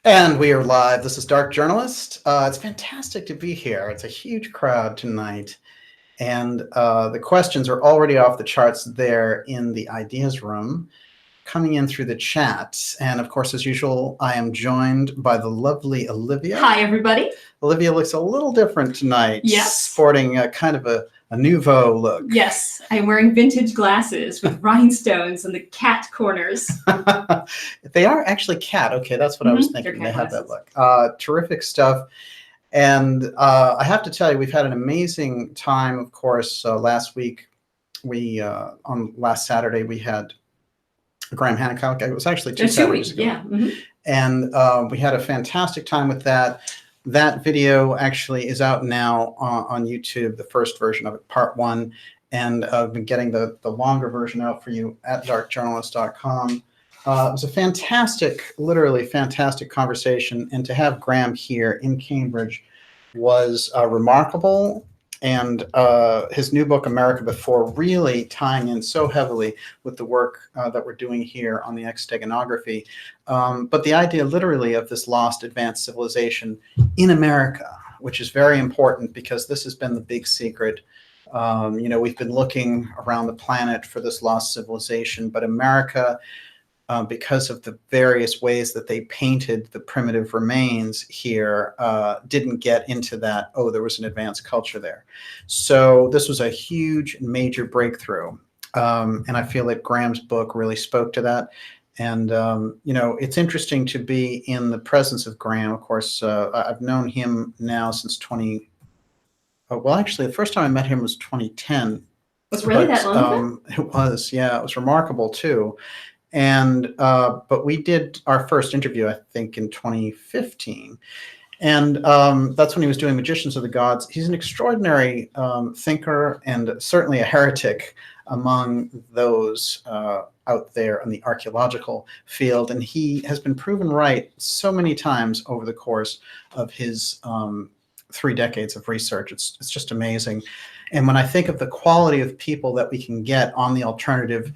And we are live. This is Dark Journalist. It's fantastic to be here. It's a huge crowd tonight. And the questions are already off the charts there in the ideas room, coming in through the chat. And of course, as usual, I am joined by the lovely Olivia. Hi, everybody. Olivia looks a little different tonight. Yes. Sporting a kind of a nouveau look. Yes, I'm wearing vintage glasses with rhinestones and the cat corners. They are actually cat. Okay, that's what I was thinking. They have that look. Terrific stuff. And I have to tell you, we've had an amazing time, of course. Last week, on last Saturday, we had Graham Hancock. It was actually two Saturdays ago. Yeah. And we had a fantastic time with that. That video actually is out now on YouTube, the first version of it, part 1. And I've been getting the longer version out for you at darkjournalist.com. It was a fantastic, literally fantastic conversation. And to have Graham here in Cambridge was remarkable. And his new book, America Before, really tying in so heavily with the work that we're doing here on the exteganography. But the idea literally of this lost advanced civilization in America, which is very important because this has been the big secret. We've been looking around the planet for this lost civilization, but America, because of the various ways that they painted the primitive remains here, didn't get into that, oh, there was an advanced culture there. So this was a huge major breakthrough. And I feel that Graham's book really spoke to that. And, it's interesting to be in the presence of Graham. Of course, I've known him now since actually, the first time I met him was 2010. Was really that long ago? It was, yeah. It was remarkable, too. And but we did our first interview, I think, in 2015. And that's when he was doing Magicians of the Gods. He's an extraordinary thinker and certainly a heretic among those out there in the archaeological field. And he has been proven right so many times over the course of his 3 decades of research. It's just amazing. And when I think of the quality of people that we can get on the alternative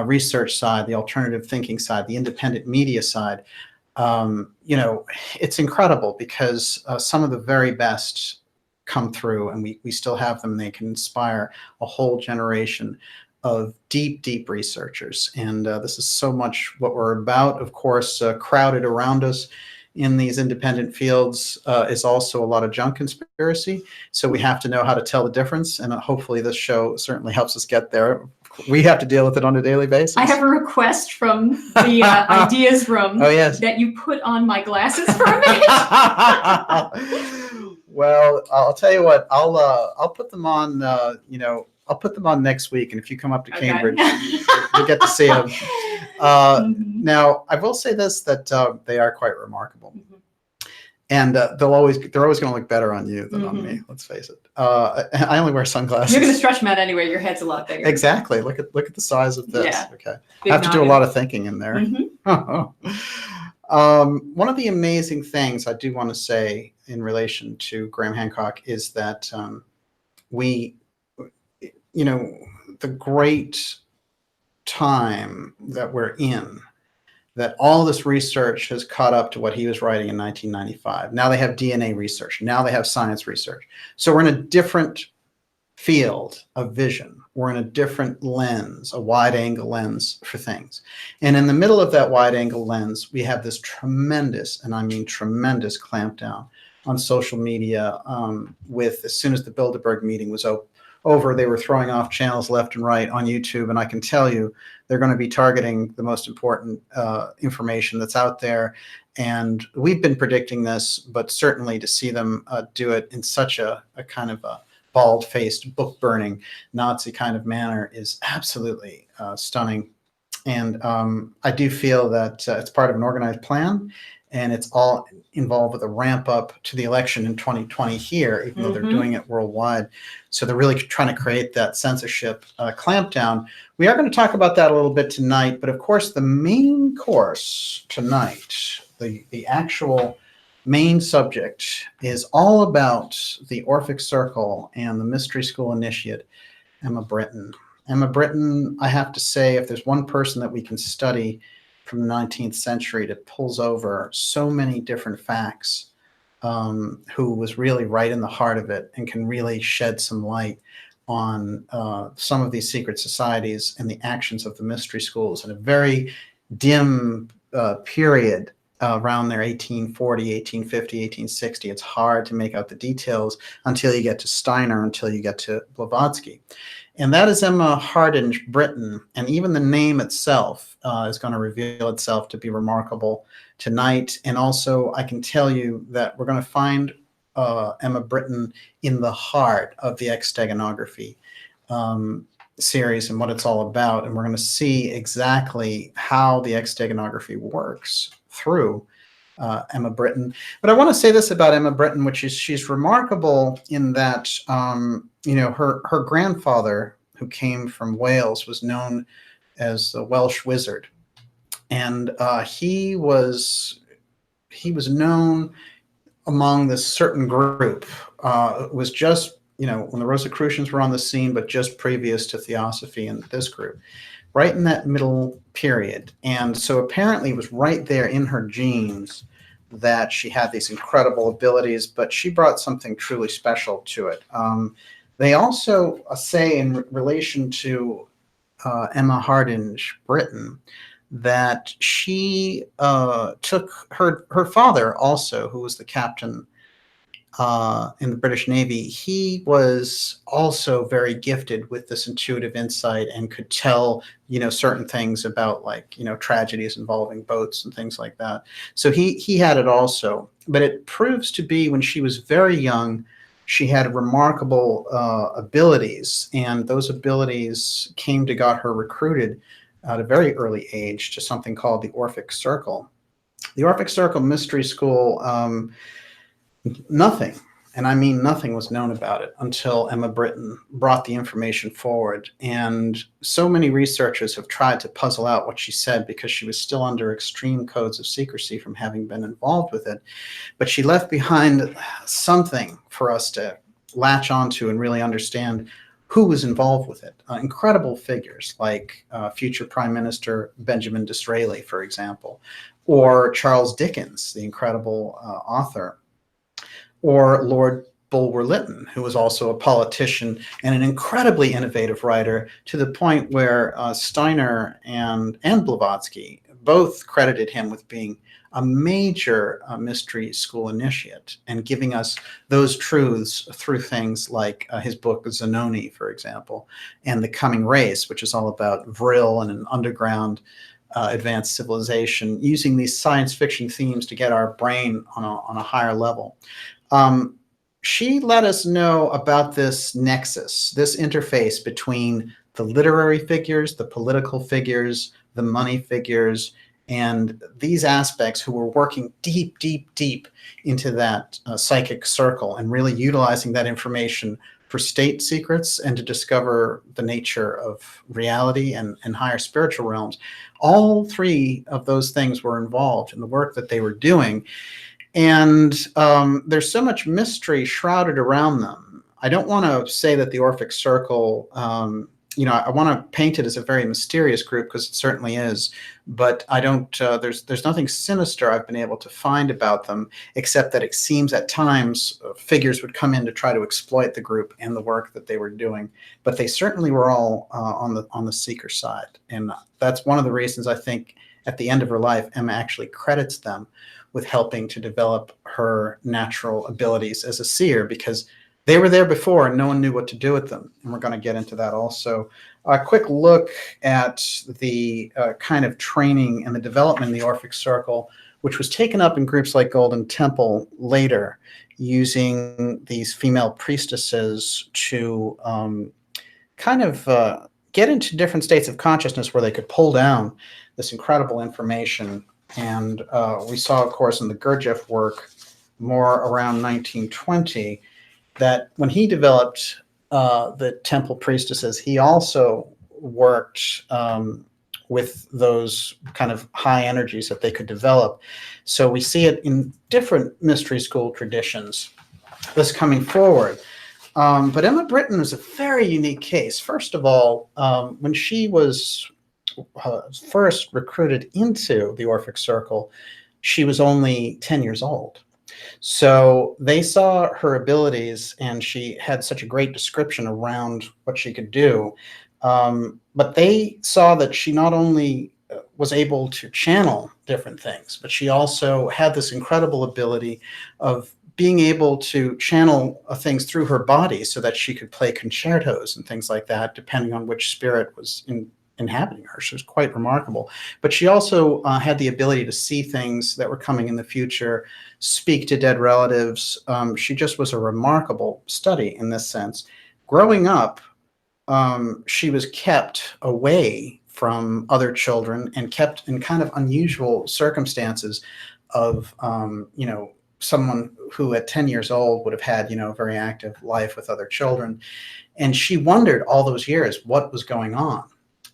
research side, the alternative thinking side, the independent media side, it's incredible because some of the very best come through, and we still have them. They can inspire a whole generation of deep researchers. And this is so much what we're about. Of course, crowded around us in these independent fields is also a lot of junk conspiracy. So we have to know how to tell the difference. And hopefully this show certainly helps us get there. We have to deal with it on a daily basis. I have a request from the ideas room. Oh, yes. That you put on my glasses for a minute. Well, I'll tell you what. I'll put them on. I'll put them on next week, and if you come up to Cambridge, you'll get to see them. Now, I will say this: that they are quite remarkable. And they're always going to look better on you than on me. Let's face it. I only wear sunglasses. You're going to stretch them out anyway. Your head's a lot bigger. Exactly. Look at the size of this. Yeah. Okay. I have to do a lot of thinking in there. One of the amazing things I do want to say in relation to Graham Hancock is that the great time that we're in, that all this research has caught up to what he was writing in 1995. Now they have DNA research. Now they have science research. So we're in a different field of vision. We're in a different lens, a wide-angle lens for things. And in the middle of that wide-angle lens, we have this tremendous, and I mean tremendous, clampdown on social media. As soon as the Bilderberg meeting was over, they were throwing off channels left and right on YouTube, and I can tell you they're going to be targeting the most important information that's out there. And we've been predicting this, but certainly to see them do it in such a kind of a bald-faced, book-burning Nazi kind of manner is absolutely stunning. And I do feel that it's part of an organized plan, and it's all involved with a ramp up to the election in 2020 here, even though they're doing it worldwide. So they're really trying to create that censorship clampdown. We are going to talk about that a little bit tonight, but of course the main course tonight, the actual main subject, is all about the Orphic Circle and the Mystery School Initiate, Emma Britten. Emma Britten, I have to say, if there's one person that we can study from the 19th century that pulls over so many different facts, who was really right in the heart of it and can really shed some light on some of these secret societies and the actions of the mystery schools in a very dim period around there, 1840, 1850, 1860. It's hard to make out the details until you get to Steiner, until you get to Blavatsky. And that is Emma Hardinge Britten. And even the name itself is going to reveal itself to be remarkable tonight. And also, I can tell you that we're going to find Emma Britten in the heart of the extegonography series and what it's all about. And we're going to see exactly how the extegonography works through Emma Britten. But I want to say this about Emma Britten, which is she's remarkable in that, her grandfather, who came from Wales, was known as the Welsh Wizard. And he was known among this certain group. It was just, when the Rosicrucians were on the scene, but just previous to Theosophy and this group, right in that middle period. And so apparently it was right there in her genes that she had these incredible abilities, but she brought something truly special to it. They also say in relation to Emma Hardinge Britten that she took her father also, who was the captain in the British Navy. He was also very gifted with this intuitive insight and could tell, certain things about, like, tragedies involving boats and things like that. So he had it also. But it proves to be, when she was very young, she had remarkable abilities, and those abilities came to got her recruited at a very early age to something called the Orphic Circle. The Orphic Circle Mystery School, nothing, and I mean nothing, was known about it until Emma Britten brought the information forward. And so many researchers have tried to puzzle out what she said, because she was still under extreme codes of secrecy from having been involved with it. But she left behind something for us to latch onto and really understand who was involved with it. Incredible figures like future Prime Minister Benjamin Disraeli, for example, or Charles Dickens, the incredible author, or Lord Bulwer-Lytton, who was also a politician and an incredibly innovative writer, to the point where Steiner and Blavatsky both credited him with being a major mystery school initiate and giving us those truths through things like his book Zanoni, for example, and The Coming Race, which is all about Vril and an underground advanced civilization, using these science fiction themes to get our brain on a higher level. She let us know about this nexus, this interface between the literary figures, the political figures, the money figures, and these aspects who were working deep, deep, deep into that psychic circle and really utilizing that information for state secrets and to discover the nature of reality and higher spiritual realms. All three of those things were involved in the work that they were doing. And there's so much mystery shrouded around them. I don't want to say that the Orphic Circle, I want to paint it as a very mysterious group, because it certainly is. But I don't. There's nothing sinister I've been able to find about them, except that it seems at times figures would come in to try to exploit the group and the work that they were doing. But they certainly were all on the seeker side, and that's one of the reasons I think at the end of her life, Emma actually credits them with helping to develop her natural abilities as a seer, because they were there before and no one knew what to do with them. And we're going to get into that also. A quick look at the kind of training and the development in the Orphic Circle, which was taken up in groups like Golden Temple later, using these female priestesses to get into different states of consciousness where they could pull down this incredible information. And we saw, of course, in the Gurdjieff work more around 1920, that when he developed the temple priestesses, he also worked with those kind of high energies that they could develop. So we see it in different mystery school traditions, this coming forward. But Emma Britten is a very unique case. First of all, when she was was first recruited into the Orphic Circle, she was only 10 years old. So they saw her abilities, and she had such a great description around what she could do. But they saw that she not only was able to channel different things, but she also had this incredible ability of being able to channel things through her body so that she could play concertos and things like that, depending on which spirit was inhabiting her. She was quite remarkable. But she also had the ability to see things that were coming in the future, speak to dead relatives. She just was a remarkable study in this sense. Growing up, she was kept away from other children and kept in kind of unusual circumstances of, someone who at 10 years old would have had, a very active life with other children. And she wondered all those years what was going on.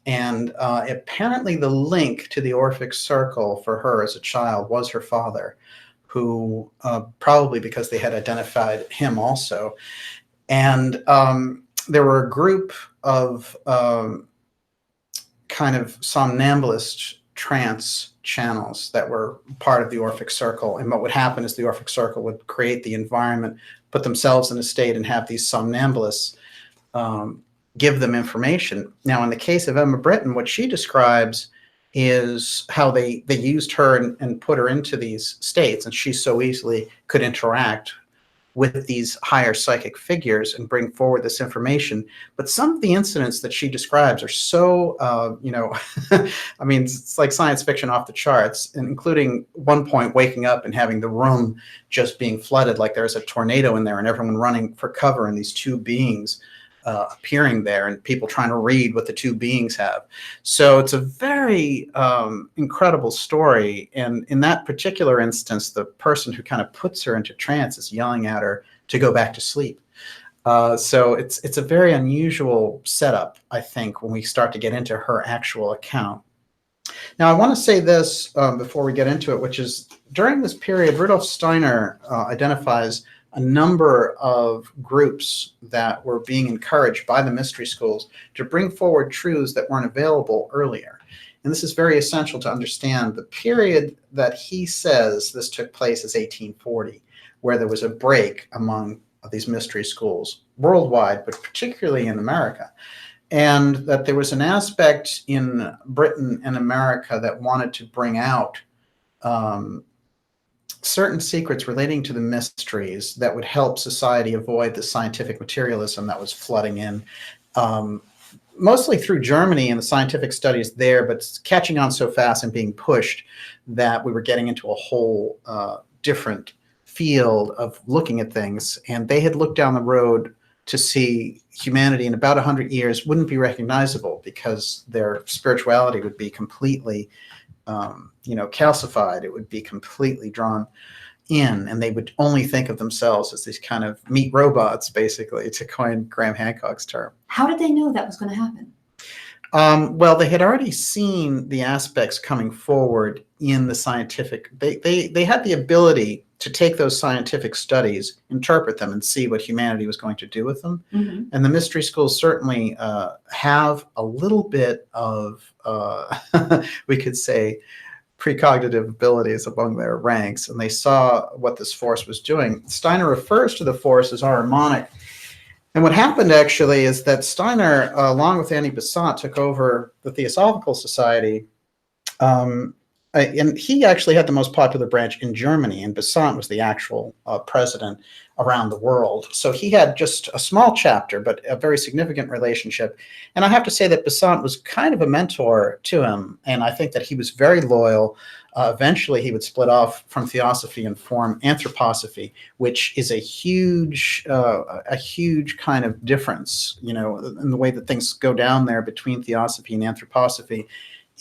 And apparently the link to the Orphic Circle for her as a child was her father, who probably because they had identified him also. And there were a group of kind of somnambulist trance channels that were part of the Orphic Circle. And what would happen is the Orphic Circle would create the environment, put themselves in a state, and have these somnambulists give them information. Now, in the case of Emma Britton, what she describes is how they used her and put her into these states, and she so easily could interact with these higher psychic figures and bring forward this information. But some of the incidents that she describes are so, I mean, it's like science fiction off the charts, and including one point waking up and having the room just being flooded like there's a tornado in there and everyone running for cover, and these two beings appearing there and people trying to read what the two beings have. So it's a very incredible story. And in that particular instance, the person who kind of puts her into trance is yelling at her to go back to sleep. So it's a very unusual setup, I think, when we start to get into her actual account. Now, I want to say this before we get into it, which is during this period, Rudolf Steiner identifies a number of groups that were being encouraged by the mystery schools to bring forward truths that weren't available earlier. And this is very essential to understand. The period that he says this took place is 1840, where there was a break among these mystery schools worldwide, but particularly in America. And that there was an aspect in Britain and America that wanted to bring out certain secrets relating to the mysteries that would help society avoid the scientific materialism that was flooding in, mostly through Germany and the scientific studies there, but catching on so fast and being pushed that we were getting into a whole different field of looking at things. And they had looked down the road to see humanity in about 100 years wouldn't be recognizable because their spirituality would be completely calcified. It would be completely drawn in, and they would only think of themselves as these kind of meat robots, basically, to coin Graham Hancock's term. How did they know that was going to happen? Well, they had already seen the aspects coming forward in the scientific. They had the ability to take those scientific studies, interpret them, and see what humanity was going to do with them. Mm-hmm. And the mystery schools certainly have a little bit of, we could say, precognitive abilities among their ranks, and they saw what this force was doing. Steiner refers to the force as harmonic. And what happened actually is that Steiner, along with Annie Besant, took over the Theosophical Society. And he actually had the most popular branch in Germany, and Besant was the actual president around the world. So he had just a small chapter, but a very significant relationship. And I have to say that Besant was kind of a mentor to him, and I think that he was very loyal. Eventually, he would split off from Theosophy and form Anthroposophy, which is a huge kind of difference, in the way that things go down there between Theosophy and Anthroposophy.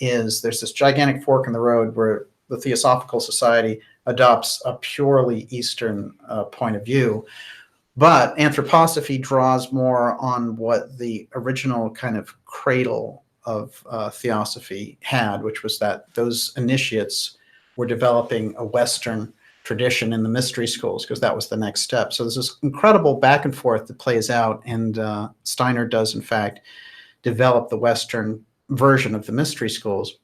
Is there's this gigantic fork in the road where the Theosophical Society adopts a purely Eastern point of view, but Anthroposophy draws more on what the original kind of cradle of Theosophy had, which was that those initiates were developing a Western tradition in the mystery schools, because that was the next step. So there's this incredible back and forth that plays out, and Steiner does, in fact, develop the Western version of the mystery schools.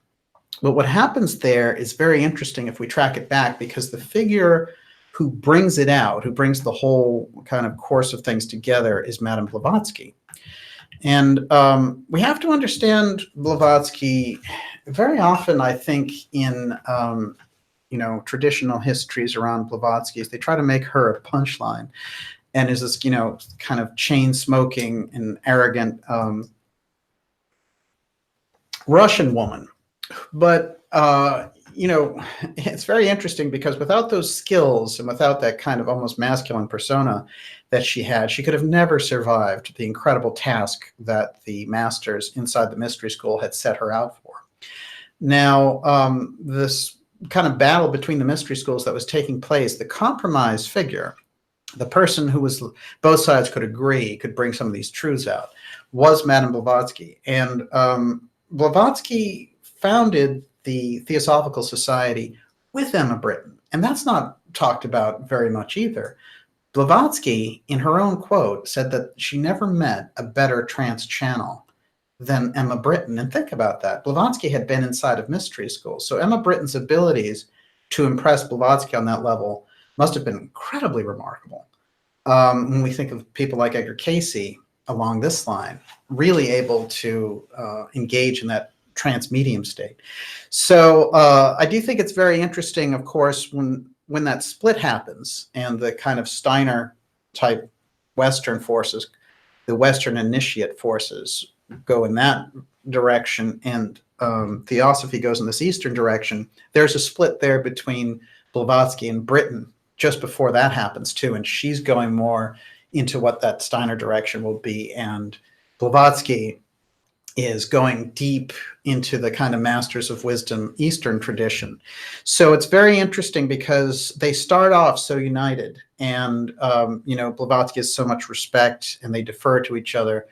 But what happens there is very interesting if we track it back, because the figure who brings it out, who brings the whole kind of course of things together, is Madame Blavatsky. And we have to understand Blavatsky very often, I think, in traditional histories around Blavatsky, is they try to make her a punchline, and is this, kind of chain smoking and arrogant Russian woman. But, it's very interesting, because without those skills and without that kind of almost masculine persona that she had, she could have never survived the incredible task that the masters inside the mystery school had set her out for. Now, this kind of battle between the mystery schools that was taking place, the compromise figure, the person who was, both sides could agree, could bring some of these truths out, was Madame Blavatsky. And Blavatsky founded the Theosophical Society with Emma Britten, and that's not talked about very much either. Blavatsky, in her own quote, said that she never met a better trance channel than Emma Britten. And think about that. Blavatsky had been inside of mystery schools, so Emma Britten's abilities to impress Blavatsky on that level must have been incredibly remarkable. When we think of people like Edgar Cayce along this line, really able to engage in that trance medium state. So I do think it's very interesting, of course, when that split happens and the kind of Steiner type Western forces, the Western initiate forces, go in that direction, and Theosophy goes in this Eastern direction. There's a split there between Blavatsky and Britten just before that happens too, and she's going more into what that Steiner direction will be, and Blavatsky is going deep into the kind of Masters of Wisdom Eastern tradition. So it's very interesting, because they start off so united, and Blavatsky has so much respect and they defer to each other.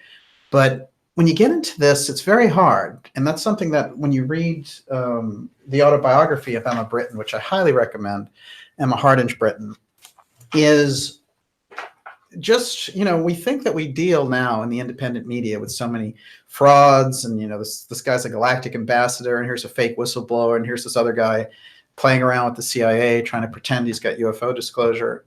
But when you get into this, it's very hard, and that's something that when you read the autobiography of Emma Britten, which I highly recommend, Emma Hardinge Britten, is just, we think that we deal now in the independent media with so many frauds, and this guy's a galactic ambassador, and here's a fake whistleblower, and here's this other guy playing around with the CIA trying to pretend he's got UFO disclosure.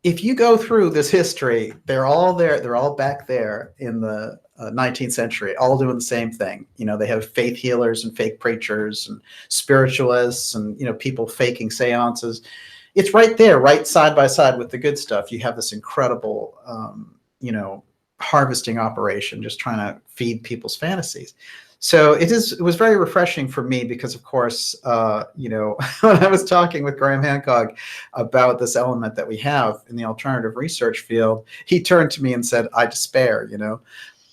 If you go through this history, they're all there, they're all back there in the 19th century, all doing the same thing. They have faith healers and fake preachers and spiritualists and people faking seances. It's right there, right side by side with the good stuff. You have this incredible, harvesting operation, just trying to feed people's fantasies. So it was very refreshing for me, because, of course, when I was talking with Graham Hancock about this element that we have in the alternative research field, he turned to me and said, "I despair,"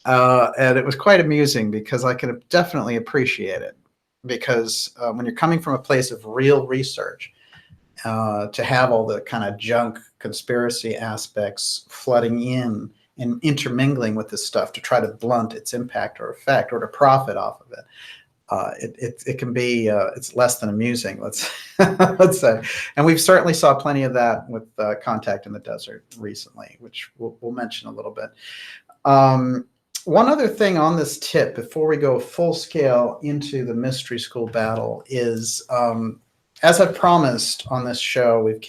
and it was quite amusing, because I could definitely appreciate it, because when you're coming from a place of real research, to have all the kind of junk conspiracy aspects flooding in and intermingling with this stuff to try to blunt its impact or effect, or to profit off of it, it can be it's less than amusing, let's let's say. And we've certainly saw plenty of that with Contact in the Desert recently, which we'll mention a little bit. One other thing on this tip before we go full scale into the mystery school battle is, as I've promised on this show, we've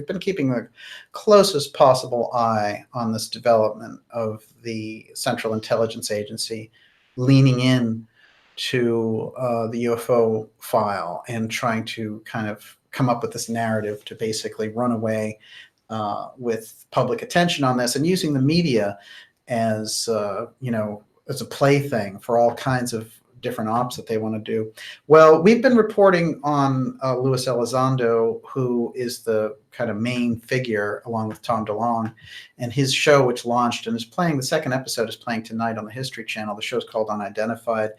been keeping the closest possible eye on this development of the Central Intelligence Agency leaning in to the UFO file and trying to kind of come up with this narrative to basically run away with public attention on this, and using the media as as a plaything for all kinds of different ops that they want to do. Well, we've been reporting on Luis Elizondo, who is the kind of main figure along with Tom DeLonge, and his show, which launched and is playing, the second episode is playing tonight on the History Channel. The show's called Unidentified.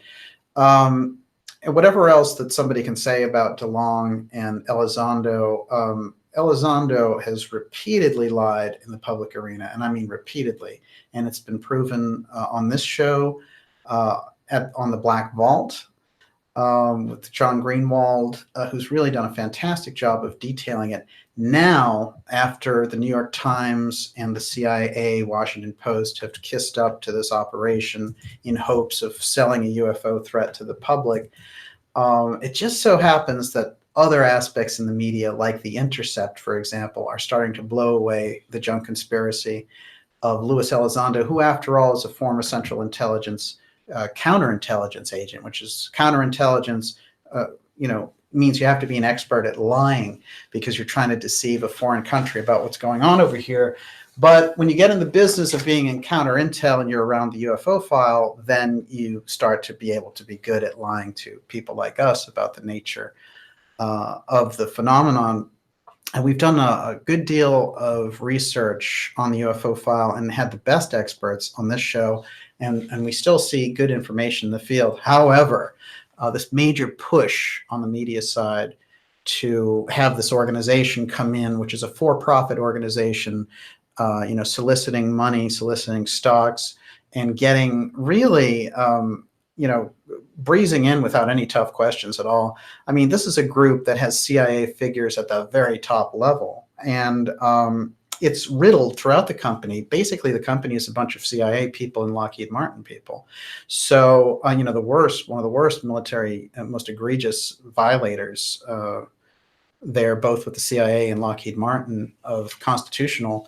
And whatever else that somebody can say about DeLonge and Elizondo, Elizondo has repeatedly lied in the public arena, and I mean repeatedly, and it's been proven on this show, on the Black Vault, with John Greenwald, who's really done a fantastic job of detailing it. Now, after the New York Times and the CIA, Washington Post have kissed up to this operation in hopes of selling a UFO threat to the public, it just so happens that other aspects in the media, like The Intercept, for example, are starting to blow away the junk conspiracy of Luis Elizondo, who, after all, is a former Central Intelligence counterintelligence agent, which is counterintelligence, means you have to be an expert at lying because you're trying to deceive a foreign country about what's going on over here. But when you get in the business of being in counterintel and you're around the UFO file, then you start to be able to be good at lying to people like us about the nature of the phenomenon. And we've done a good deal of research on the UFO file and had the best experts on this show, and we still see good information in the field. However, this major push on the media side to have this organization come in, which is a for-profit organization, soliciting money, soliciting stocks, and getting really, breezing in without any tough questions at all. I mean, this is a group that has CIA figures at the very top level, and it's riddled throughout the company. Basically, the company is a bunch of CIA people and Lockheed Martin people. So, one of the worst military and most egregious violators there, both with the CIA and Lockheed Martin, of constitutional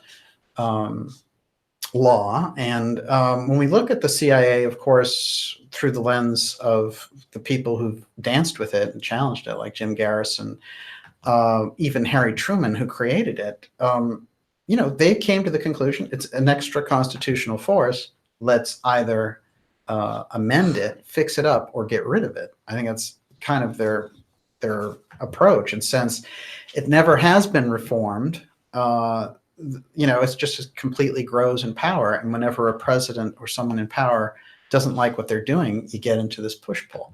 law. And when we look at the CIA, of course, through the lens of the people who've danced with it and challenged it, like Jim Garrison, even Harry Truman, who created it, they came to the conclusion it's an extra constitutional force. Let's either amend it, fix it up, or get rid of it. I think that's kind of their approach. And since it never has been reformed, it's just completely grows in power. And whenever a president or someone in power doesn't like what they're doing, you get into this push-pull.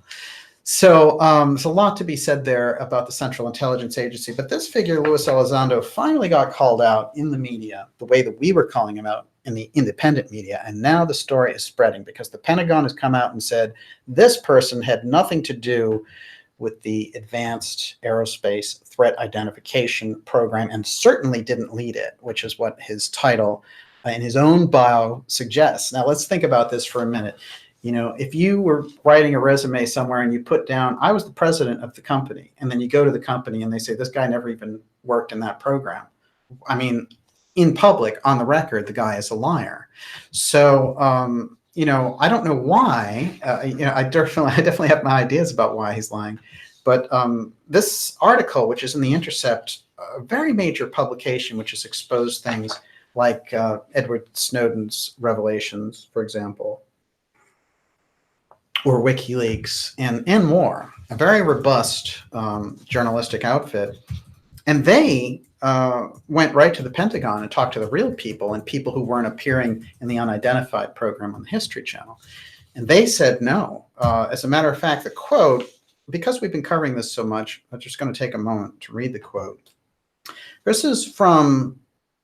So there's a lot to be said there about the Central Intelligence Agency. But this figure, Luis Elizondo, finally got called out in the media the way that we were calling him out in the independent media. And now the story is spreading because the Pentagon has come out and said this person had nothing to do with the Advanced Aerospace Threat Identification Program and certainly didn't lead it, which is what his title in his own bio suggests. Now, let's think about this for a minute. If you were writing a resume somewhere and you put down, I was the president of the company, and then you go to the company and they say, this guy never even worked in that program. I mean, in public, on the record, the guy is a liar. So, I don't know why. I definitely have my ideas about why he's lying. But this article, which is in The Intercept, a very major publication, which has exposed things like Edward Snowden's revelations, for example, or WikiLeaks, and more. A very robust journalistic outfit. And they went right to the Pentagon and talked to the real people and people who weren't appearing in the unidentified program on the History Channel. And they said no. As a matter of fact, the quote, because we've been covering this so much, I'm just going to take a moment to read the quote. This is from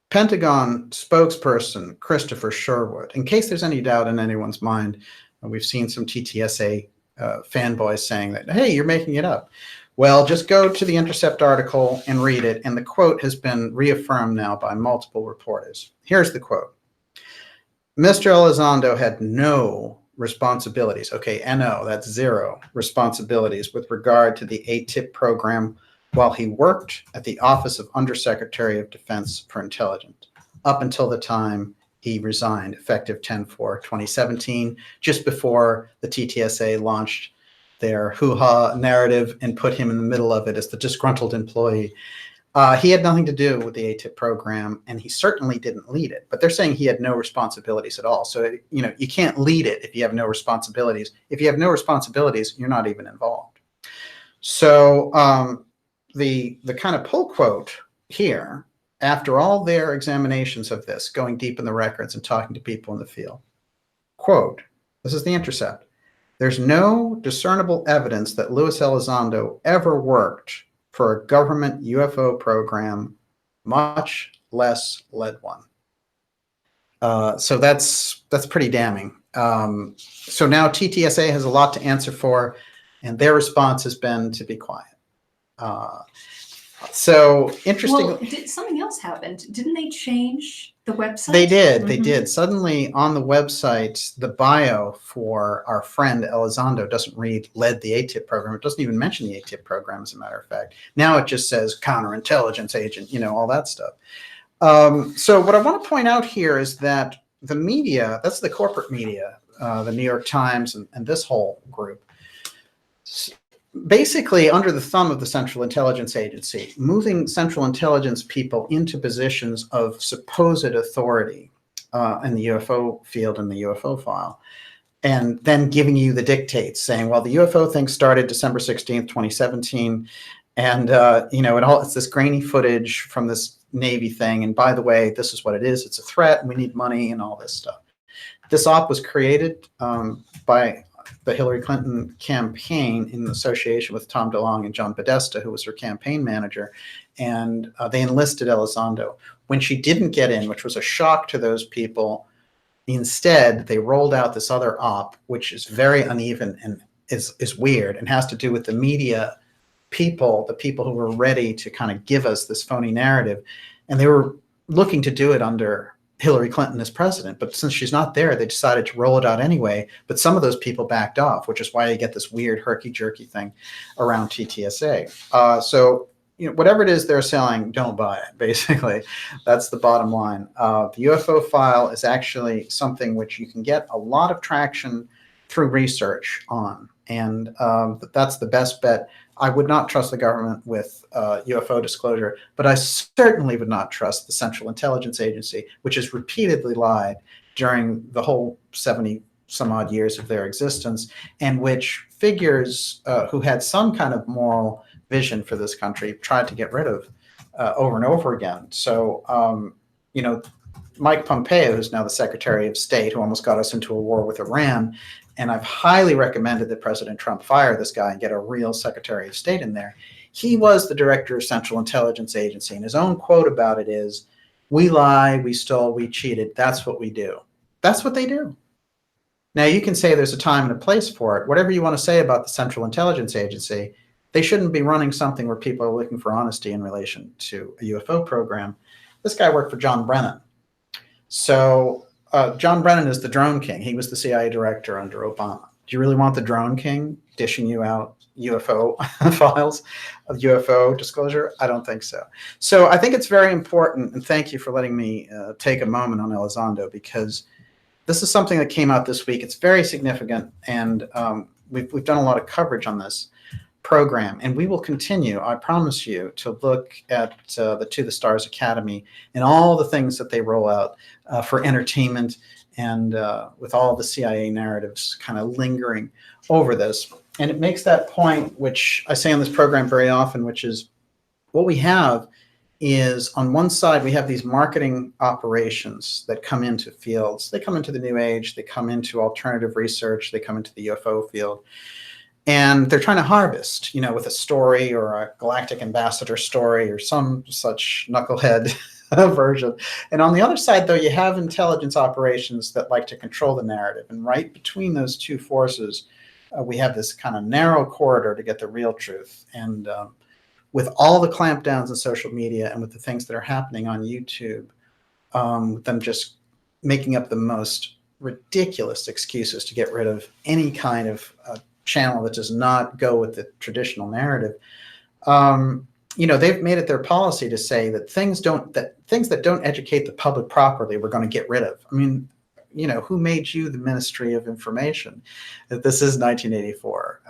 Pentagon spokesperson Christopher Sherwood. In case there's any doubt in anyone's mind, we've seen some TTSA fanboys saying that, hey, you're making it up. Well, just go to the Intercept article and read it, and the quote has been reaffirmed now by multiple reporters. Here's the quote. Mr. Elizondo had no responsibilities. Okay, NO, that's zero responsibilities with regard to the ATIP program while he worked at the Office of Undersecretary of Defense for Intelligence up until the time he resigned, effective 10/4/2017, just before the TTSA launched their hoo-ha narrative and put him in the middle of it as the disgruntled employee. He had nothing to do with the ATIP program, and he certainly didn't lead it. But they're saying he had no responsibilities at all. So, you can't lead it if you have no responsibilities. If you have no responsibilities, you're not even involved. So the kind of pull quote here, after all their examinations of this, going deep in the records and talking to people in the field, quote, this is The Intercept. There's no discernible evidence that Luis Elizondo ever worked for a government UFO program, much less led one. So that's pretty damning. So now TTSA has a lot to answer for, And their response has been to be quiet. So interesting. Well, something else happened. Didn't they change the website? They did. They did. Suddenly on the website, the bio for our friend Elizondo doesn't read led the ATIP program. It doesn't even mention the ATIP program, as a matter of fact. Now it just says counterintelligence agent, all that stuff. So what I want to point out here is that the media, that's the corporate media, the New York Times and this whole group, basically under the thumb of the Central Intelligence Agency, moving Central Intelligence people into positions of supposed authority in the UFO field and the UFO file, and then giving you the dictates saying, well, the UFO thing started December 16th, 2017, and it's this grainy footage from this Navy thing, and by the way, this is what it is. It's a threat, and we need money and all this stuff. This op was created by the Hillary Clinton campaign in association with Tom DeLonge and John Podesta, who was her campaign manager, and they enlisted Elizondo. When she didn't get in, which was a shock to those people, instead they rolled out this other op, which is very uneven and is weird and has to do with the media people, the people who were ready to kind of give us this phony narrative, and they were looking to do it under Hillary Clinton as president, but since she's not there, they decided to roll it out anyway. But some of those people backed off, which is why you get this weird herky-jerky thing around TTSA. So whatever it is they're selling, don't buy it, basically. That's the bottom line. The UFO file is actually something which you can get a lot of traction through research on, and that's the best bet. I would not trust the government with UFO disclosure, but I certainly would not trust the Central Intelligence Agency, which has repeatedly lied during the whole 70 some odd years of their existence, and which figures who had some kind of moral vision for this country tried to get rid of over and over again. So, Mike Pompeo, who's now the Secretary of State, who almost got us into a war with Iran, and I've highly recommended that President Trump fire this guy and get a real Secretary of State in there. He was the director of Central Intelligence Agency, and his own quote about it is, "We lie, we stole, we cheated. That's what we do." That's what they do. Now, you can say there's a time and a place for it. Whatever you want to say about the Central Intelligence Agency, they shouldn't be running something where people are looking for honesty in relation to a UFO program. This guy worked for John Brennan. So John Brennan is the drone king. He was the CIA director under Obama. Do you really want the drone king dishing you out UFO files of UFO disclosure? I don't think so. So I think it's very important, and thank you for letting me take a moment on Elizondo, because this is something that came out this week. It's very significant, and we've done a lot of coverage on this program, and we will continue, I promise you, to look at the To the Stars Academy and all the things that they roll out for entertainment, and with all the CIA narratives kind of lingering over this. And it makes that point, which I say on this program very often, which is what we have is, on one side, we have these marketing operations that come into fields. They come into the New Age, they come into alternative research, they come into the UFO field. And they're trying to harvest, with a story or a galactic ambassador story or some such knucklehead version. And on the other side, though, you have intelligence operations that like to control the narrative. And right between those two forces, we have this kind of narrow corridor to get the real truth. And with all the clampdowns in social media and with the things that are happening on YouTube, them just making up the most ridiculous excuses to get rid of any kind of channel that does not go with the traditional narrative. They've made it their policy to say that things that don't educate the public properly, we're going to get rid of. I mean, who made you the Ministry of Information? This is 1984.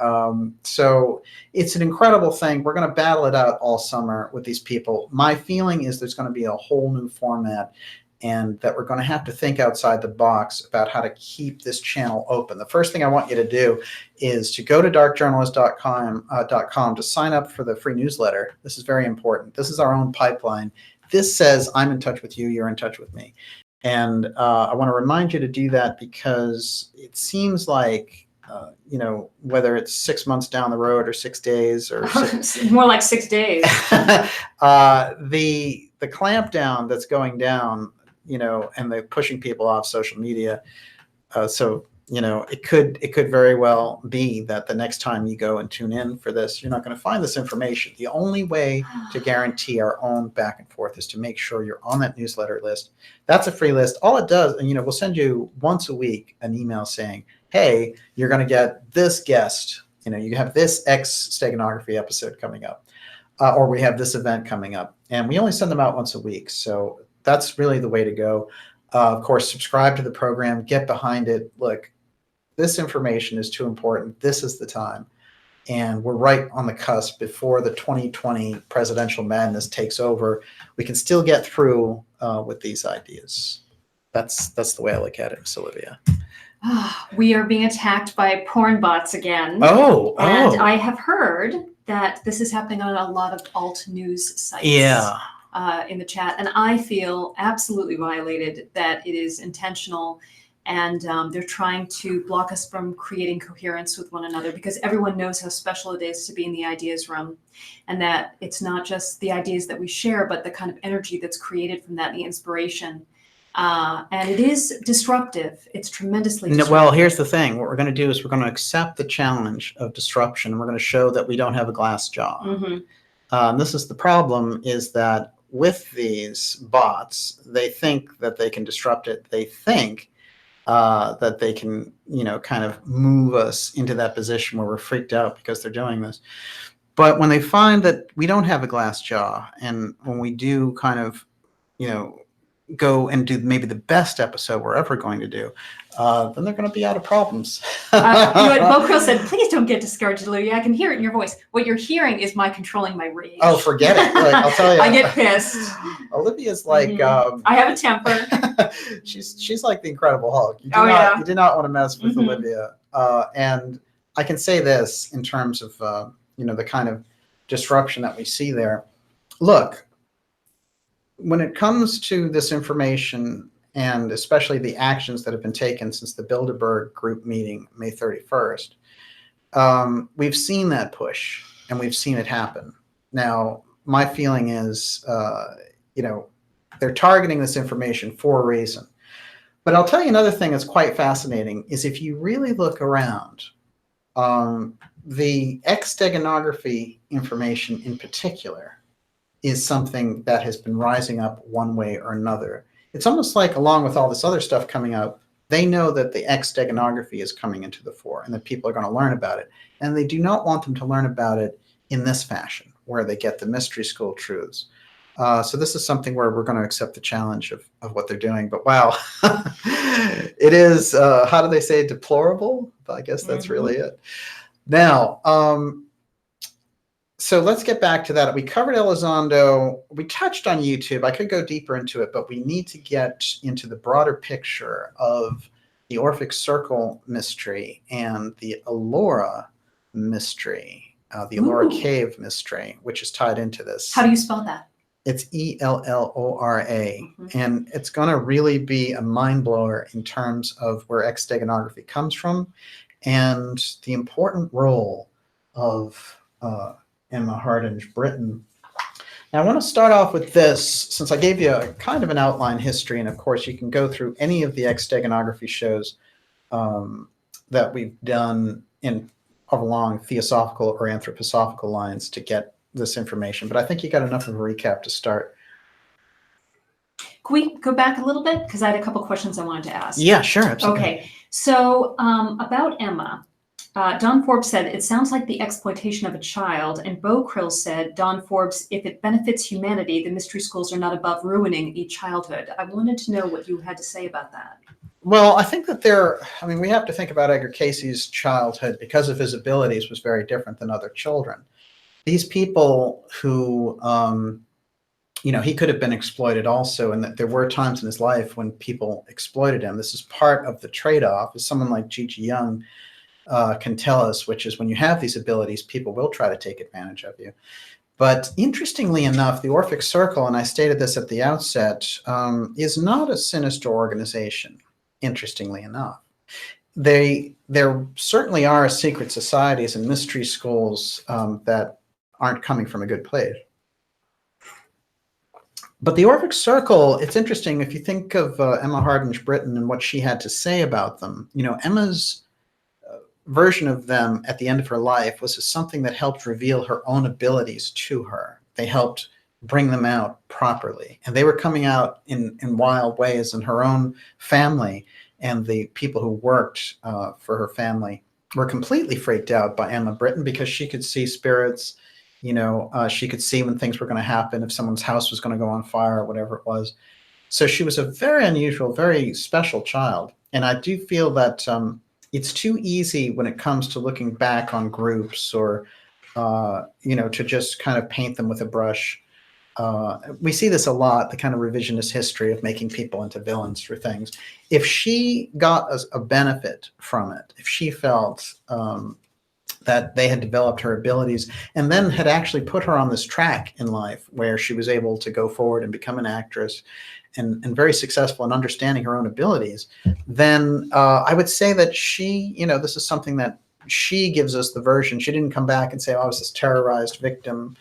So it's an incredible thing. We're going to battle it out all summer with these people. My feeling is there's going to be a whole new format, and that we're going to have to think outside the box about how to keep this channel open. The first thing I want you to do is to go to darkjournalist.com to sign up for the free newsletter. This is very important. This is our own pipeline. This says I'm in touch with you, you're in touch with me. And I want to remind you to do that, because it seems like, whether it's 6 months down the road or 6 days or more like 6 days, the clampdown that's going down, and they're pushing people off social media. So you know, it could very well be that the next time you go and tune in for this, you're not going to find this information. The only way to guarantee our own back and forth is to make sure you're on that newsletter list. That's a free list. All it does, and you know, we'll send you once a week an email saying, hey, you're going to get this guest. You know, you have this X steganography episode coming up, or we have this event coming up, and we only send them out once a week. So that's really the way to go. Of course, subscribe to the program, get behind it. Look, this information is too important. This is the time. And we're right on the cusp before the 2020 presidential madness takes over. We can still get through with these ideas. That's the way I look at it, Miss Olivia. We are being attacked by porn bots again. And I have heard that this is happening on a lot of alt news sites. Yeah. In the chat, and I feel absolutely violated that it is intentional, and they're trying to block us from creating coherence with one another, because everyone knows how special it is to be in the ideas room, and that it's not just the ideas that we share, but the kind of energy that's created from that, the inspiration. And it is disruptive. It's tremendously disruptive. Well, here's the thing. What we're going to do is we're going to accept the challenge of disruption, and we're going to show that we don't have a glass jaw. Mm-hmm. This is the problem, is that with these bots, they think that they can disrupt it. They think that they can, you know, kind of move us into that position where we're freaked out because they're doing this. But when they find that we don't have a glass jaw, and when we do kind of, you know, go and do maybe the best episode we're ever going to do, then they're going to be out of problems. You know what, Bo Krill said, please don't get discouraged, Olivia. I can hear it in your voice. What you're hearing is my controlling my rage. Oh, forget it. Like, I'll tell you. I get pissed. Olivia's like... I have a temper. she's like the Incredible Hulk. You do not want to mess with Olivia. And I can say this in terms of, you know, the kind of disruption that we see there. Look, when it comes to this information, and especially the actions that have been taken since the Bilderberg group meeting May 31st, we've seen that push, and we've seen it happen. Now, my feeling is, you know, they're targeting this information for a reason. But I'll tell you another thing that's quite fascinating is if you really look around, the X-steganography information in particular is something that has been rising up one way or another. It's almost like, along with all this other stuff coming out, they know that the X-steganography is coming into the fore and that people are going to learn about it. And they do not want them to learn about it in this fashion, where they get the mystery school truths. So this is something where we're going to accept the challenge of what they're doing. But wow, it is, how do they say, deplorable? I guess that's really it. Now, so let's get back to that. We covered Elizondo. We touched on YouTube. I could go deeper into it, but we need to get into the broader picture of the Orphic Circle mystery and the Ellora mystery, the Ellora Cave mystery, which is tied into this. How do you spell that? It's Ellora. And it's going to really be a mind blower in terms of where X-steganography comes from and the important role of Emma Hardinge Britten. Now, I want to start off with this, since I gave you a kind of an outline history, and of course you can go through any of the X-steganography shows that we've done along theosophical or anthroposophical lines to get this information. But I think you got enough of a recap to start. Can we go back a little bit? Because I had a couple questions I wanted to ask. Yeah, sure. Absolutely. Okay. So about Emma, Don Forbes said, it sounds like the exploitation of a child. And Bo Krill said, Don Forbes, if it benefits humanity, the mystery schools are not above ruining a childhood. I wanted to know what you had to say about that. Well, I think that we have to think about Edgar Cayce's childhood, because of his abilities, was very different than other children. These people who, you know, he could have been exploited also, and that there were times in his life when people exploited him. This is part of the trade-off, as someone like Gigi Young can tell us, which is when you have these abilities, people will try to take advantage of you. But interestingly enough, the Orphic Circle, and I stated this at the outset, is not a sinister organization, interestingly enough. There certainly are secret societies and mystery schools that aren't coming from a good place. But the Orphic Circle, it's interesting if you think of Emma Hardinge Britten and what she had to say about them. You know, Emma's version of them at the end of her life was something that helped reveal her own abilities to her. They helped bring them out properly. And they were coming out in wild ways, in her own family, and the people who worked for her family were completely freaked out by Emma Britten because she could see spirits. You know, she could see when things were going to happen, if someone's house was going to go on fire or whatever it was. So she was a very unusual, very special child. And I do feel that it's too easy when it comes to looking back on groups or, you know, to just kind of paint them with a brush. We see this a lot, the kind of revisionist history of making people into villains for things. If she got a benefit from it, if she felt that they had developed her abilities and then had actually put her on this track in life where she was able to go forward and become an actress and very successful in understanding her own abilities, then I would say that she, you know, this is something that she gives us the version. She didn't come back and say, oh, I was this terrorized victim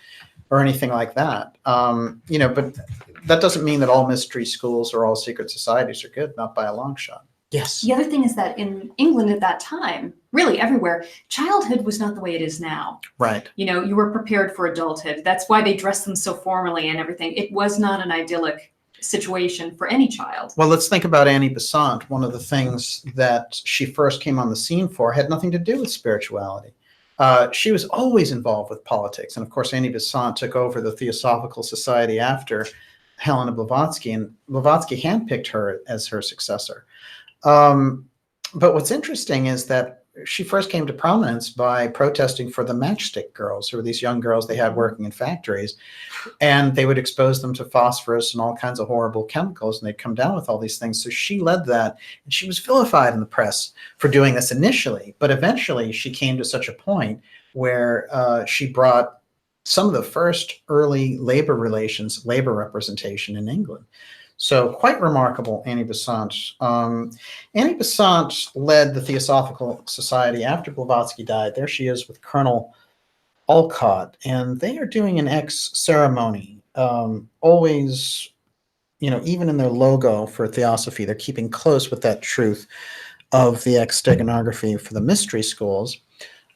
or anything like that. You know, but that doesn't mean that all mystery schools or all secret societies are good, not by a long shot. Yes. The other thing is that in England at that time, really everywhere, childhood was not the way it is now. Right. You know, you were prepared for adulthood. That's why they dressed them so formally and everything. It was not an idyllic situation for any child. Well, let's think about Annie Besant. One of the things that she first came on the scene for had nothing to do with spirituality. She was always involved with politics. And of course, Annie Besant took over the Theosophical Society after Helena Blavatsky, and Blavatsky handpicked her as her successor. But what's interesting is that she first came to prominence by protesting for the matchstick girls, who were these young girls they had working in factories, and they would expose them to phosphorus and all kinds of horrible chemicals, and they'd come down with all these things. So she led that, and she was vilified in the press for doing this initially, but eventually she came to such a point where she brought some of the first early labor relations, labor representation in England. So quite remarkable, Annie Besant. Annie Besant led the Theosophical Society after Blavatsky died. There she is with Colonel Olcott, and they are doing an X ceremony. Always, you know, even in their logo for Theosophy, they're keeping close with that truth of the X steganography for the mystery schools.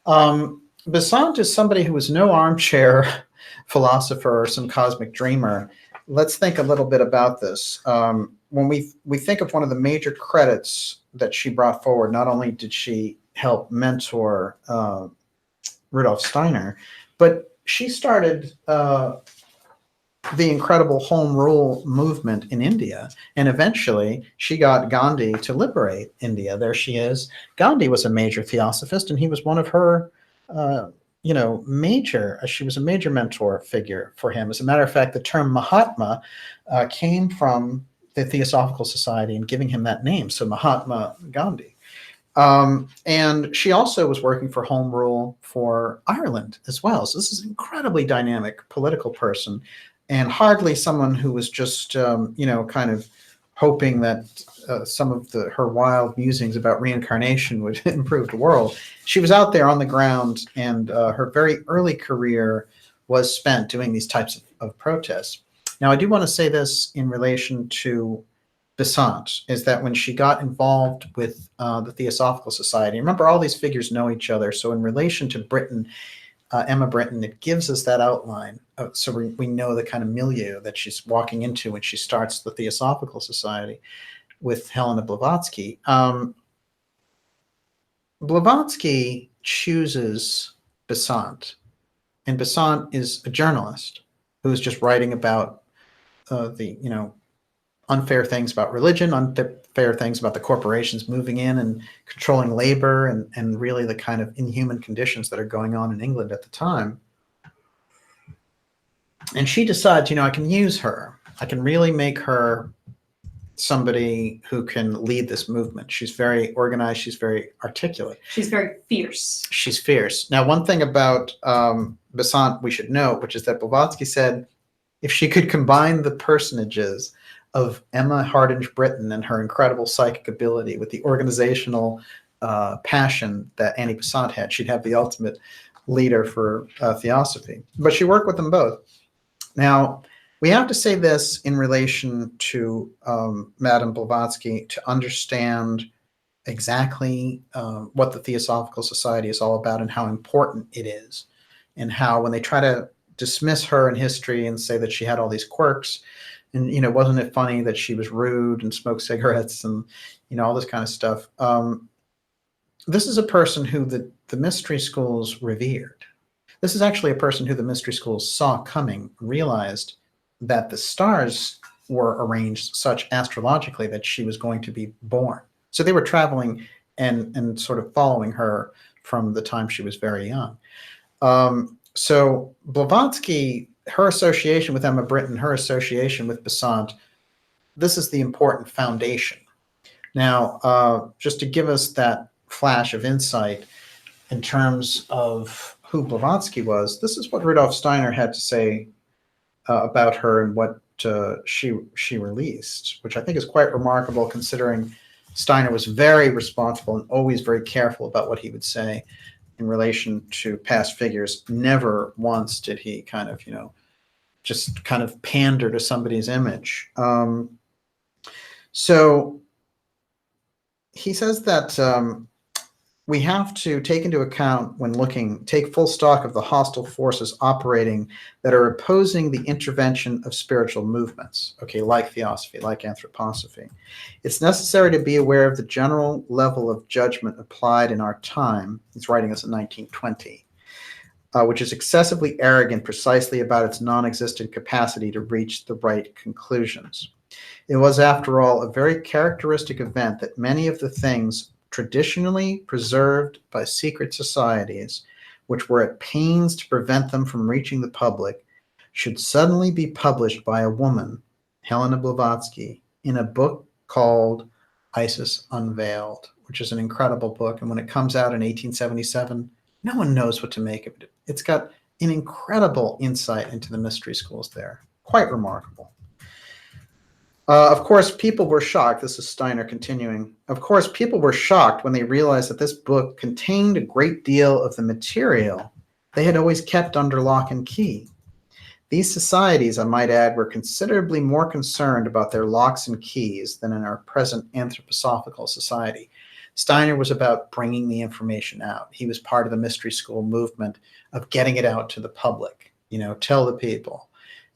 Besant is somebody who was no armchair philosopher or some cosmic dreamer. Let's think a little bit about this. When we think of one of the major credits that she brought forward, not only did she help mentor Rudolf Steiner, but she started the incredible home rule movement in India. And eventually she got Gandhi to liberate India. There she is. Gandhi was a major theosophist, and he was one of her you know, she was a major mentor figure for him. As a matter of fact, the term Mahatma came from the Theosophical Society and giving him that name. So Mahatma Gandhi. And she also was working for home rule for Ireland as well. So this is an incredibly dynamic political person, and hardly someone who was just, you know, kind of hoping that some of her wild musings about reincarnation would improve the world. She was out there on the ground, and her very early career was spent doing these types of protests. Now, I do want to say this in relation to Besant, is that when she got involved with the Theosophical Society, remember all these figures know each other, so in relation to Britten, Emma Britten, it gives us that outline. So we know the kind of milieu that she's walking into when she starts the Theosophical Society with Helena Blavatsky. Blavatsky chooses Besant, and Besant is a journalist who's just writing about the, you know, unfair things about religion, unfair things about the corporations moving in and controlling labor, and really the kind of inhuman conditions that are going on in England at the time. And she decides, you know, I can use her. I can really make her somebody who can lead this movement. She's very organized. She's very articulate. She's very fierce. She's fierce. Now, one thing about Besant we should note, which is that Blavatsky said if she could combine the personages of Emma Hardinge Britten and her incredible psychic ability with the organizational passion that Annie Besant had, she'd have the ultimate leader for Theosophy. But she worked with them both. Now, We have to say this in relation to Madame Blavatsky to understand exactly what the Theosophical Society is all about and how important it is, and how when they try to dismiss her in history and say that she had all these quirks, and wasn't it funny that she was rude and smoked cigarettes and all this kind of stuff. This is a person who the mystery schools revered. This is actually a person who the mystery schools saw coming, realized that the stars were arranged such astrologically that she was going to be born. So they were traveling and sort of following her from the time she was very young. So Blavatsky, her association with Emma Britton, her association with Besant, this is the important foundation. Now, just to give us that flash of insight in terms of who Blavatsky was, this is what Rudolf Steiner had to say about her and what she released, which I think is quite remarkable considering Steiner was very responsible and always very careful about what he would say in relation to past figures. Never once did he kind of, just kind of pander to somebody's image. So he says that we have to take into account when take full stock of the hostile forces operating that are opposing the intervention of spiritual movements, okay, like Theosophy, like Anthroposophy. It's necessary to be aware of the general level of judgment applied in our time. He's writing this in 1920, which is excessively arrogant precisely about its non-existent capacity to reach the right conclusions. It was, after all, a very characteristic event that many of the things traditionally preserved by secret societies, which were at pains to prevent them from reaching the public, should suddenly be published by a woman, Helena Blavatsky, in a book called Isis Unveiled, which is an incredible book. And when it comes out in 1877, no one knows what to make of it. It's got an incredible insight into the mystery schools there. Quite remarkable. Of course, people were shocked. This is Steiner continuing. Of course, people were shocked when they realized that this book contained a great deal of the material they had always kept under lock and key. These societies, I might add, were considerably more concerned about their locks and keys than in our present anthroposophical society. Steiner was about bringing the information out. He was part of the mystery school movement of getting it out to the public, tell the people.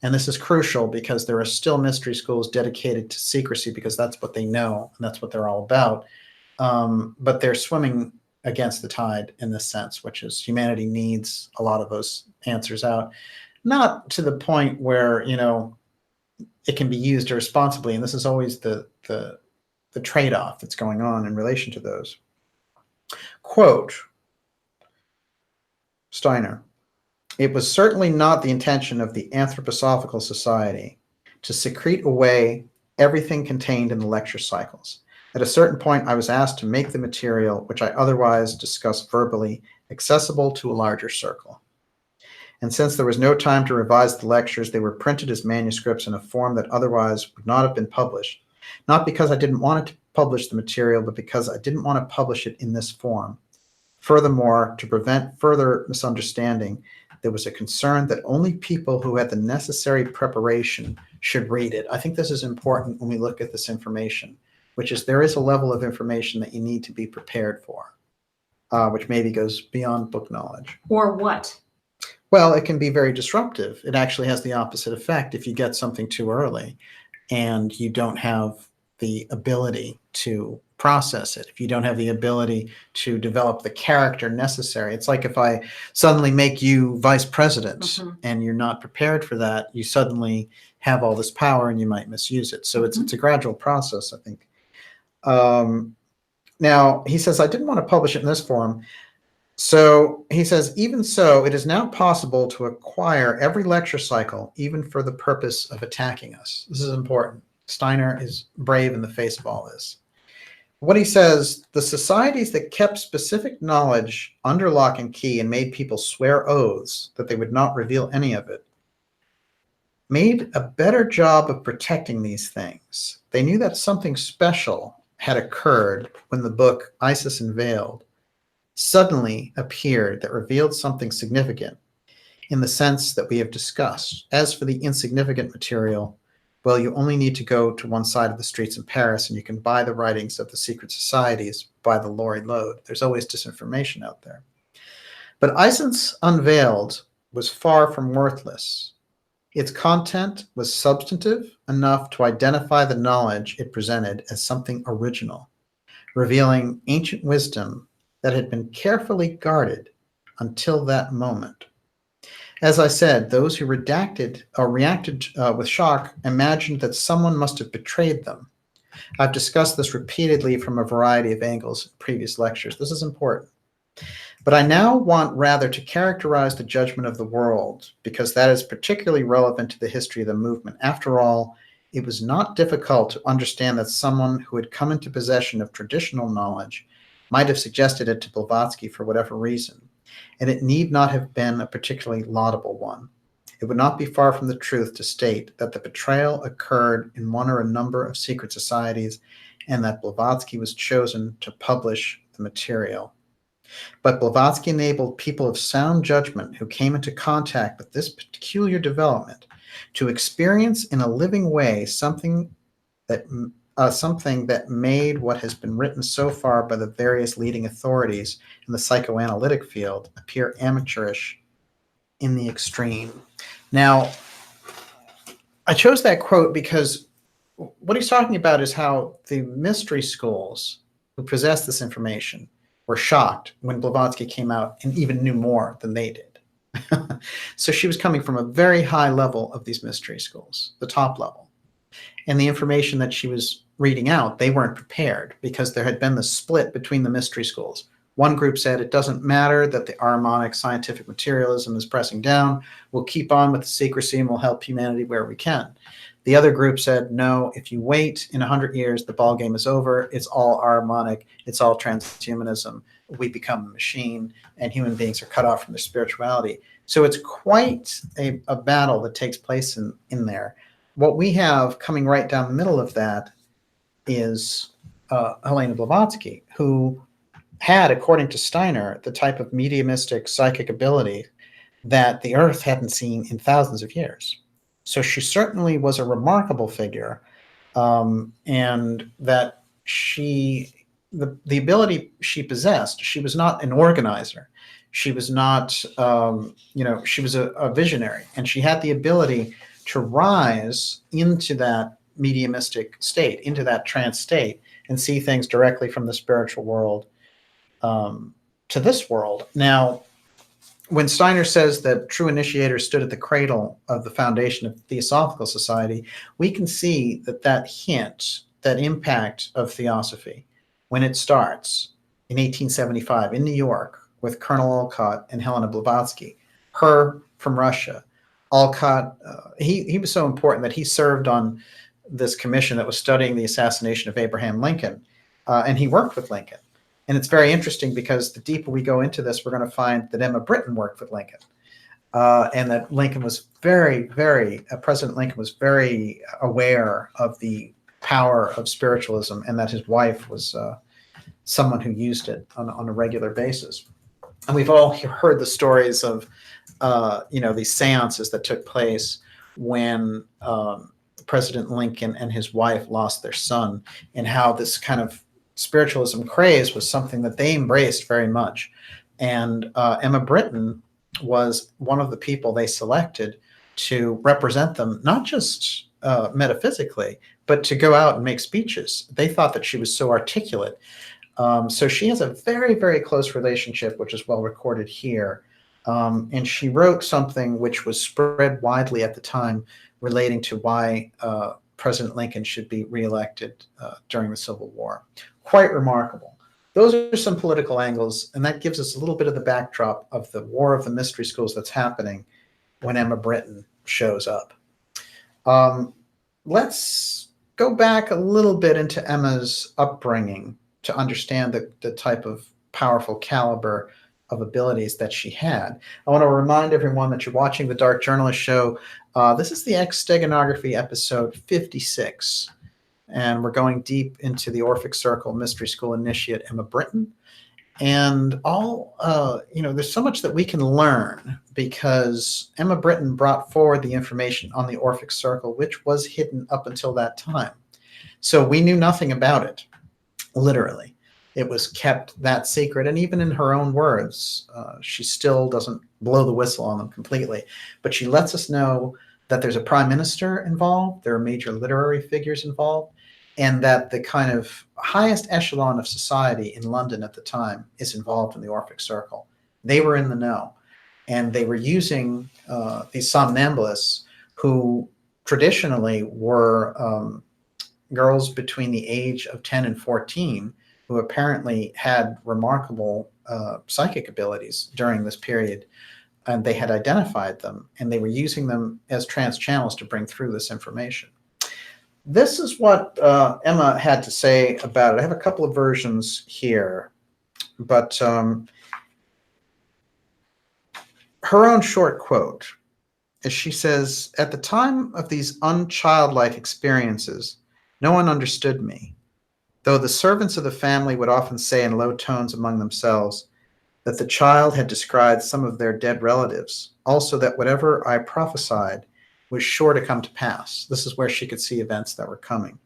And this is crucial because there are still mystery schools dedicated to secrecy because that's what they know and that's what they're all about. But they're swimming against the tide in this sense, which is humanity needs a lot of those answers out. Not to the point where, it can be used irresponsibly. And this is always the trade-off that's going on in relation to those. Quote, Steiner, "It was certainly not the intention of the Anthroposophical Society to secrete away everything contained in the lecture cycles. At a certain point, I was asked to make the material, which I otherwise discuss verbally, accessible to a larger circle. And since there was no time to revise the lectures, they were printed as manuscripts in a form that otherwise would not have been published, not because I didn't want to publish the material, but because I didn't want to publish it in this form. Furthermore, to prevent further misunderstanding, there was a concern that only people who had the necessary preparation should read it." I think this is important when we look at this information, which is there is a level of information that you need to be prepared for, which maybe goes beyond book knowledge. Or what? Well, it can be very disruptive. It actually has the opposite effect if you get something too early and you don't have the ability to process it, if you don't have the ability to develop the character necessary. It's like if I suddenly make you vice president and you're not prepared for that, you suddenly have all this power and you might misuse it. So it's a gradual process, I think. Now, he says, I didn't want to publish it in this form. So he says, even so, it is now possible to acquire every lecture cycle, even for the purpose of attacking us. This is important. Steiner is brave in the face of all this. What he says, the societies that kept specific knowledge under lock and key and made people swear oaths that they would not reveal any of it, made a better job of protecting these things. They knew that something special had occurred when the book Isis Unveiled suddenly appeared that revealed something significant. in the sense that we have discussed. As for the insignificant material, well, you only need to go to one side of the streets in Paris and you can buy the writings of the secret societies by the lorry load. There's always disinformation out there. But Eisen's Unveiled was far from worthless. Its content was substantive enough to identify the knowledge it presented as something original, revealing ancient wisdom that had been carefully guarded until that moment. As I said, those who reacted with shock imagined that someone must have betrayed them. I've discussed this repeatedly from a variety of angles in previous lectures. This is important. But I now want rather to characterize the judgment of the world, because that is particularly relevant to the history of the movement. After all, it was not difficult to understand that someone who had come into possession of traditional knowledge might have suggested it to Blavatsky for whatever reason, and it need not have been a particularly laudable one. It would not be far from the truth to state that the betrayal occurred in one or a number of secret societies and that Blavatsky was chosen to publish the material. But Blavatsky enabled people of sound judgment who came into contact with this peculiar development to experience in a living way something that made what has been written so far by the various leading authorities in the psychoanalytic field appear amateurish in the extreme. Now, I chose that quote because what he's talking about is how the mystery schools who possess this information were shocked when Blavatsky came out and even knew more than they did. So she was coming from a very high level of these mystery schools, the top level. And the information that she was reading out, they weren't prepared because there had been the split between the mystery schools. One group said it doesn't matter that the Ahrimanic scientific materialism is pressing down. We'll keep on with the secrecy and we'll help humanity where we can. The other group said, no, if you wait in 100 years, the ball game is over. It's all Ahrimanic. It's all transhumanism. We become a machine and human beings are cut off from their spirituality. So it's quite a battle that takes place in there. What we have coming right down the middle of that is Helena Blavatsky, who had, according to Steiner, the type of mediumistic psychic ability that the Earth hadn't seen in thousands of years. So she certainly was a remarkable figure, and that the ability she possessed, she was not an organizer. She was not, she was a visionary, and she had the ability to rise into that mediumistic state, into that trance state, and see things directly from the spiritual world to this world. Now, when Steiner says that true initiators stood at the cradle of the foundation of Theosophical Society, we can see that hint, that impact of Theosophy, when it starts in 1875 in New York with Colonel Olcott and Helena Blavatsky, her from Russia. Olcott, he was so important that he served on this commission that was studying the assassination of Abraham Lincoln, and he worked with Lincoln. And it's very interesting because the deeper we go into this, we're going to find that Emma Britten worked with Lincoln, and that Lincoln was President Lincoln was very aware of the power of spiritualism, and that his wife was someone who used it on a regular basis. And we've all heard the stories of, these seances that took place when President Lincoln and his wife lost their son, and how this kind of spiritualism craze was something that they embraced very much. And Emma Britten was one of the people they selected to represent them, not just metaphysically, but to go out and make speeches. They thought that she was so articulate. So she has a very, very close relationship, which is well recorded here. And she wrote something which was spread widely at the time relating to why President Lincoln should be reelected during the Civil War. Quite remarkable. Those are some political angles, and that gives us a little bit of the backdrop of the War of the Mystery Schools that's happening when Emma Britten shows up. Let's go back a little bit into Emma's upbringing to understand the type of powerful caliber of abilities that she had. I want to remind everyone that you're watching the Dark Journalist Show. This is the X-Steganography episode 56. And we're going deep into the Orphic Circle Mystery School initiate Emma Britten. And there's so much that we can learn because Emma Britton brought forward the information on the Orphic Circle, which was hidden up until that time. So we knew nothing about it, literally. It was kept that secret. And even in her own words, she still doesn't blow the whistle on them completely. But she lets us know that there's a prime minister involved, there are major literary figures involved, and that the kind of highest echelon of society in London at the time is involved in the Orphic Circle. They were in the know, and they were using these somnambulists who traditionally were girls between the age of 10 and 14 who apparently had remarkable psychic abilities during this period. And they had identified them, and they were using them as trance channels to bring through this information. This is what Emma had to say about it. I have a couple of versions here, but her own short quote is, she says, "At the time of these unchildlike experiences, no one understood me, though the servants of the family would often say in low tones among themselves that the child had described some of their dead relatives, also that whatever I prophesied was sure to come to pass." This is where she could see events that were coming.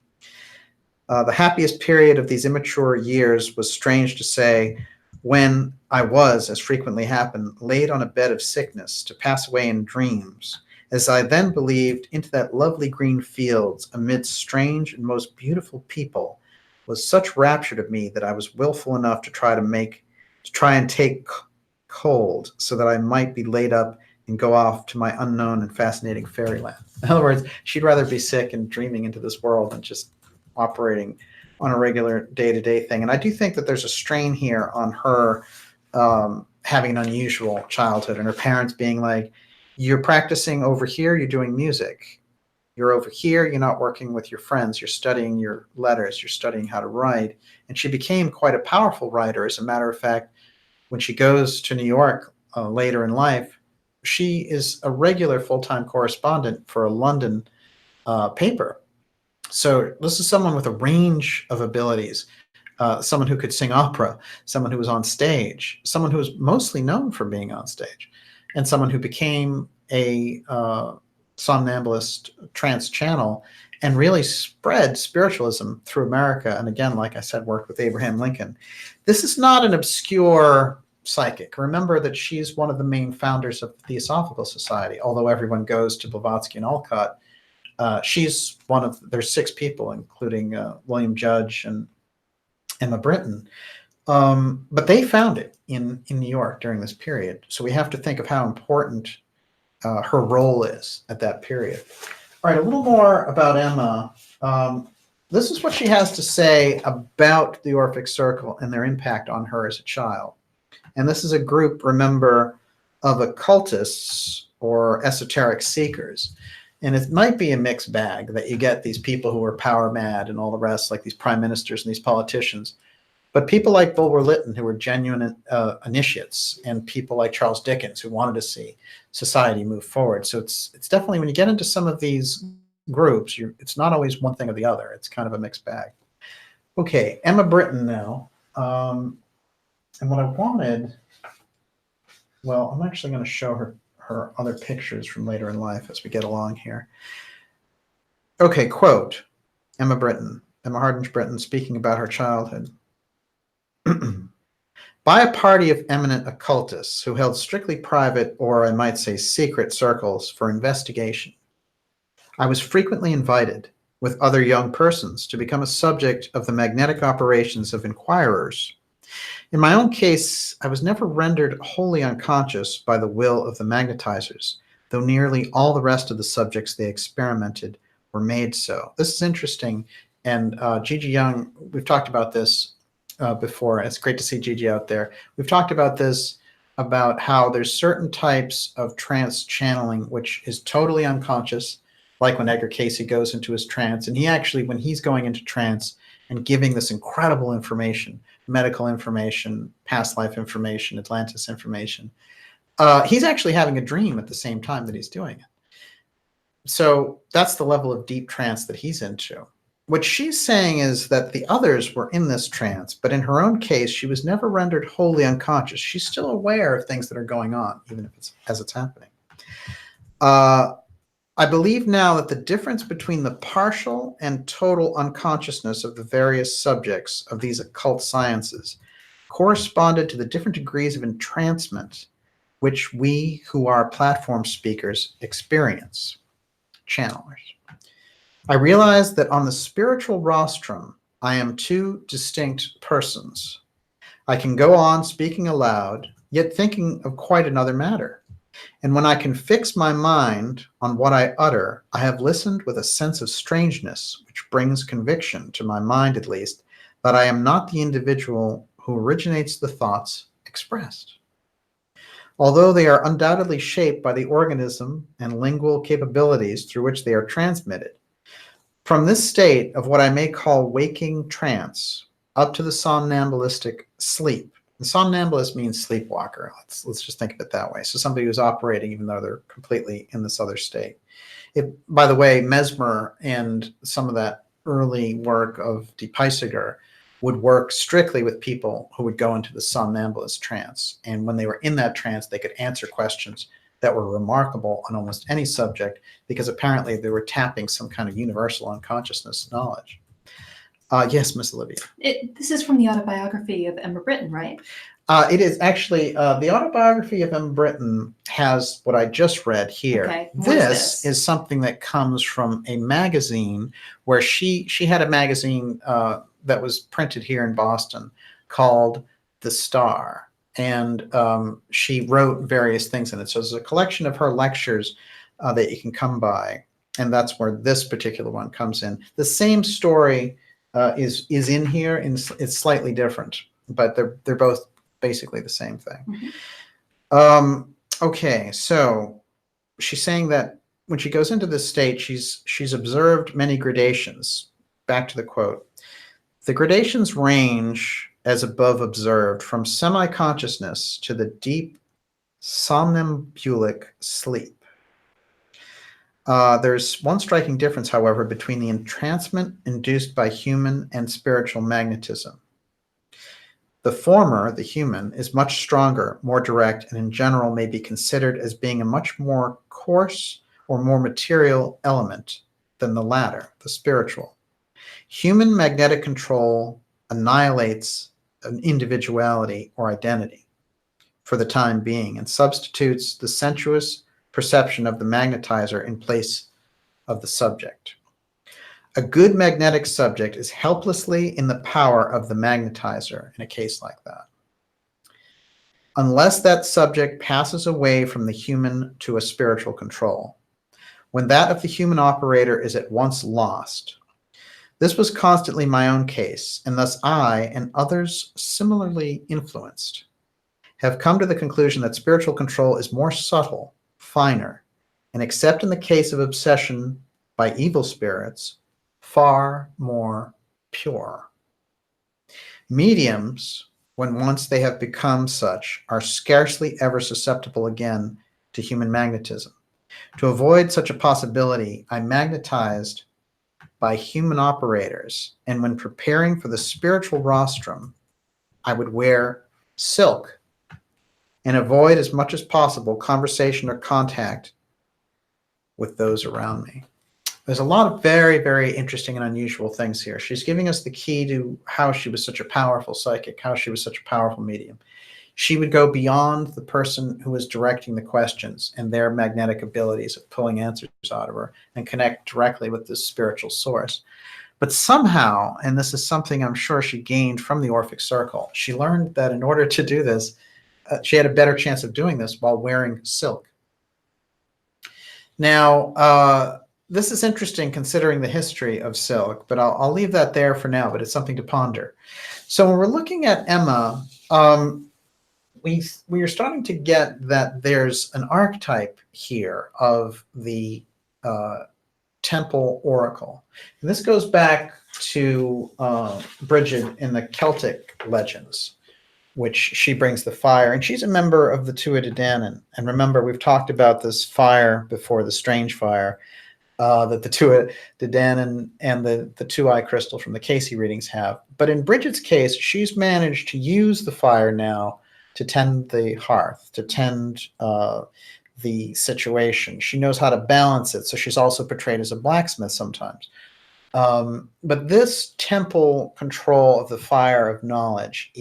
The happiest period of these immature years was, strange to say, when I was, as frequently happened, laid on a bed of sickness to pass away in dreams, as I then believed into that lovely green fields amidst strange and most beautiful people, was such rapture of me that I was willful enough to try and take cold, so that I might be laid up and go off to my unknown and fascinating fairyland. In other words, she'd rather be sick and dreaming into this world than just operating on a regular day-to-day thing. And I do think that there's a strain here on her having an unusual childhood, and her parents being like, you're practicing over here, you're doing music. You're over here, you're not working with your friends, you're studying your letters, you're studying how to write. And she became quite a powerful writer. As a matter of fact, when she goes to New York later in life, she is a regular full-time correspondent for a London paper. So this is someone with a range of abilities, someone who could sing opera, someone who was on stage, someone who was mostly known for being on stage, and someone who became a somnambulist trance channel and really spread spiritualism through America. And again, like I said, worked with Abraham Lincoln. This is not an obscure psychic. Remember that she's one of the main founders of the Theosophical Society, although everyone goes to Blavatsky and Alcott. She's one of, there's 6 people, including William Judge and Emma Britton. But they found it in New York during this period. So we have to think of how important her role is at that period. All right, a little more about Emma. This is what she has to say about the Orphic Circle and their impact on her as a child. And this is a group, remember, of occultists or esoteric seekers. And it might be a mixed bag that you get these people who are power mad and all the rest, like these prime ministers and these politicians. But people like Bulwer Lytton, who were genuine initiates, and people like Charles Dickens, who wanted to see society move forward. So it's definitely, when you get into some of these groups, it's not always one thing or the other. It's kind of a mixed bag. Okay, Emma Britton now. And what I wanted, well, I'm actually going to show her other pictures from later in life as we get along here. Okay, quote, Emma Hardinge Britten, speaking about her childhood. By a party of eminent occultists who held strictly private, or I might say secret, circles for investigation, I was frequently invited, with other young persons, to become a subject of the magnetic operations of inquirers. In my own case, I was never rendered wholly unconscious by the will of the magnetizers, though nearly all the rest of the subjects they experimented were made so. This is interesting, and Gigi Young, we've talked about this before. It's great to see Gigi out there. We've talked about this, about how there's certain types of trance channeling which is totally unconscious, like when Edgar Cayce goes into his trance, and he actually, when he's going into trance and giving this incredible information, medical information, past life information, Atlantis information, he's actually having a dream at the same time that he's doing it. So that's the level of deep trance that he's into. what she's saying is that the others were in this trance, but in her own case, she was never rendered wholly unconscious. She's still aware of things that are going on, even if as it's happening. I believe now that the difference between the partial and total unconsciousness of the various subjects of these occult sciences corresponded to the different degrees of entrancement which we who are platform speakers experience, channelers. I realize that on the spiritual rostrum, I am two distinct persons. I can go on speaking aloud, yet thinking of quite another matter. And when I can fix my mind on what I utter, I have listened with a sense of strangeness, which brings conviction, to my mind at least, that I am not the individual who originates the thoughts expressed. Although they are undoubtedly shaped by the organism and lingual capabilities through which they are transmitted, from this state of what I may call waking trance up to the somnambulistic sleep. The somnambulist means sleepwalker. Let's just think of it that way. So somebody who's operating even though they're completely in this other state. By the way, Mesmer and some of that early work of De Puysegur would work strictly with people who would go into the somnambulist trance. And when they were in that trance, they could answer questions that were remarkable on almost any subject, because apparently they were tapping some kind of universal unconsciousness knowledge. Yes, Miss Olivia. This is from the autobiography of Emma Britton, right? It is actually, the autobiography of Emma Britton has what I just read here. Okay. This is something that comes from a magazine where she had a magazine that was printed here in Boston called The Star. And she wrote various things in it. So there's a collection of her lectures that you can come by. And that's where this particular one comes in. The same story is in here, and it's slightly different, but they're both basically the same thing. Mm-hmm. Okay, so she's saying that when she goes into this state, she's observed many gradations. Back to the quote. The gradations range, as above observed, from semi-consciousness to the deep somnambulic sleep. There's one striking difference, however, between the entrancement induced by human and spiritual magnetism. The former, the human, is much stronger, more direct, and in general may be considered as being a much more coarse or more material element than the latter, the spiritual. Human magnetic control annihilates an individuality or identity for the time being and substitutes the sensuous perception of the magnetizer in place of the subject. A good magnetic subject is helplessly in the power of the magnetizer in a case like that. Unless that subject passes away from the human to a spiritual control, when that of the human operator is at once lost. This was constantly my own case, and thus I, and others similarly influenced, have come to the conclusion that spiritual control is more subtle, finer, and except in the case of obsession by evil spirits, far more pure. Mediums, when once they have become such, are scarcely ever susceptible again to human magnetism. To avoid such a possibility, I magnetized by human operators, and when preparing for the spiritual rostrum, I would wear silk and avoid as much as possible conversation or contact with those around me. There's a lot of very, very interesting and unusual things here. She's giving us the key to how she was such a powerful psychic, how she was such a powerful medium. She would go beyond the person who was directing the questions and their magnetic abilities of pulling answers out of her and connect directly with this spiritual source. But somehow, and this is something I'm sure she gained from the Orphic Circle, she learned that in order to do this, she had a better chance of doing this while wearing silk. Now, this is interesting considering the history of silk, but I'll leave that there for now, but it's something to ponder. So when we're looking at Emma, we are starting to get that there's an archetype here of the temple oracle. And this goes back to Bridget in the Celtic legends, which she brings the fire, and she's a member of the Tuatha De Danann. And remember, we've talked about this fire before, the strange fire, that the Dan and the 2-eye crystal from the Casey readings have. But in Bridget's case, she's managed to use the fire now to tend the hearth, to tend the situation. She knows how to balance it. So she's also portrayed as a blacksmith sometimes. But this temple control of the fire of knowledge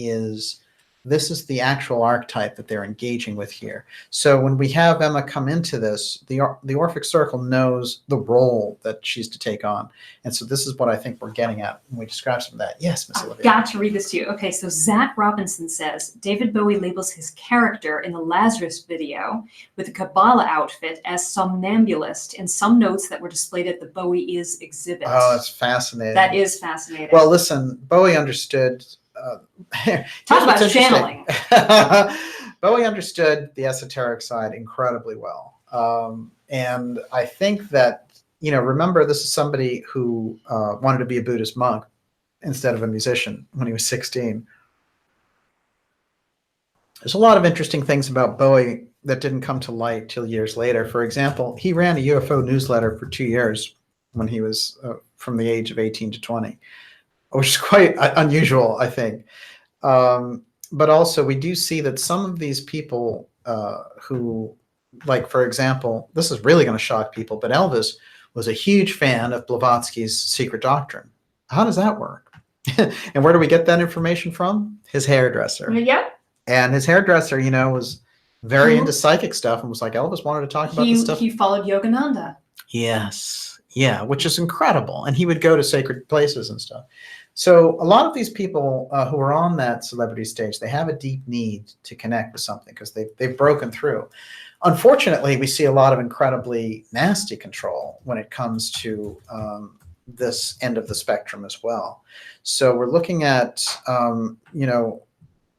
this is the actual archetype that they're engaging with here. So when we have Emma come into this, the Orphic Circle knows the role that she's to take on. And so this is what I think we're getting at when we describe some of that. Yes, Miss Olivia. Got to read this to you. Okay, so Zach Robinson says, David Bowie labels his character in the Lazarus video with a Kabbalah outfit as somnambulist in some notes that were displayed at the Bowie Is exhibit. Oh, that's fascinating. That is fascinating. Well, listen, Bowie understood... Talk about channeling. Bowie understood the esoteric side incredibly well. And I think that, remember, this is somebody who wanted to be a Buddhist monk instead of a musician when he was 16. There's a lot of interesting things about Bowie that didn't come to light till years later. For example, he ran a UFO newsletter for 2 years when he was from the age of 18 to 20. Which is quite unusual, I think. But also, we do see that some of these people who, like, for example, this is really going to shock people, but Elvis was a huge fan of Blavatsky's secret doctrine. How does that work? And where do we get that information from? His hairdresser. Yeah. And his hairdresser, was very into psychic stuff and was like, Elvis wanted to talk about this stuff. He followed Yogananda. Yes. Yeah, which is incredible. And he would go to sacred places and stuff. So a lot of these people who are on that celebrity stage, they have a deep need to connect with something because they've broken through. Unfortunately, we see a lot of incredibly nasty control when it comes to this end of the spectrum as well. So we're looking at,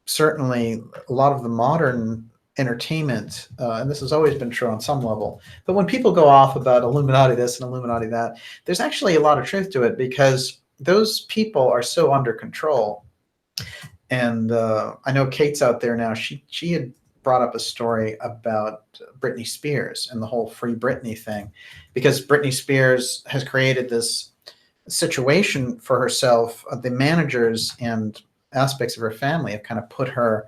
certainly a lot of the modern entertainment, and this has always been true on some level, but when people go off about Illuminati this and Illuminati that, there's actually a lot of truth to it because those people are so under control. And I know Kate's out there now. She had brought up a story about Britney Spears and the whole Free Britney thing, because Britney Spears has created this situation for herself. The managers and aspects of her family have kind of put her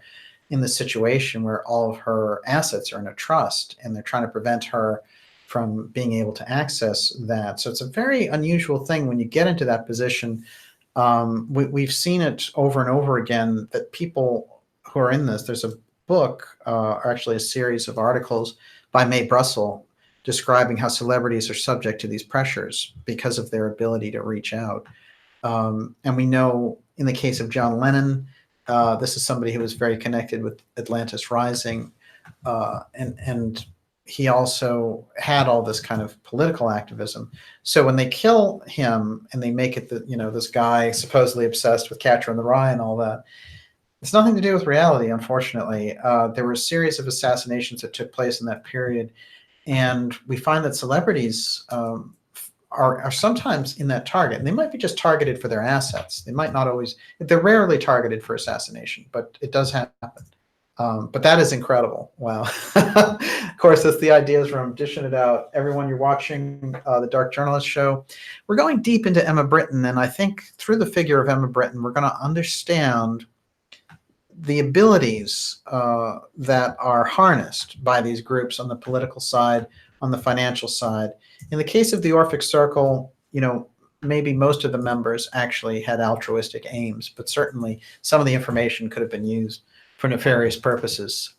in the situation where all of her assets are in a trust, and they're trying to prevent her from being able to access that. So it's a very unusual thing when you get into that position. We've seen it over and over again that people who are in this, there's a book, or actually a series of articles by Mae Brussel describing how celebrities are subject to these pressures because of their ability to reach out. And we know in the case of John Lennon, this is somebody who was very connected with Atlantis Rising, and he also had all this kind of political activism. So when they kill him and they make it that, this guy supposedly obsessed with Catcher in the Rye and all that, it's nothing to do with reality, unfortunately. There were a series of assassinations that took place in that period. And we find that celebrities are sometimes in that target. And they might be just targeted for their assets. They might not always, they're rarely targeted for assassination, but it does happen. But that is incredible. Wow. Of course, that's the ideas from Dishing It Out. Everyone, you're watching the Dark Journalist Show. We're going deep into Emma Britton, and I think through the figure of Emma Britton, we're going to understand the abilities that are harnessed by these groups on the political side, on the financial side. In the case of the Orphic Circle, maybe most of the members actually had altruistic aims, but certainly some of the information could have been used for nefarious purposes.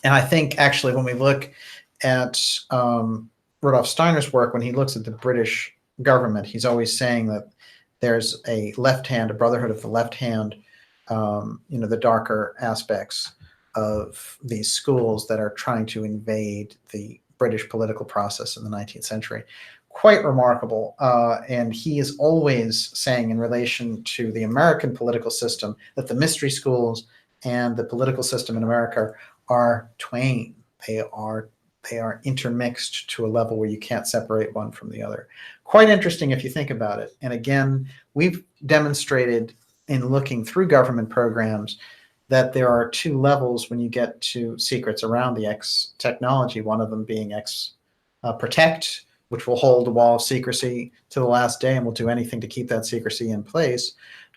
And I think actually when we look at Rudolf Steiner's work, when he looks at the British government, he's always saying that there's a left hand, a brotherhood of the left hand, the darker aspects of these schools that are trying to invade the British political process in the 19th century. Quite remarkable. And he is always saying in relation to the American political system that the mystery schools and the political system in America are twain. They are intermixed to a level where you can't separate one from the other. Quite interesting if you think about it. And again, we've demonstrated in looking through government programs that there are two levels when you get to secrets around the X technology, one of them being X Protect, which will hold a wall of secrecy to the last day and will do anything to keep that secrecy in place.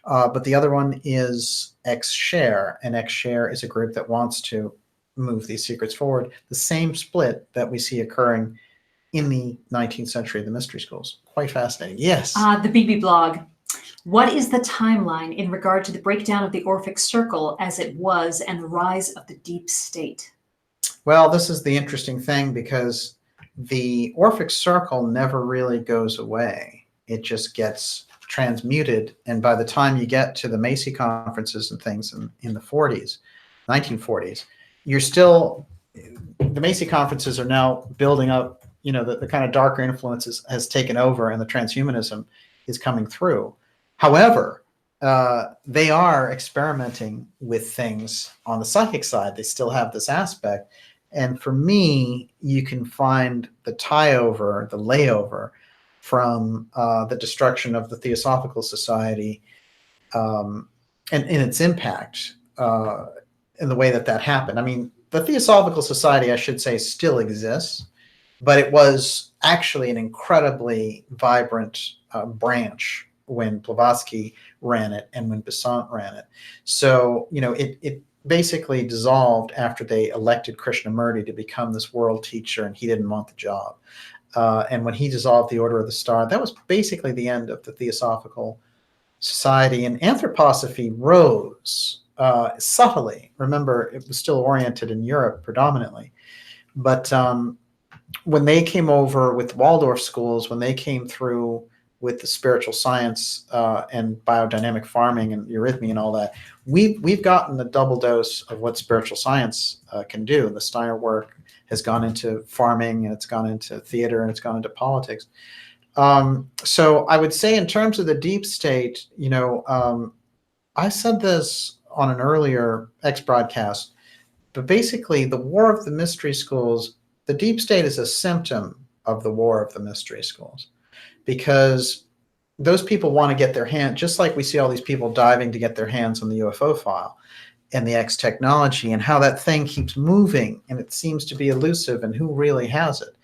But the other one is X-Share, and X-Share is a group that wants to move these secrets forward. The same split that we see occurring in the 19th century, the mystery schools. Quite fascinating. Yes. The BB blog. What is the timeline in regard to the breakdown of the Orphic Circle as it was and the rise of the deep state? Well, this is the interesting thing, because the Orphic Circle never really goes away. It just gets transmuted. And by the time you get to the Macy conferences and things in the 40s, 1940s, you're still, the Macy conferences are now building up, you know, the kind of darker influences has taken over and the transhumanism is coming through. However, they are experimenting with things on the psychic side. They still have this aspect. And for me, you can find the tie-over, the layover from the destruction of the Theosophical Society and its impact in the way that happened. I mean, the Theosophical Society, I should say, still exists, but it was actually an incredibly vibrant branch when Blavatsky ran it and when Besant ran it. So, you know, it basically dissolved after they elected Krishnamurti to become this world teacher, and he didn't want the job. And when he dissolved the Order of the Star, that was basically the end of the Theosophical Society. And Anthroposophy rose subtly. Remember, it was still oriented in Europe predominantly. But when they came over with Waldorf schools, when they came through with the spiritual science and biodynamic farming and eurythmy and all that, we've gotten a double dose of what spiritual science can do. The Steiner work has gone into farming, and it's gone into theater, and it's gone into politics. So I would say, in terms of the deep state, you know, I said this on an earlier X broadcast, but basically the war of the mystery schools, the deep state is a symptom of the war of the mystery schools, because those people want to get their hand, just like we see all these people diving to get their hands on the UFO file and the X technology, and how that thing keeps moving and it seems to be elusive, and who really has it.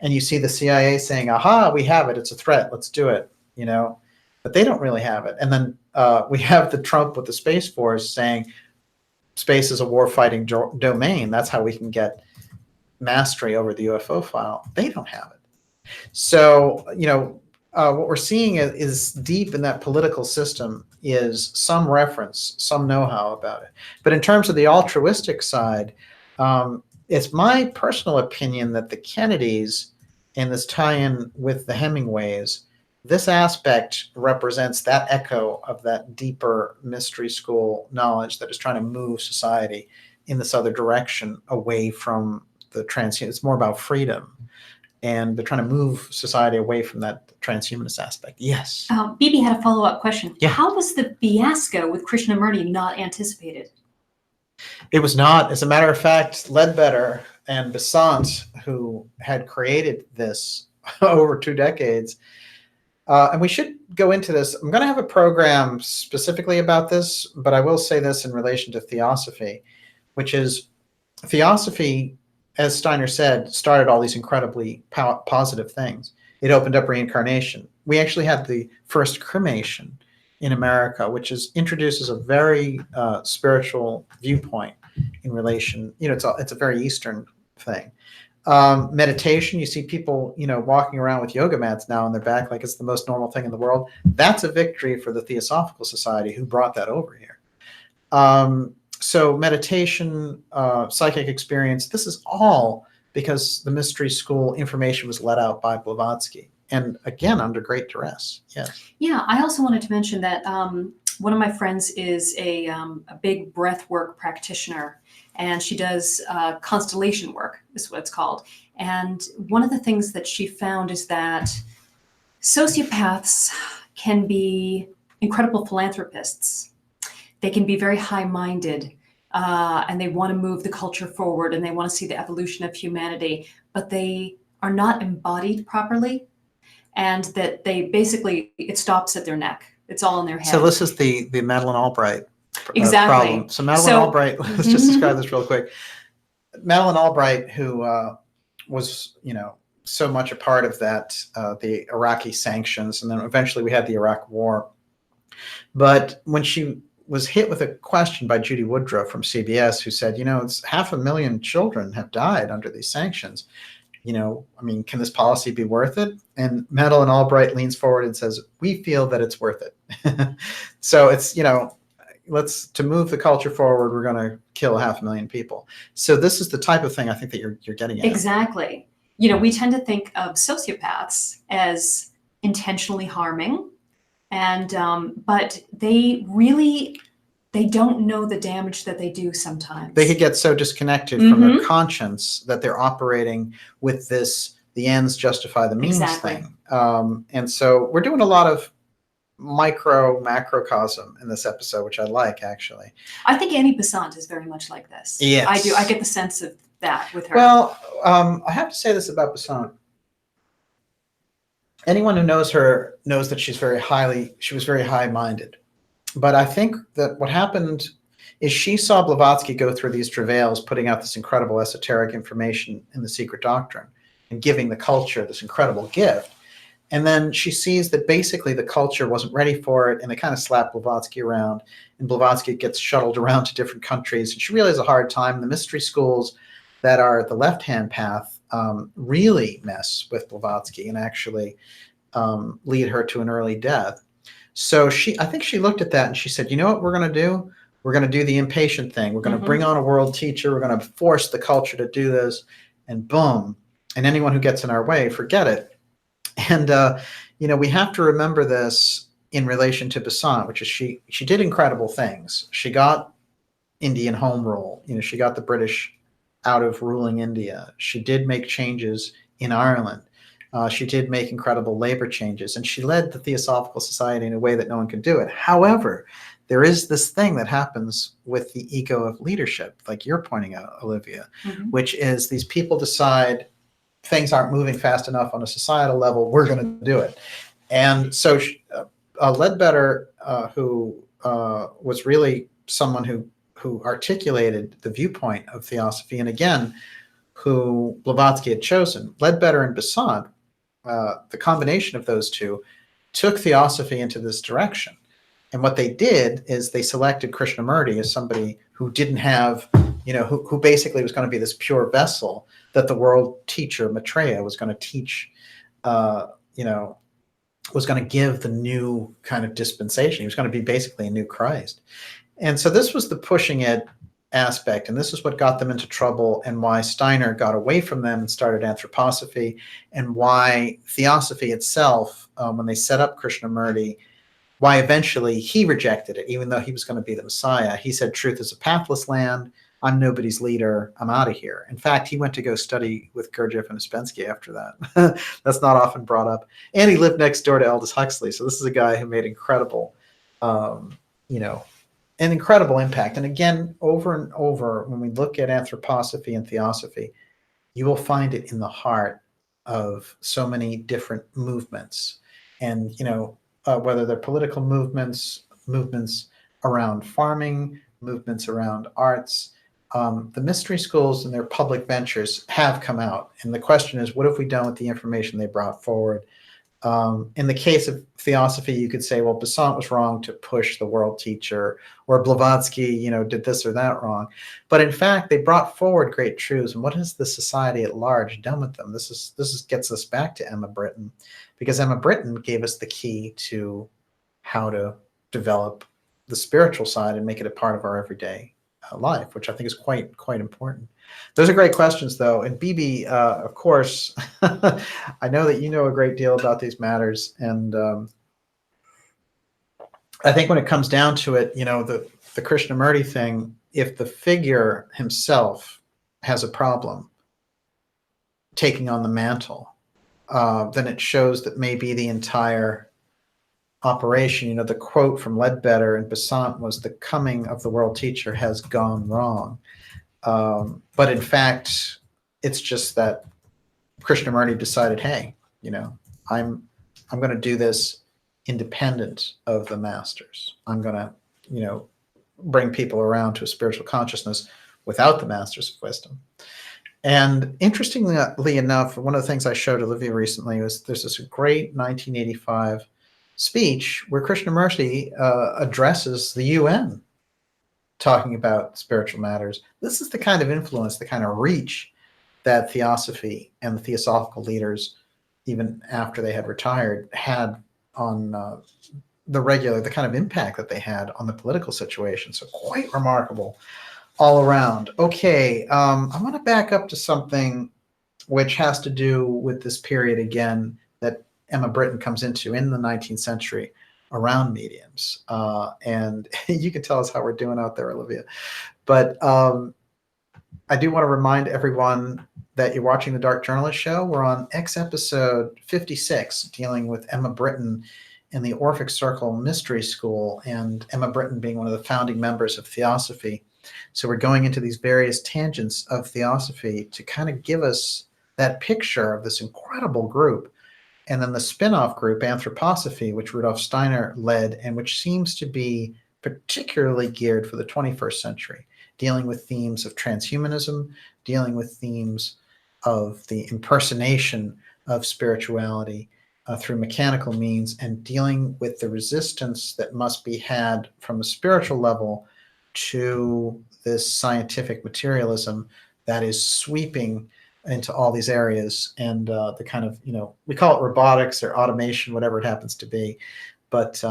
And you see the CIA saying, aha, we have it, it's a threat, let's do it, you know, but they don't really have it. And then we have the Trump with the Space Force saying space is a war-fighting domain. That's how we can get mastery over the UFO file. They don't have it. So, you know, what we're seeing is deep in that political system is some reference, some know-how about it. But in terms of the altruistic side, it's my personal opinion that the Kennedys, and this tie-in with the Hemingways, this aspect represents that echo of that deeper mystery school knowledge that is trying to move society in this other direction, away from the transhuman. It's more about freedom, and they're trying to move society away from that transhumanist aspect. Yes. BB had a follow-up question. Yeah. How was the fiasco with Krishnamurti not anticipated? It was not. As a matter of fact, Ledbetter and Besant, who had created this over 2 decades, and we should go into this. I'm going to have a program specifically about this, but I will say this in relation to Theosophy, which is Theosophy, as Steiner said, started all these incredibly positive things. It opened up reincarnation. We actually had the first cremation in America, which introduces a very spiritual viewpoint in relation. You know, it's a very Eastern thing. Meditation, you see people, you know, walking around with yoga mats now on their back like it's the most normal thing in the world. That's a victory for the Theosophical Society, who brought that over here. So meditation, psychic experience, this is all because the mystery school information was let out by Blavatsky. And again, under great duress. Yes. Yeah. I also wanted to mention that one of my friends is a big breath work practitioner, and she does constellation work, is what it's called. And one of the things that she found is that sociopaths can be incredible philanthropists. They can be very high-minded, and they want to move the culture forward, and they want to see the evolution of humanity, but they are not embodied properly, and that they basically, it stops at their neck. It's all in their head. So this is the Madeleine Albright exactly. problem. So Madeleine Albright, let's just describe this real quick. Madeleine Albright, who was, you know, so much a part of that, the Iraqi sanctions, and then eventually we had the Iraq War. But when she was hit with a question by Judy Woodruff from CBS, who said, it's 500,000 children have died under these sanctions. I mean, can this policy be worth it? And Madeleine Albright leans forward and says, we feel that it's worth it. So it's, to move the culture forward, we're going to kill 500,000 people. So this is the type of thing I think that you're getting at. Exactly. We tend to think of sociopaths as intentionally harming, and but they don't know the damage that they do sometimes. They could get so disconnected from their conscience that they're operating with this the ends justify the means thing. And so we're doing a lot of macrocosm in this episode, which I like, actually. I think Annie Besant is very much like this. Yes. I do. I get the sense of that with her. Well, I have to say this about Besant. Anyone who knows her knows that she was very high-minded. But I think that what happened is she saw Blavatsky go through these travails, putting out this incredible esoteric information in the Secret Doctrine and giving the culture this incredible gift. And then she sees that basically the culture wasn't ready for it, and they kind of slap Blavatsky around, and Blavatsky gets shuttled around to different countries. And she really has a hard time. The mystery schools that are the left-hand path really mess with Blavatsky and actually lead her to an early death. So I think she looked at that and she said, you know what we're going to do? We're going to do the impatient thing. We're going to bring on a world teacher. We're going to force the culture to do this, and boom. And anyone who gets in our way, forget it. And, we have to remember this in relation to Besant, which is she did incredible things. She got Indian home rule. She got the British out of ruling India. She did make changes in Ireland. She did make incredible labor changes, and she led the Theosophical Society in a way that no one could do it. However, there is this thing that happens with the ego of leadership, like you're pointing out, Olivia, which is these people decide things aren't moving fast enough on a societal level, we're going to do it. And so Ledbetter, who was really someone who articulated the viewpoint of Theosophy, and again, who Blavatsky had chosen, Ledbetter and Besant, the combination of those two, took Theosophy into this direction. And what they did is they selected Krishnamurti as somebody who didn't have, who basically was going to be this pure vessel that the world teacher, Maitreya, was going to teach, was going to give the new kind of dispensation. He was going to be basically a new Christ. And so this was the pushing it aspect, and this is what got them into trouble, and why Steiner got away from them and started anthroposophy, and why Theosophy itself, when they set up Krishnamurti, why eventually he rejected it, even though he was going to be the Messiah. He said, truth is a pathless land. I'm nobody's leader. I'm out of here. In fact, he went to go study with Gurdjieff and Ouspensky after that. That's not often brought up. And he lived next door to Aldous Huxley. So this is a guy who made incredible, an incredible impact. And again, over and over, when we look at anthroposophy and theosophy, you will find it in the heart of so many different movements. And, whether they're political movements around farming, movements around arts, the mystery schools and their public ventures have come out. And the question is, what have we done with the information they brought forward? In the case of Theosophy, you could say, well, Besant was wrong to push the world teacher, or Blavatsky, did this or that wrong. But in fact, they brought forward great truths. And what has the society at large done with them? This gets us back to Emma Britton, because Emma Britton gave us the key to how to develop the spiritual side and make it a part of our everyday life, which I think is quite important. Those are great questions, though. And Bibi, of course, I know that you know a great deal about these matters. And I think when it comes down to it, the Krishnamurti thing, if the figure himself has a problem taking on the mantle, then it shows that maybe the entire operation, the quote from Ledbetter and Besant was, the coming of the world teacher has gone wrong. But in fact, it's just that Krishnamurti decided, hey, I'm going to do this independent of the masters. I'm going to, bring people around to a spiritual consciousness without the masters of wisdom. And interestingly enough, one of the things I showed Olivia recently was there's this great 1985 speech where Krishnamurti addresses the UN talking about spiritual matters. This is the kind of influence, the kind of reach that Theosophy and the theosophical leaders, even after they had retired, had on the kind of impact that they had on the political situation. So quite remarkable all around. Okay, I want to back up to something which has to do with this period again that Emma Britton comes into in the 19th century around mediums. And you can tell us how we're doing out there, Olivia. But I do want to remind everyone that you're watching the Dark Journalist Show. We're on episode 56, dealing with Emma Britton in the Orphic Circle Mystery School, and Emma Britton being one of the founding members of Theosophy. So we're going into these various tangents of Theosophy to kind of give us that picture of this incredible group. And then the spin-off group, Anthroposophy, which Rudolf Steiner led, and which seems to be particularly geared for the 21st century, dealing with themes of transhumanism, dealing with themes of the impersonation of spirituality through mechanical means, and dealing with the resistance that must be had from a spiritual level to this scientific materialism that is sweeping into all these areas, and the kind of, we call it robotics or automation, whatever it happens to be, but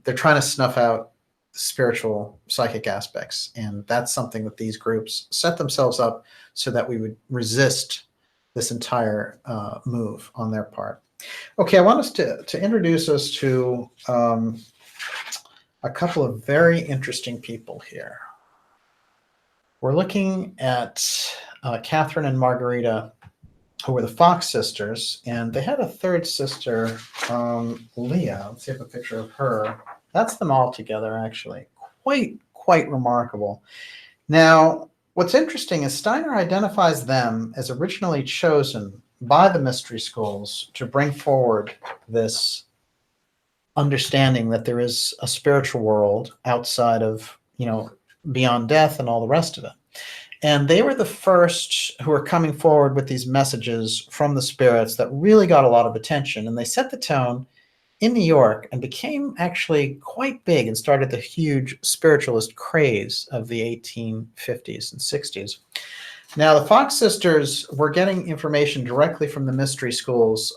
they're trying to snuff out spiritual psychic aspects. And that's something that these groups set themselves up so that we would resist this entire move on their part. Okay, I want us to introduce us to a couple of very interesting people here. We're looking at Catherine and Margarita, who were the Fox sisters, and they had a third sister, Leah. Let's see if I have a picture of her. That's them all together, actually. Quite remarkable. Now, what's interesting is Steiner identifies them as originally chosen by the mystery schools to bring forward this understanding that there is a spiritual world outside of, beyond death and all the rest of it. And they were the first who were coming forward with these messages from the spirits that really got a lot of attention. And they set the tone in New York and became actually quite big and started the huge spiritualist craze of the 1850s and 60s. Now, the Fox sisters were getting information directly from the mystery schools,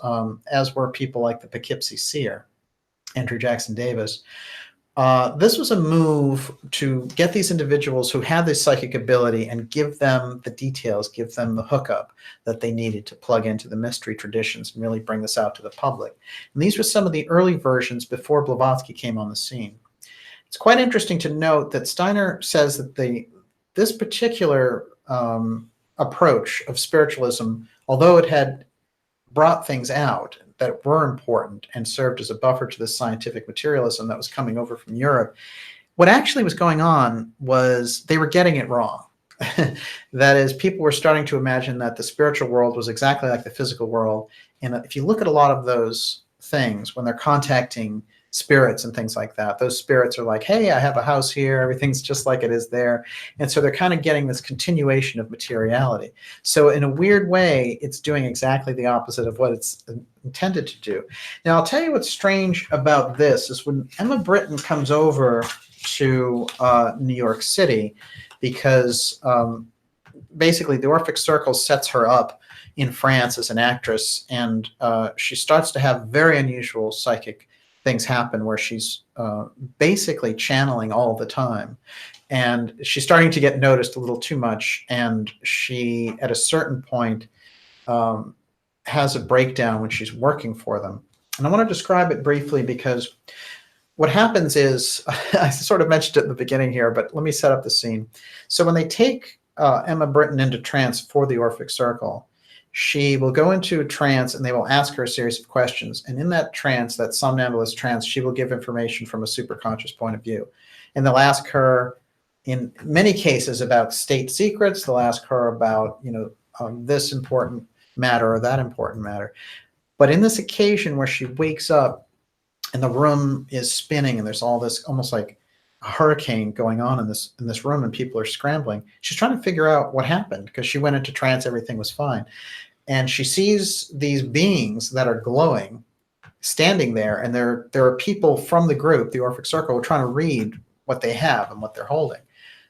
as were people like the Poughkeepsie Seer, Andrew Jackson Davis. This was a move to get these individuals who had this psychic ability and give them the details, give them the hookup that they needed to plug into the mystery traditions and really bring this out to the public. And these were some of the early versions before Blavatsky came on the scene. It's quite interesting to note that Steiner says that this particular approach of spiritualism, although it had brought things out that were important and served as a buffer to the scientific materialism that was coming over from Europe, what actually was going on was they were getting it wrong. That is, people were starting to imagine that the spiritual world was exactly like the physical world. And if you look at a lot of those things, when they're contacting spirits and things like that, those spirits are like, hey, I have a house here, everything's just like it is there. And so they're kind of getting this continuation of materiality. So in a weird way, it's doing exactly the opposite of what it's intended to do. Now, I'll tell you what's strange about this is when Emma Britton comes over to New York City, because basically the Orphic Circle sets her up in France as an actress, and she starts to have very unusual psychic things happen where she's basically channeling all the time. And she's starting to get noticed a little too much. And she, at a certain point, has a breakdown when she's working for them. And I want to describe it briefly because what happens is, I sort of mentioned it in the beginning here, but let me set up the scene. So when they take Emma Britton into trance for the Orphic Circle, she will go into a trance and they will ask her a series of questions. And in that trance, that somnambulist trance, she will give information from a superconscious point of view. And they'll ask her, in many cases, about state secrets. They'll ask her about, this important matter or that important matter. But in this occasion where she wakes up and the room is spinning and there's all this almost like hurricane going on in this room, and people are scrambling. She's trying to figure out what happened because she went into trance, everything was fine. And she sees these beings that are glowing standing there, and there are people from the group, the Orphic Circle, trying to read what they have and what they're holding.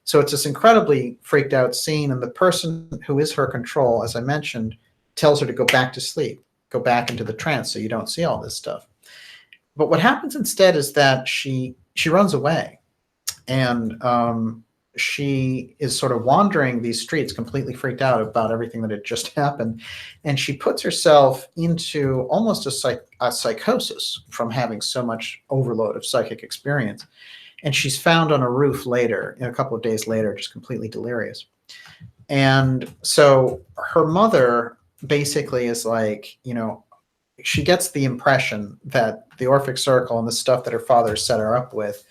So it's this incredibly freaked out scene, and the person who is her control, as I mentioned, tells her to go back to sleep, go back into the trance so you don't see all this stuff. But what happens instead is that she runs away, and she is sort of wandering these streets completely freaked out about everything that had just happened, and she puts herself into almost a psychosis from having so much overload of psychic experience. And she's found on a roof later, a couple of days later, just completely delirious. And so her mother basically is like, she gets the impression that the Orphic Circle and the stuff that her father set her up with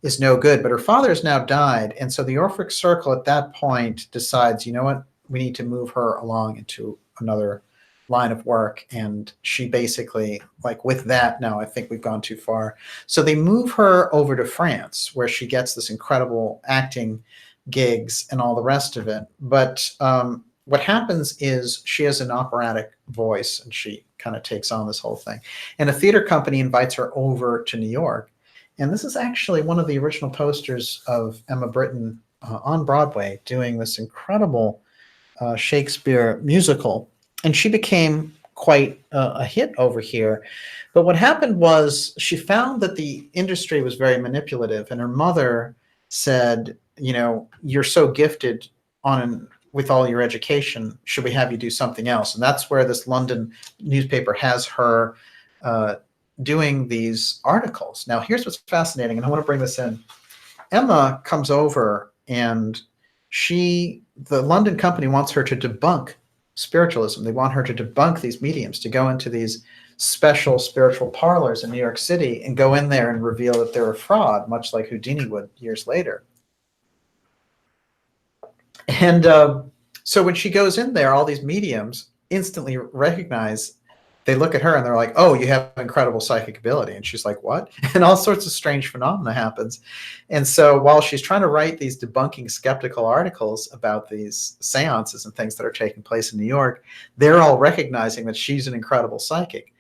is no good, but her father has now died. And so the Orphic Circle at that point decides, you know what, we need to move her along into another line of work. And she basically, like, with that, no, I think we've gone too far. So they move her over to France, where she gets this incredible acting gigs and all the rest of it. But what happens is she has an operatic voice, and she kind of takes on this whole thing. And a theater company invites her over to New York. And this is actually one of the original posters of Emma Britton on Broadway doing this incredible Shakespeare musical. And she became quite a hit over here. But what happened was she found that the industry was very manipulative, and her mother said, you're so gifted with all your education, should we have you do something else? And that's where this London newspaper has her doing these articles. Now, here's what's fascinating, and I want to bring this in. Emma comes over, and the London company wants her to debunk spiritualism. They want her to debunk these mediums, to go into these special spiritual parlors in New York City and go in there and reveal that they're a fraud, much like Houdini would years later. And so when she goes in there, all these mediums instantly recognize, they look at her and they're like, oh, you have incredible psychic ability. And she's like, what? And all sorts of strange phenomena happens. And so while she's trying to write these debunking skeptical articles about these seances and things that are taking place in New York, they're all recognizing that she's an incredible psychic.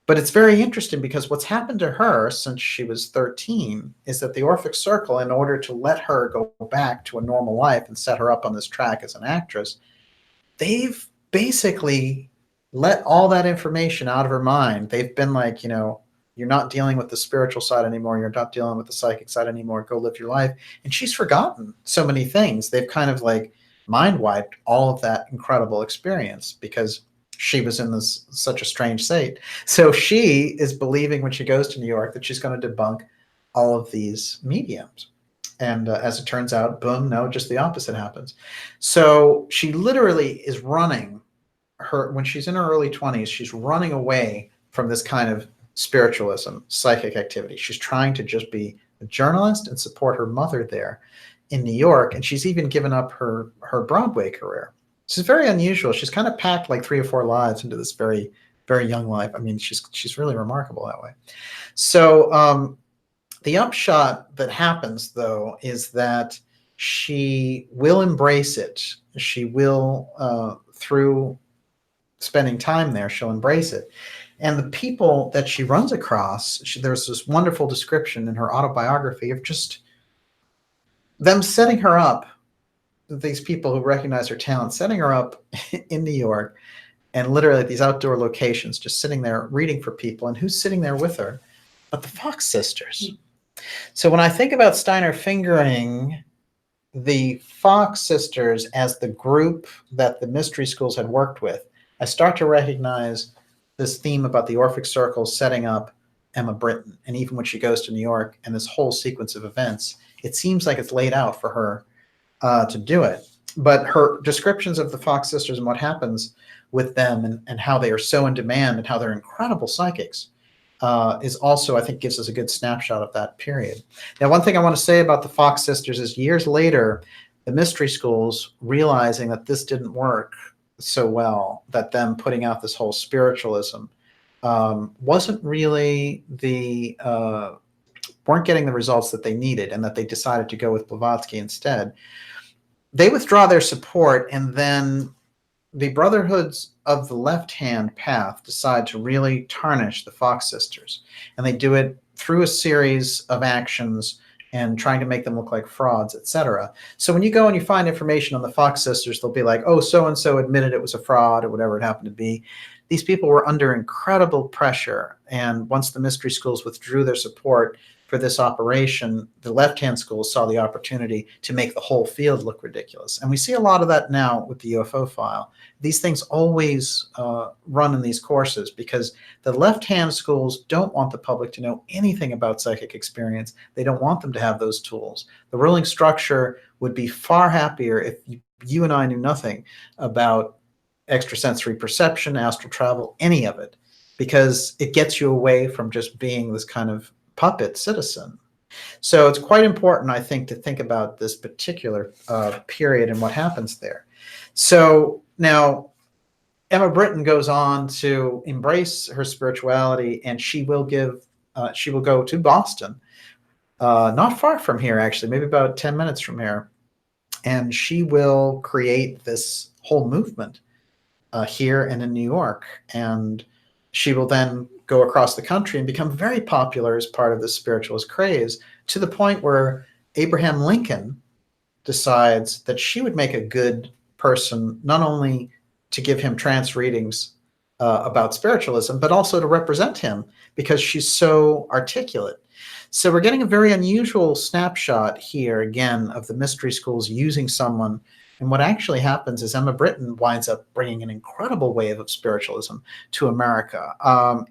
But it's very interesting because what's happened to her since she was 13 is that the Orphic Circle, in order to let her go back to a normal life and set her up on this track as an actress, they've basically let all that information out of her mind. They've been like, you're not dealing with the spiritual side anymore. You're not dealing with the psychic side anymore. Go live your life. And she's forgotten so many things. They've kind of like mind wiped all of that incredible experience because she was in such a strange state. So she is believing when she goes to New York that she's going to debunk all of these mediums. And as it turns out, boom, no, just the opposite happens. So she literally is running when she's in her early 20s, she's running away from this kind of spiritualism, psychic activity. She's trying to just be a journalist and support her mother there in New York. And she's even given up her Broadway career. This is very unusual. She's kind of packed like 3 or 4 lives into this very, very young life. I mean, she's really remarkable that way. So the upshot that happens, though, is that she will embrace it. She will, through spending time there, she'll embrace it. And the people that she runs across, there's this wonderful description in her autobiography of just them setting her up, these people who recognize her talent, setting her up in New York, and literally at these outdoor locations, just sitting there reading for people. And who's sitting there with her but the Fox sisters? So when I think about Steiner fingering the Fox sisters as the group that the mystery schools had worked with, I start to recognize this theme about the Orphic Circle setting up Emma Britton. And even when she goes to New York and this whole sequence of events, it seems like it's laid out for her to do it. But her descriptions of the Fox sisters and what happens with them and how they are so in demand and how they're incredible psychics is also, I think, gives us a good snapshot of that period. Now, one thing I want to say about the Fox sisters is years later, the mystery schools, realizing that this didn't work so well, that them putting out this whole spiritualism wasn't really the weren't getting the results that they needed and that they decided to go with Blavatsky instead, they withdraw their support, and then the Brotherhoods of the Left-Hand Path decide to really tarnish the Fox sisters. And they do it through a series of actions and trying to make them look like frauds, etc. So when you go and you find information on the Fox sisters, they'll be like, oh, so-and-so admitted it was a fraud, or whatever it happened to be. These people were under incredible pressure. And once the mystery schools withdrew their support for this operation, the left-hand schools saw the opportunity to make the whole field look ridiculous. And we see a lot of that now with the UFO file. These things always run in these courses because the left-hand schools don't want the public to know anything about psychic experience. They don't want them to have those tools. The ruling structure would be far happier if you and I knew nothing about extrasensory perception, astral travel, any of it, because it gets you away from just being this kind of puppet citizen. So it's quite important, I think, to think about this particular period and what happens there. So now Emma Britton goes on to embrace her spirituality, and she will go to Boston, not far from here, actually, maybe about 10 minutes from here, and she will create this whole movement here and in New York, and she will then go across the country and become very popular as part of the spiritualist craze, to the point where Abraham Lincoln decides that she would make a good person, not only to give him trance readings about spiritualism, but also to represent him because she's so articulate. So we're getting a very unusual snapshot here, again, of the mystery schools using someone. And what actually happens is Emma Britton winds up bringing an incredible wave of spiritualism to America,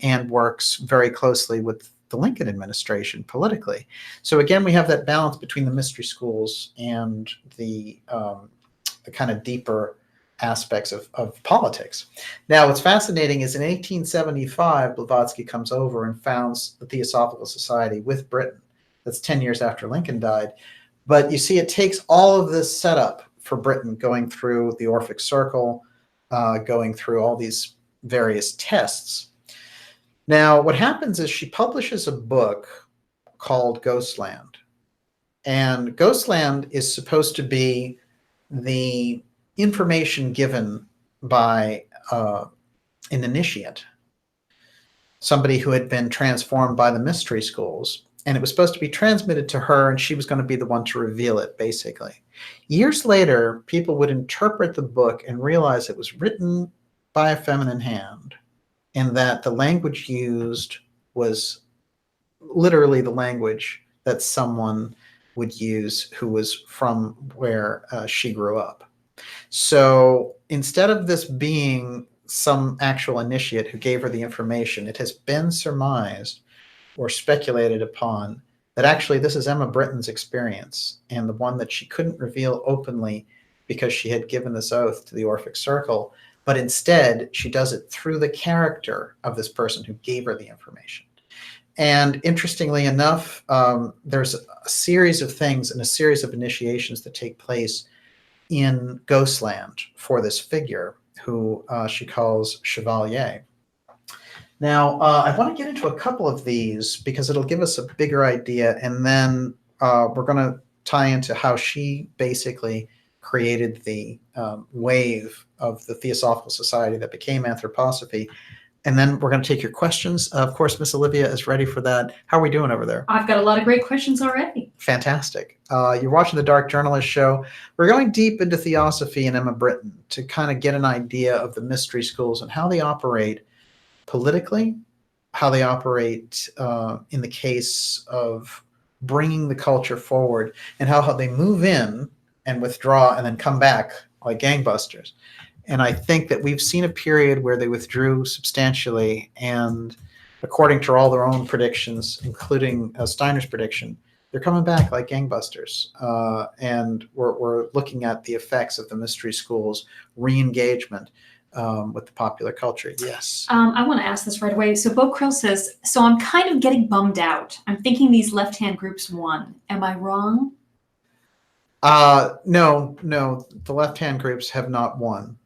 and works very closely with the Lincoln administration politically. So again, we have that balance between the mystery schools and the kind of deeper aspects of politics. Now, what's fascinating is in 1875, Blavatsky comes over and founds the Theosophical Society with Britton. That's 10 years after Lincoln died. But you see, it takes all of this setup for Britton, going through the Orphic Circle, going through all these various tests. Now, what happens is she publishes a book called Ghostland. And Ghostland is supposed to be the information given by an initiate, somebody who had been transformed by the mystery schools. And it was supposed to be transmitted to her, and she was going to be the one to reveal it, basically. Years later, people would interpret the book and realize it was written by a feminine hand, and that the language used was literally the language that someone would use who was from where she grew up. So instead of this being some actual initiate who gave her the information, it has been surmised or speculated upon that actually this is Emma Britton's experience, and the one that she couldn't reveal openly because she had given this oath to the Orphic Circle, but instead she does it through the character of this person who gave her the information. And interestingly enough, there's a series of things and a series of initiations that take place in Ghostland for this figure who she calls Chevalier. Now, I want to get into a couple of these because it'll give us a bigger idea, and then we're going to tie into how she basically created the wave of the Theosophical Society that became Anthroposophy. And then we're going to take your questions. Of course, Miss Olivia is ready for that. How are we doing over there? I've got a lot of great questions already. Fantastic. You're watching the Dark Journalist Show. We're going deep into Theosophy and Emma Britton to kind of get an idea of the mystery schools and how they operate politically, how they operate in the case of bringing the culture forward, and how they move in and withdraw and then come back like gangbusters. And I think that we've seen a period where they withdrew substantially, and according to all their own predictions, including Steiner's prediction, they're coming back like gangbusters. And we're looking at the effects of the mystery schools' re-engagement with the popular culture. Yes. I want to ask this right away. So Bo Krill says, so I'm kind of getting bummed out. I'm thinking these left-hand groups won. Am I wrong? No, the left-hand groups have not won.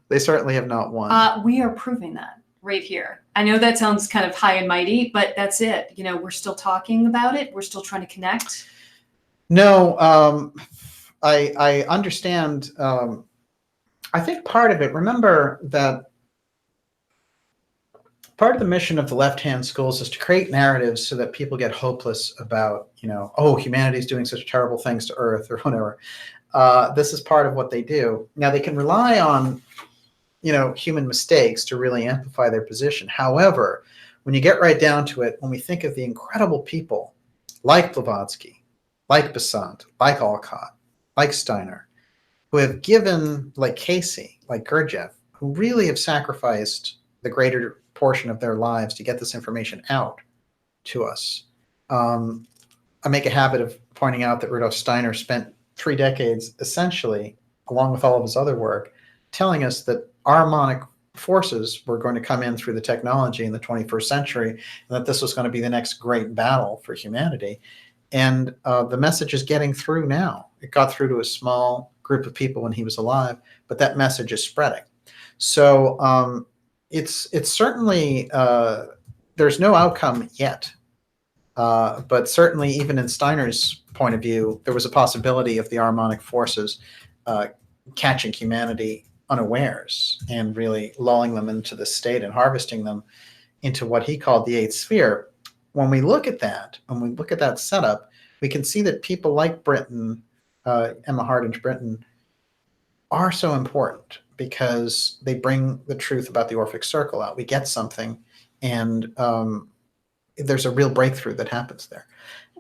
They certainly have not won. We are proving that right here. I know that sounds kind of high and mighty, but that's it. You know, we're still talking about it. We're still trying to connect. No, I understand. I think part of it, remember that part of the mission of the left-hand schools is to create narratives so that people get hopeless about, you know, oh, humanity is doing such terrible things to Earth or whatever. This is part of what they do. Now, they can rely on, you know, human mistakes to really amplify their position. However, when you get right down to it, when we think of the incredible people like Blavatsky, like Besant, like Alcott, like Steiner, who have given, like Casey, like Gurdjieff, who really have sacrificed the greater portion of their lives to get this information out to us. I make a habit of pointing out that Rudolf Steiner spent 3 decades, essentially, along with all of his other work, telling us that harmonic forces were going to come in through the technology in the 21st century, and that this was going to be the next great battle for humanity. And the message is getting through now. It got through to a small group of people when he was alive, but that message is spreading. So it's certainly, there's no outcome yet. But certainly, even in Steiner's point of view, there was a possibility of the harmonic forces catching humanity unawares and really lulling them into the state and harvesting them into what he called the eighth sphere. When we look at that, setup, we can see that people like Britten, Emma Hardinge Britten, are so important because they bring the truth about the Orphic circle out. We get something, and there's a real breakthrough that happens there.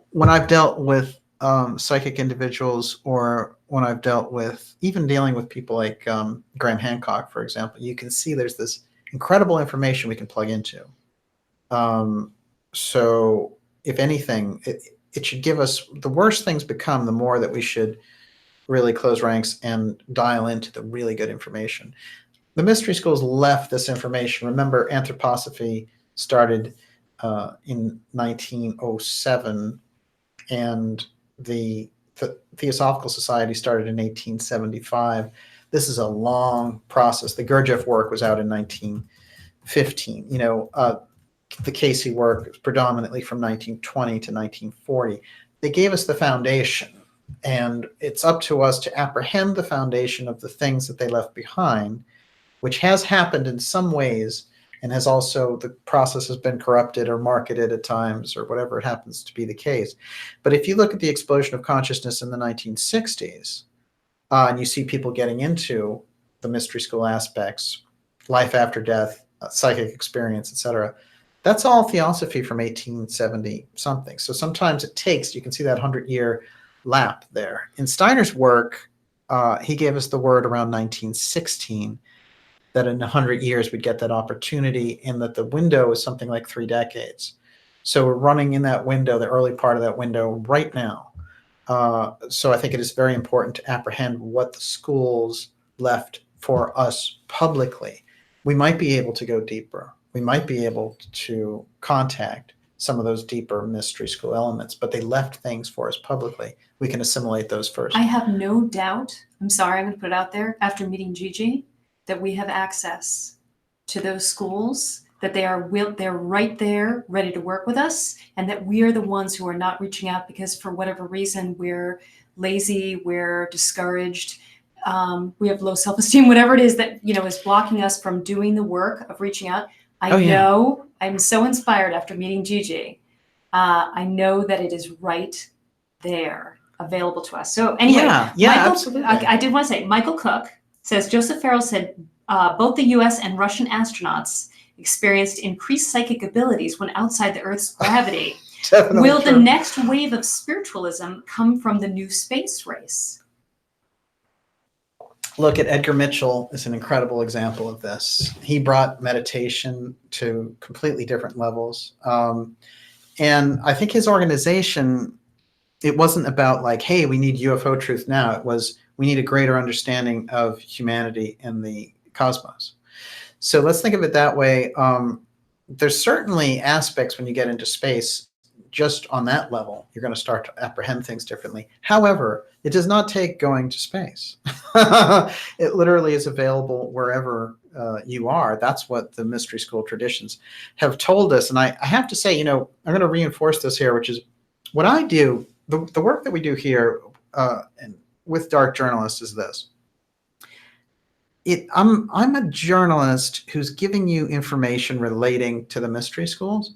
When I've dealt with psychic individuals, or when I've dealt with, even dealing with people like Graham Hancock, for example, you can see there's this incredible information we can plug into. So if anything, it should give us, the worse things become, the more that we should really close ranks and dial into the really good information. The mystery schools left this information. Remember, anthroposophy started in 1907, and the Theosophical Society started in 1875. This is a long process. The Gurdjieff work was out in 1915. You know, the Casey work is predominantly from 1920 to 1940. They gave us the foundation, and it's up to us to apprehend the foundation of the things that they left behind, which has happened in some ways, and has also, the process has been corrupted or marketed at times, or whatever it happens to be the case. But if you look at the explosion of consciousness in the 1960s, and you see people getting into the mystery school aspects, life after death, psychic experience, etc., that's all Theosophy from 1870 something. So sometimes it takes, you can see that 100-year lap there. In Steiner's work, he gave us the word around 1916, that in 100 years we'd get that opportunity, and that the window is something like 3 decades. So we're running in that window, the early part of that window right now. So I think it is very important to apprehend what the schools left for us publicly. We might be able to go deeper. We might be able to contact some of those deeper mystery school elements, but they left things for us publicly. We can assimilate those first. I have no doubt, I'm sorry, I'm going to put it out there, after meeting Gigi, that we have access to those schools, that they're right there, ready to work with us, and that we are the ones who are not reaching out because for whatever reason we're lazy, we're discouraged, we have low self-esteem, whatever it is that, you know, is blocking us from doing the work of reaching out. I know, I'm so inspired after meeting Gigi. I know that it is right there, available to us. So anyway, yeah, Michael, absolutely. I did want to say, Michael Cook says, Joseph Farrell said, both the US and Russian astronauts experienced increased psychic abilities when outside the Earth's gravity. Will the next wave of spiritualism come from the new space race? Look at Edgar Mitchell is an incredible example of this. He brought meditation to completely different levels. And I think his organization, it wasn't about like, hey, we need UFO truth now. It was, we need a greater understanding of humanity and the cosmos. So let's think of it that way. There's certainly aspects when you get into space, just on that level, you're going to start to apprehend things differently. However, it does not take going to space. It literally is available wherever you are. That's what the mystery school traditions have told us. And I have to say, I'm going to reinforce this here, which is what I do, the work that we do here and with Dark Journalists is this. I'm a journalist who's giving you information relating to the mystery schools.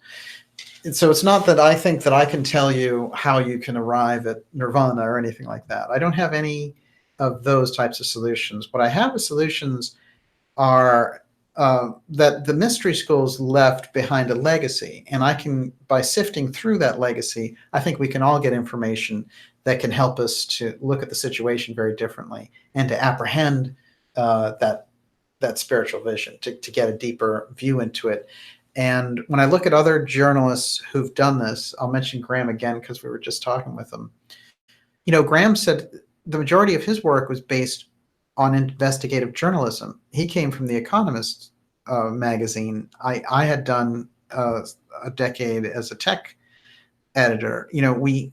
And so it's not that I think that I can tell you how you can arrive at nirvana or anything like that. I don't have any of those types of solutions. What I have as solutions are that the mystery schools left behind a legacy. And I can, by sifting through that legacy, I think we can all get information that can help us to look at the situation very differently and to apprehend that spiritual vision, to get a deeper view into it. And when I look at other journalists who've done this, I'll mention Graham again because we were just talking with him. Graham said the majority of his work was based on investigative journalism. He came from The Economist magazine. I had done a decade as a tech editor. We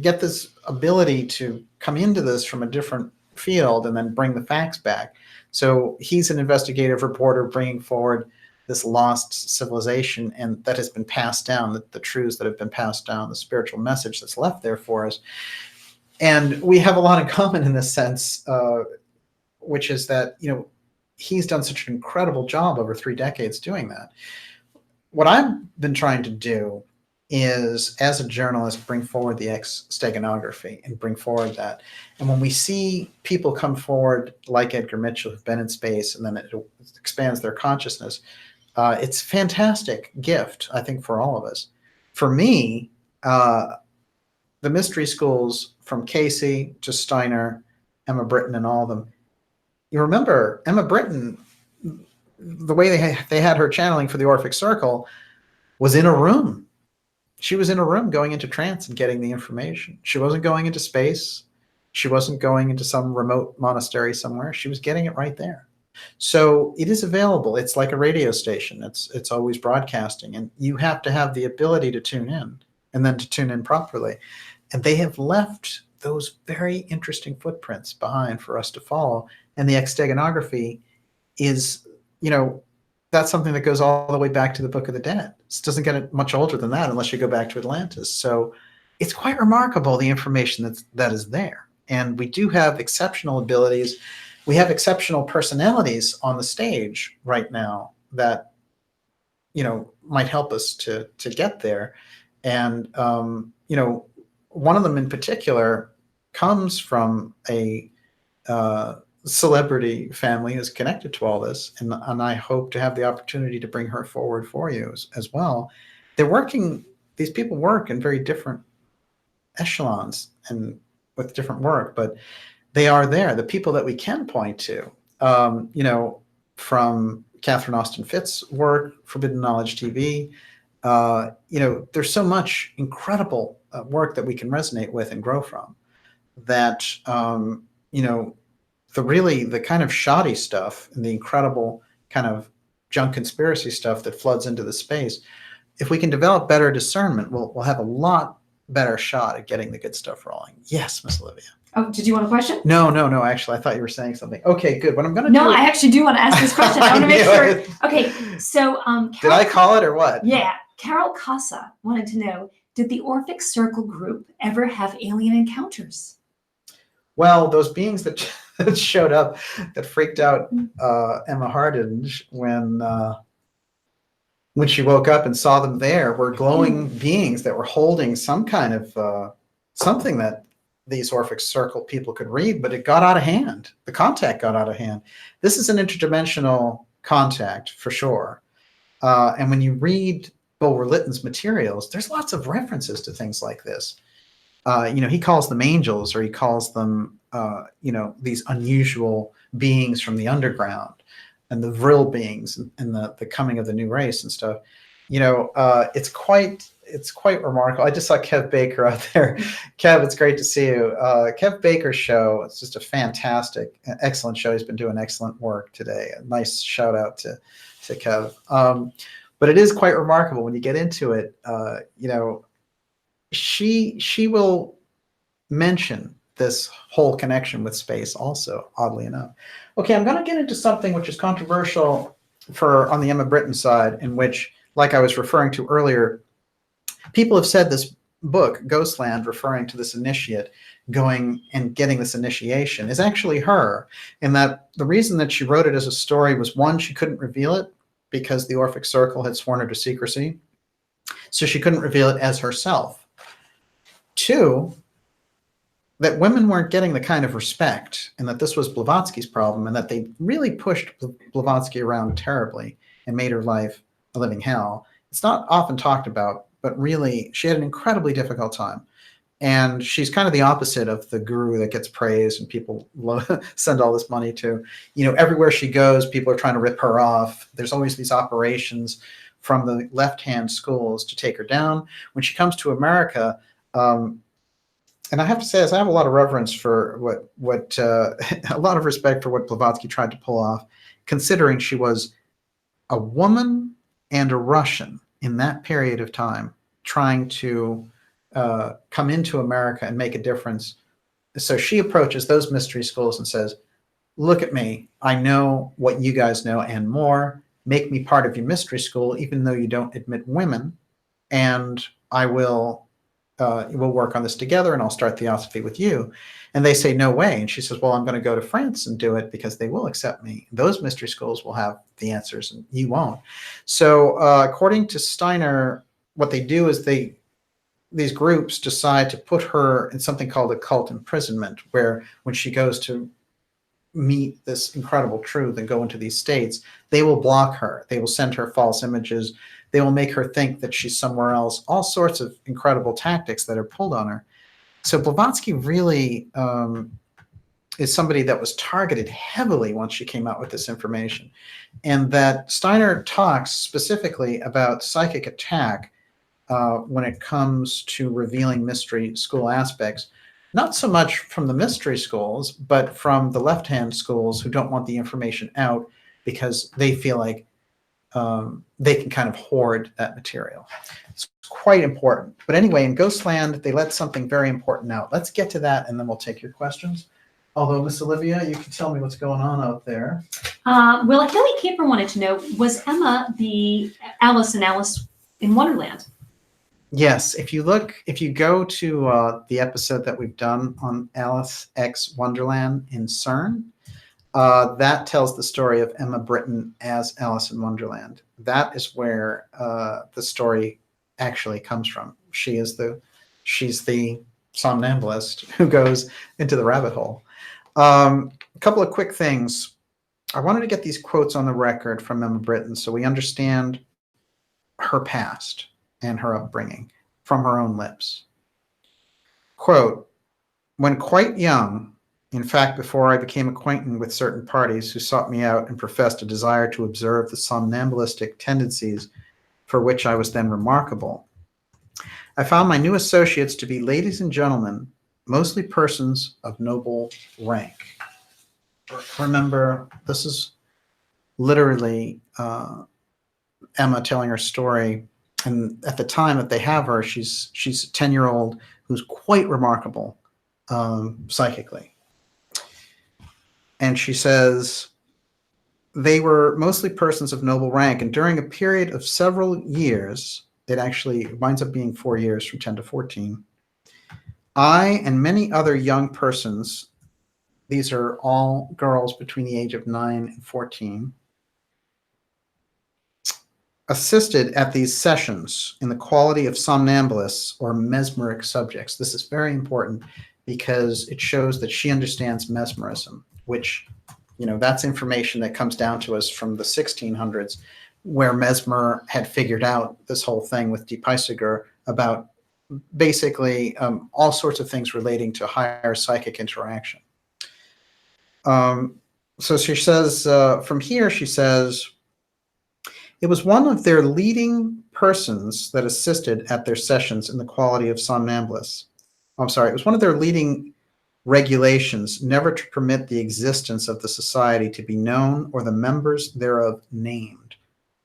get this ability to come into this from a different field and then bring the facts back. So he's an investigative reporter bringing forward this lost civilization, and that has been passed down, the truths that have been passed down, the spiritual message that's left there for us. And we have a lot in common in this sense, which is that, he's done such an incredible job over 3 decades doing that. What I've been trying to do is, as a journalist, bring forward the steganography and bring forward that. And when we see people come forward like Edgar Mitchell who've been in space and then it expands their consciousness, it's a fantastic gift, I think, for all of us. For me, the mystery schools from Casey to Steiner, Emma Britton and all of them, you remember Emma Britton, the way they had her channeling for the Orphic Circle was in a room. She was in a room going into trance and getting the information. She wasn't going into space. She wasn't going into some remote monastery somewhere. She was getting it right there. So it is available. It's like a radio station. It's always broadcasting, and you have to have the ability to tune in and then to tune in properly. And they have left those very interesting footprints behind for us to follow. And the steganography is, that's something that goes all the way back to the Book of the Dead. It doesn't get much older than that unless you go back to Atlantis. So it's quite remarkable, the information that is there. And we do have exceptional abilities. We have exceptional personalities on the stage right now that, might help us to get there. And, one of them in particular comes from a celebrity family who's connected to all this, and I hope to have the opportunity to bring her forward for you as well. These people work in very different echelons and with different work, but they are there. The people that we can point to, from Catherine Austin Fitt's work, Forbidden Knowledge TV, there's so much incredible work that we can resonate with and grow from that, the kind of shoddy stuff and the incredible kind of junk conspiracy stuff that floods into the space, if we can develop better discernment, we'll have a lot better shot at getting the good stuff rolling. Yes, Miss Olivia. Oh, did you want a question? No. Actually, I thought you were saying something. Okay, good. What I'm going to No, I actually do want to ask this question. I want to make sure. it. Okay, so Did I call it or what? Yeah, Carol Casa wanted to know, did the Orphic Circle group ever have alien encounters? Well, those beings that showed up that freaked out Emma Hardinge when she woke up and saw them there were glowing beings that were holding some kind of something that these Orphic Circle people could read, but it got out of hand. The contact got out of hand. This is an interdimensional contact for sure. And when you read Bulwer Lytton's materials, there's lots of references to things like this. He calls them angels, or he calls them, these unusual beings from the underground, and the Vril beings, and the coming of the new race and stuff. It's quite remarkable. I just saw Kev Baker out there. Kev, it's great to see you. Kev Baker's show, it's just a fantastic, excellent show. He's been doing excellent work today. A nice shout out to Kev. But it is quite remarkable when you get into it. She will mention this whole connection with space also, oddly enough. Okay, I'm going to get into something which is controversial on the Emma Britten side, in which, like I was referring to earlier, people have said this book, Ghostland, referring to this initiate going and getting this initiation, is actually her, and that the reason that she wrote it as a story was, one, she couldn't reveal it because the Orphic Circle had sworn her to secrecy, so she couldn't reveal it as herself. Two, that women weren't getting the kind of respect, and that this was Blavatsky's problem, and that they really pushed Blavatsky around terribly and made her life a living hell. It's not often talked about, but really, she had an incredibly difficult time. And she's kind of the opposite of the guru that gets praised and people send all this money to. You know, everywhere she goes, people are trying to rip her off. There's always these operations from the left-hand schools to take her down. When she comes to America, and I have to say, I have a lot of reverence for a lot of respect for what Blavatsky tried to pull off, considering she was a woman and a Russian in that period of time, trying to come into America and make a difference. So she approaches those mystery schools and says, look at me, I know what you guys know and more. Make me part of your mystery school, even though you don't admit women, and I will we'll work on this together, and I'll start Theosophy with you. And they say, no way. And she says, well, I'm going to go to France and do it because they will accept me. Those mystery schools will have the answers and you won't. So according to Steiner, what they do is these groups decide to put her in something called occult imprisonment, where when she goes to meet this incredible truth and go into these states, they will block her. They will send her false images. They will make her think that she's somewhere else. All sorts of incredible tactics that are pulled on her. So Blavatsky really is somebody that was targeted heavily once she came out with this information. And that Steiner talks specifically about psychic attack when it comes to revealing mystery school aspects, not so much from the mystery schools, but from the left-hand schools who don't want the information out because they feel like they can kind of hoard that material. It's quite important. But anyway, in Ghostland, they let something very important out. Let's get to that, and then we'll take your questions. Although, Miss Olivia, you can tell me what's going on out there. Well, Kelly Caper wanted to know, was Emma the Alice in Alice in Wonderland? Yes, if you go to the episode that we've done on Alice X Wonderland in CERN, that tells the story of Emma Britten as Alice in Wonderland. That is where the story actually comes from. She's the somnambulist who goes into the rabbit hole. A couple of quick things. I wanted to get these quotes on the record from Emma Britten so we understand her past and her upbringing from her own lips. Quote, when quite young, in fact, before I became acquainted with certain parties who sought me out and professed a desire to observe the somnambulistic tendencies for which I was then remarkable, I found my new associates to be ladies and gentlemen, mostly persons of noble rank. Remember, this is literally Emma telling her story. And at the time that they have her, she's a 10-year-old who's quite remarkable psychically. And she says, they were mostly persons of noble rank. And during a period of several years, it actually winds up being 4 years from 10 to 14, I and many other young persons, these are all girls between the age of 9 and 14, assisted at these sessions in the quality of somnambulists or mesmeric subjects. This is very important because it shows that she understands mesmerism, which, you know, that's information that comes down to us from the 1600s, where Mesmer had figured out this whole thing with De Puysegur about basically all sorts of things relating to higher psychic interaction. So she says, from here, she says, it was one of their leading persons that assisted at their sessions in the quality of somnambulists. I'm sorry, it was one of their leading regulations never to permit the existence of the society to be known or the members thereof named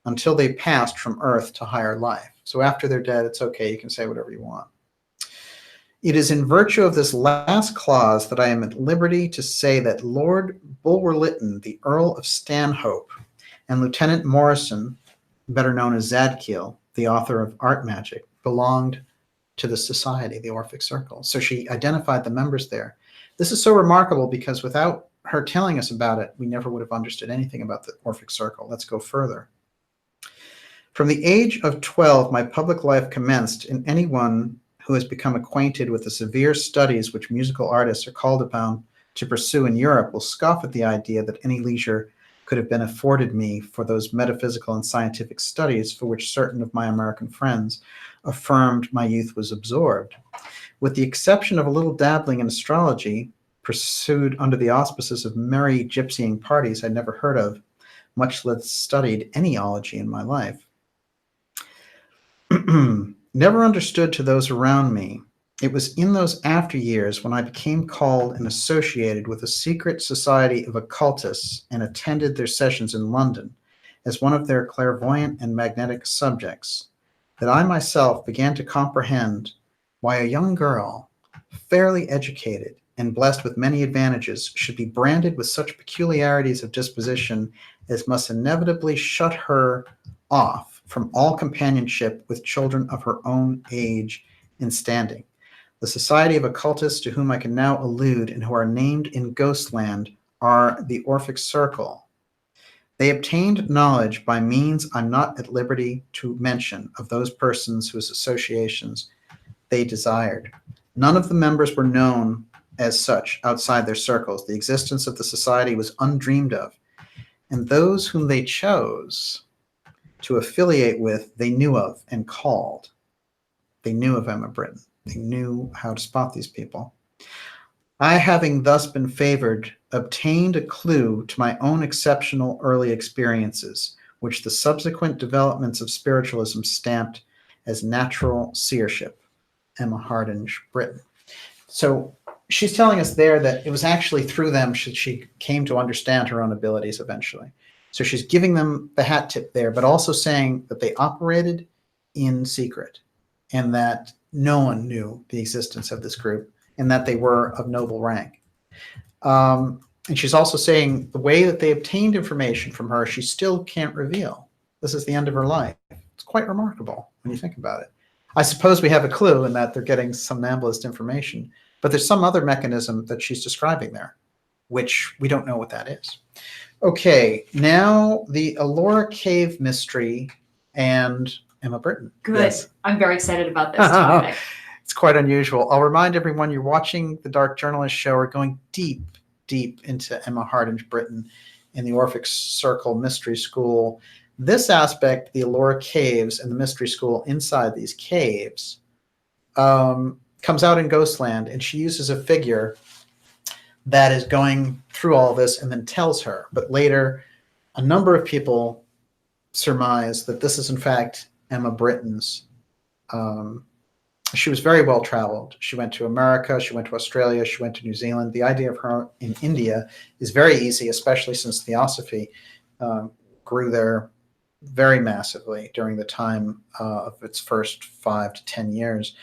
until they passed from earth to higher life. So after they're dead, it's okay, you can say whatever you want. It is in virtue of this last clause that I am at liberty to say that Lord Bulwer-Lytton, the Earl of Stanhope, and Lieutenant Morrison, better known as Zadkiel, the author of Art Magic, belonged to the society, the Orphic Circle. So she identified the members there. This is so remarkable because without her telling us about it, we never would have understood anything about the Orphic Circle. Let's go further. From the age of 12, my public life commenced, and anyone who has become acquainted with the severe studies which musical artists are called upon to pursue in Europe will scoff at the idea that any leisure could have been afforded me for those metaphysical and scientific studies for which certain of my American friends affirmed my youth was absorbed. With the exception of a little dabbling in astrology, pursued under the auspices of merry gypsying parties I'd never heard of, much less studied any ology in my life. Never understood to those around me, it was in those after years when I became called and associated with a secret society of occultists and attended their sessions in London as one of their clairvoyant and magnetic subjects, that I myself began to comprehend why a young girl, fairly educated and blessed with many advantages, should be branded with such peculiarities of disposition as must inevitably shut her off from all companionship with children of her own age and standing. The society of occultists to whom I can now allude and who are named in Ghostland are the Orphic Circle. They obtained knowledge by means I'm not at liberty to mention of those persons whose associations they desired. None of the members were known as such outside their circles. The existence of the society was undreamed of, and those whom they chose to affiliate with, they knew of and called. They knew of Emma Britten. They knew how to spot these people. I, having thus been favored, obtained a clue to my own exceptional early experiences, which the subsequent developments of spiritualism stamped as natural seership. Emma Hardinge Britten. So she's telling us there that it was actually through them she came to understand her own abilities eventually. So she's giving them the hat tip there, but also saying that they operated in secret and that no one knew the existence of this group and that they were of noble rank. And she's also saying the way that they obtained information from her, she still can't reveal. This is the end of her life. It's quite remarkable when you think about it. I suppose we have a clue in that they're getting somnambulist information, but there's some other mechanism that she's describing there, which we don't know what that is. Okay, now the Ellora Cave mystery and Emma Britten. Good. Yes. I'm very excited about this topic. It's quite unusual. I'll remind everyone you're watching the Dark Journalist Show. We're going deep, deep into Emma Hardinge Britten in the Orphic Circle Mystery School. This aspect, the Ellora Caves and the Mystery School inside these caves, comes out in Ghostland, and she uses a figure that is going through all this and then tells her. But later, a number of people surmise that this is, in fact, Emma Britten's. She was very well traveled. She went to America, she went to Australia, she went to New Zealand. The idea of her in India is very easy, especially since Theosophy grew there very massively during the time of its first 5 to 10 years.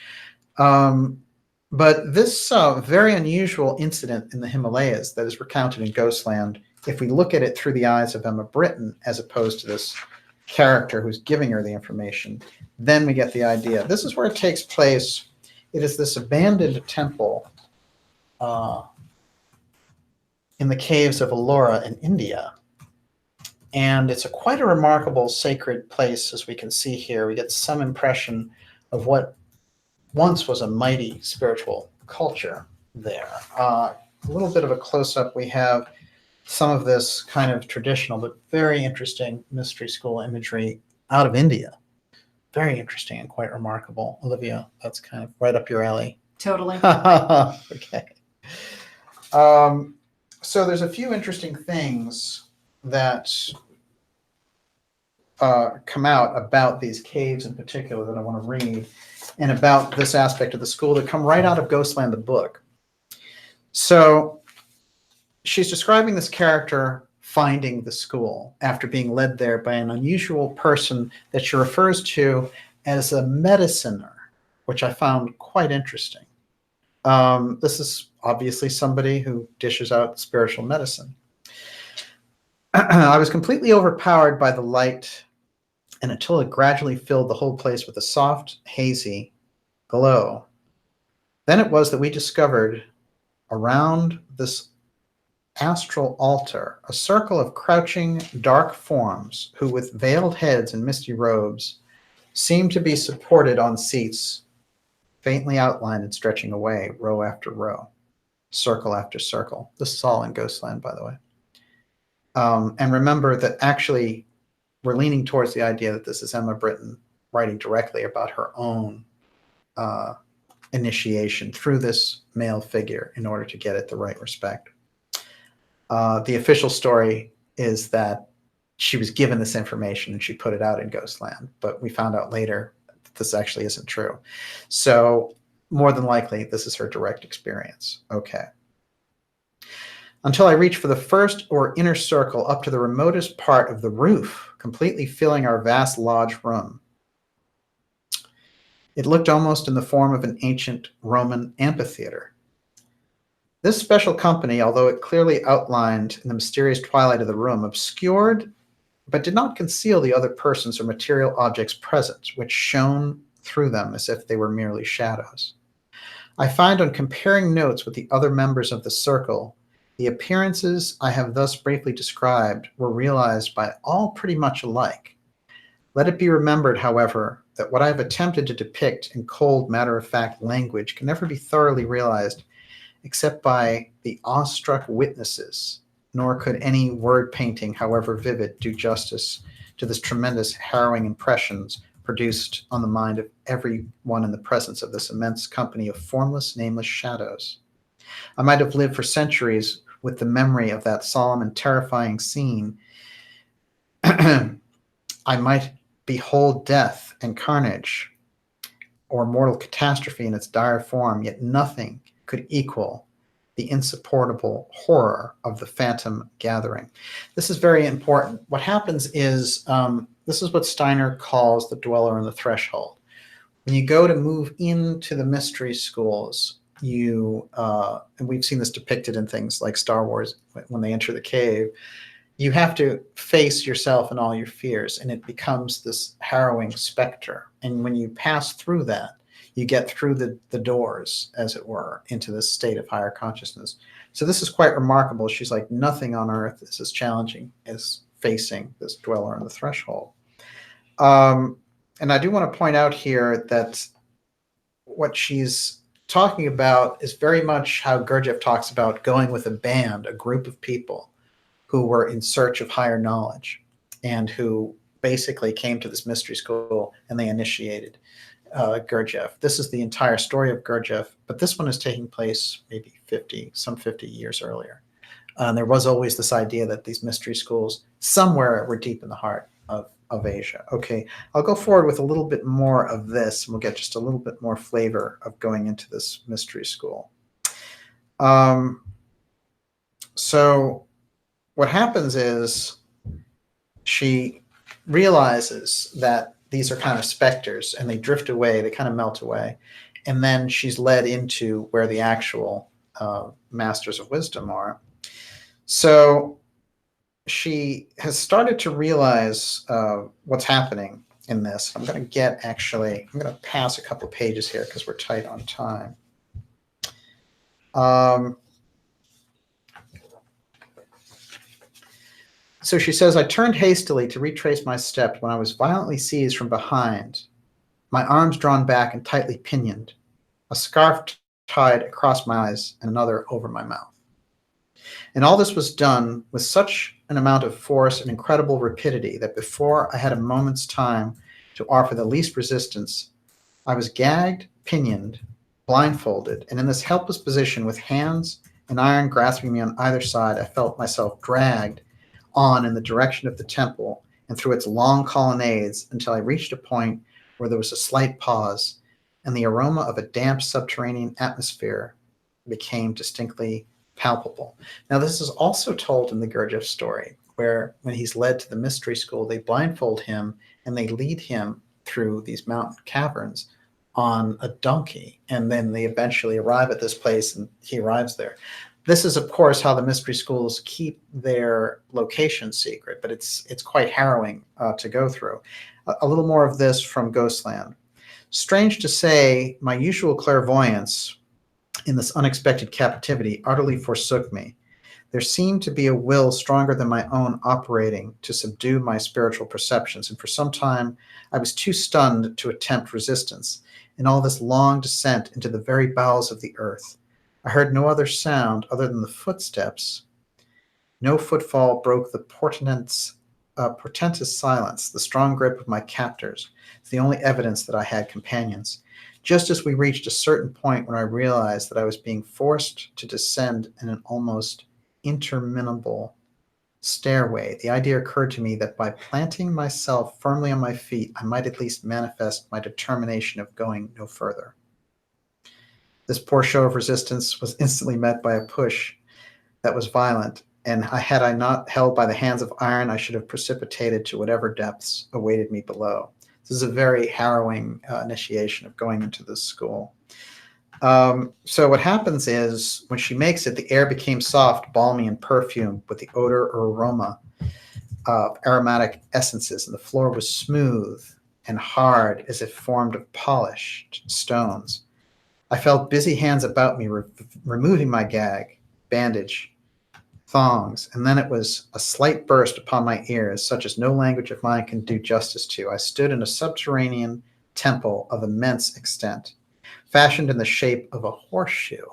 But this very unusual incident in the Himalayas that is recounted in Ghostland, if we look at it through the eyes of Emma Britten, as opposed to this character who's giving her the information, then we get the idea. This is where it takes place. It is this abandoned temple in the caves of Ellora in India. And it's quite a remarkable sacred place, as we can see here. We get some impression of what once was a mighty spiritual culture there. A little bit of a close-up. We have some of this kind of traditional but very interesting mystery school imagery out of India. Very interesting and quite remarkable. Olivia, that's kind of right up your alley. Totally. Okay. So there's a few interesting things that come out about these caves in particular that I want to read, and about this aspect of the school that come right out of Ghostland, the book. So she's describing this character finding the school after being led there by an unusual person that she refers to as a mediciner, which I found quite interesting. This is obviously somebody who dishes out spiritual medicine. I was completely overpowered by the light, and until it gradually filled the whole place with a soft, hazy glow. Then it was that we discovered around this astral altar a circle of crouching, dark forms who, with veiled heads and misty robes, seemed to be supported on seats, faintly outlined and stretching away, row after row, circle after circle. This is all in Ghostland, by the way. And remember that actually we're leaning towards the idea that this is Emma Britton writing directly about her own initiation through this male figure in order to get it the right respect. The official story is that she was given this information and she put it out in Ghostland, but we found out later that this actually isn't true. So more than likely, this is her direct experience. Okay. Until I reached for the first or inner circle up to the remotest part of the roof, completely filling our vast lodge room. It looked almost in the form of an ancient Roman amphitheater. This special company, although it clearly outlined in the mysterious twilight of the room, obscured but did not conceal the other persons or material objects present, which shone through them as if they were merely shadows. I find on comparing notes with the other members of the circle, the appearances I have thus briefly described were realized by all pretty much alike. Let it be remembered, however, that what I have attempted to depict in cold, matter-of-fact language can never be thoroughly realized except by the awestruck witnesses, nor could any word painting, however vivid, do justice to this tremendous, harrowing impressions produced on the mind of everyone in the presence of this immense company of formless, nameless shadows. I might have lived for centuries with the memory of that solemn and terrifying scene. I might behold death and carnage or mortal catastrophe in its dire form, yet nothing could equal the insupportable horror of the phantom gathering. This is very important. What happens is, this is what Steiner calls the dweller on the threshold. When you go to move into the mystery schools, and we've seen this depicted in things like Star Wars, when they enter the cave, you have to face yourself and all your fears, and it becomes this harrowing specter. And when you pass through that, you get through the doors, as it were, into this state of higher consciousness. So this is quite remarkable. She's like, nothing on earth is as challenging as facing this dweller on the threshold. And I do want to point out here that what she's talking about is very much how Gurdjieff talks about going with a band, a group of people who were in search of higher knowledge and who basically came to this mystery school and they initiated Gurdjieff. This is the entire story of Gurdjieff, but this one is taking place maybe 50 years earlier. There was always this idea that these mystery schools somewhere were deep in the heart of Asia. Okay, I'll go forward with a little bit more of this, and we'll get just a little bit more flavor of going into this mystery school. So what happens is she realizes that these are kind of specters and they drift away, they kind of melt away. And then she's led into where the actual masters of wisdom are. So she has started to realize what's happening in this. I'm going to pass a couple of pages here because we're tight on time. So she says, I turned hastily to retrace my steps when I was violently seized from behind, my arms drawn back and tightly pinioned, a scarf tied across my eyes and another over my mouth. And all this was done with such an amount of force and incredible rapidity that before I had a moment's time to offer the least resistance, I was gagged, pinioned, blindfolded, and in this helpless position with hands and iron grasping me on either side, I felt myself dragged on in the direction of the temple and through its long colonnades until I reached a point where there was a slight pause and the aroma of a damp subterranean atmosphere became distinctly palpable. Now, this is also told in the Gurdjieff story, where when he's led to the mystery school, they blindfold him and they lead him through these mountain caverns on a donkey, and then they eventually arrive at this place, and he arrives there. This is, of course, how the mystery schools keep their location secret, but it's quite harrowing to go through. A little more of this from Ghostland. Strange to say, my usual clairvoyance in this unexpected captivity utterly forsook me. There seemed to be a will stronger than my own operating to subdue my spiritual perceptions, and for some time I was too stunned to attempt resistance in all this long descent into the very bowels of the earth. I heard no other sound other than the footsteps. No footfall broke the portentous silence. The strong grip of my captors is the only evidence that I had companions. Just as we reached a certain point when I realized that I was being forced to descend in an almost interminable stairway, the idea occurred to me that by planting myself firmly on my feet, I might at least manifest my determination of going no further. This poor show of resistance was instantly met by a push that was violent, and had I not held by the hands of iron, I should have precipitated to whatever depths awaited me below. This is a very harrowing initiation of going into this school. So what happens is, when she makes it, the air became soft, balmy, and perfumed with the odor or aroma of aromatic essences, and the floor was smooth and hard as if formed of polished stones. I felt busy hands about me, removing my gag, bandage, thongs, and then it was a slight burst upon my ears, such as no language of mine can do justice to. I stood in a subterranean temple of immense extent, fashioned in the shape of a horseshoe,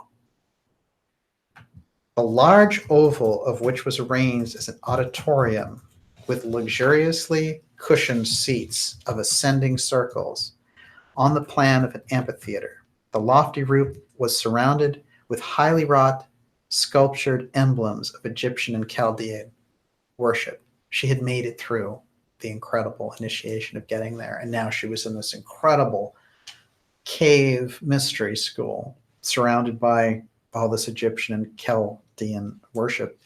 a large oval of which was arranged as an auditorium with luxuriously cushioned seats of ascending circles on the plan of an amphitheater. The lofty roof was surrounded with highly wrought, sculptured emblems of Egyptian and Chaldean worship. She had made it through the incredible initiation of getting there, and now she was in this incredible cave mystery school surrounded by all this Egyptian and Chaldean worship.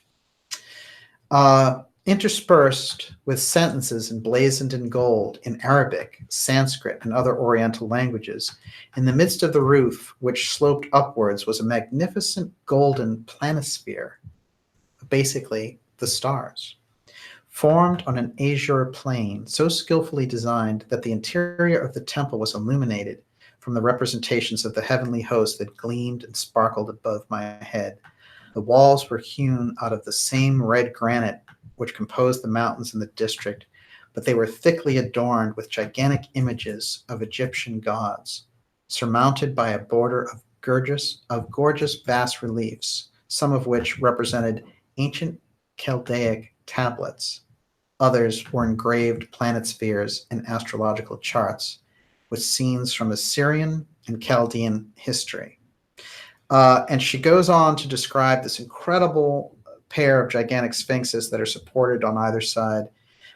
Interspersed with sentences emblazoned in gold in Arabic, Sanskrit, and other Oriental languages. In the midst of the roof, which sloped upwards, was a magnificent golden planisphere, basically the stars, formed on an azure plane, so skillfully designed that the interior of the temple was illuminated from the representations of the heavenly host that gleamed and sparkled above my head. The walls were hewn out of the same red granite which composed the mountains in the district, but they were thickly adorned with gigantic images of Egyptian gods, surmounted by a border of gorgeous bas reliefs, some of which represented ancient Chaldaic tablets. Others were engraved planet spheres and astrological charts with scenes from Assyrian and Chaldean history. And she goes on to describe this incredible pair of gigantic sphinxes that are supported on either side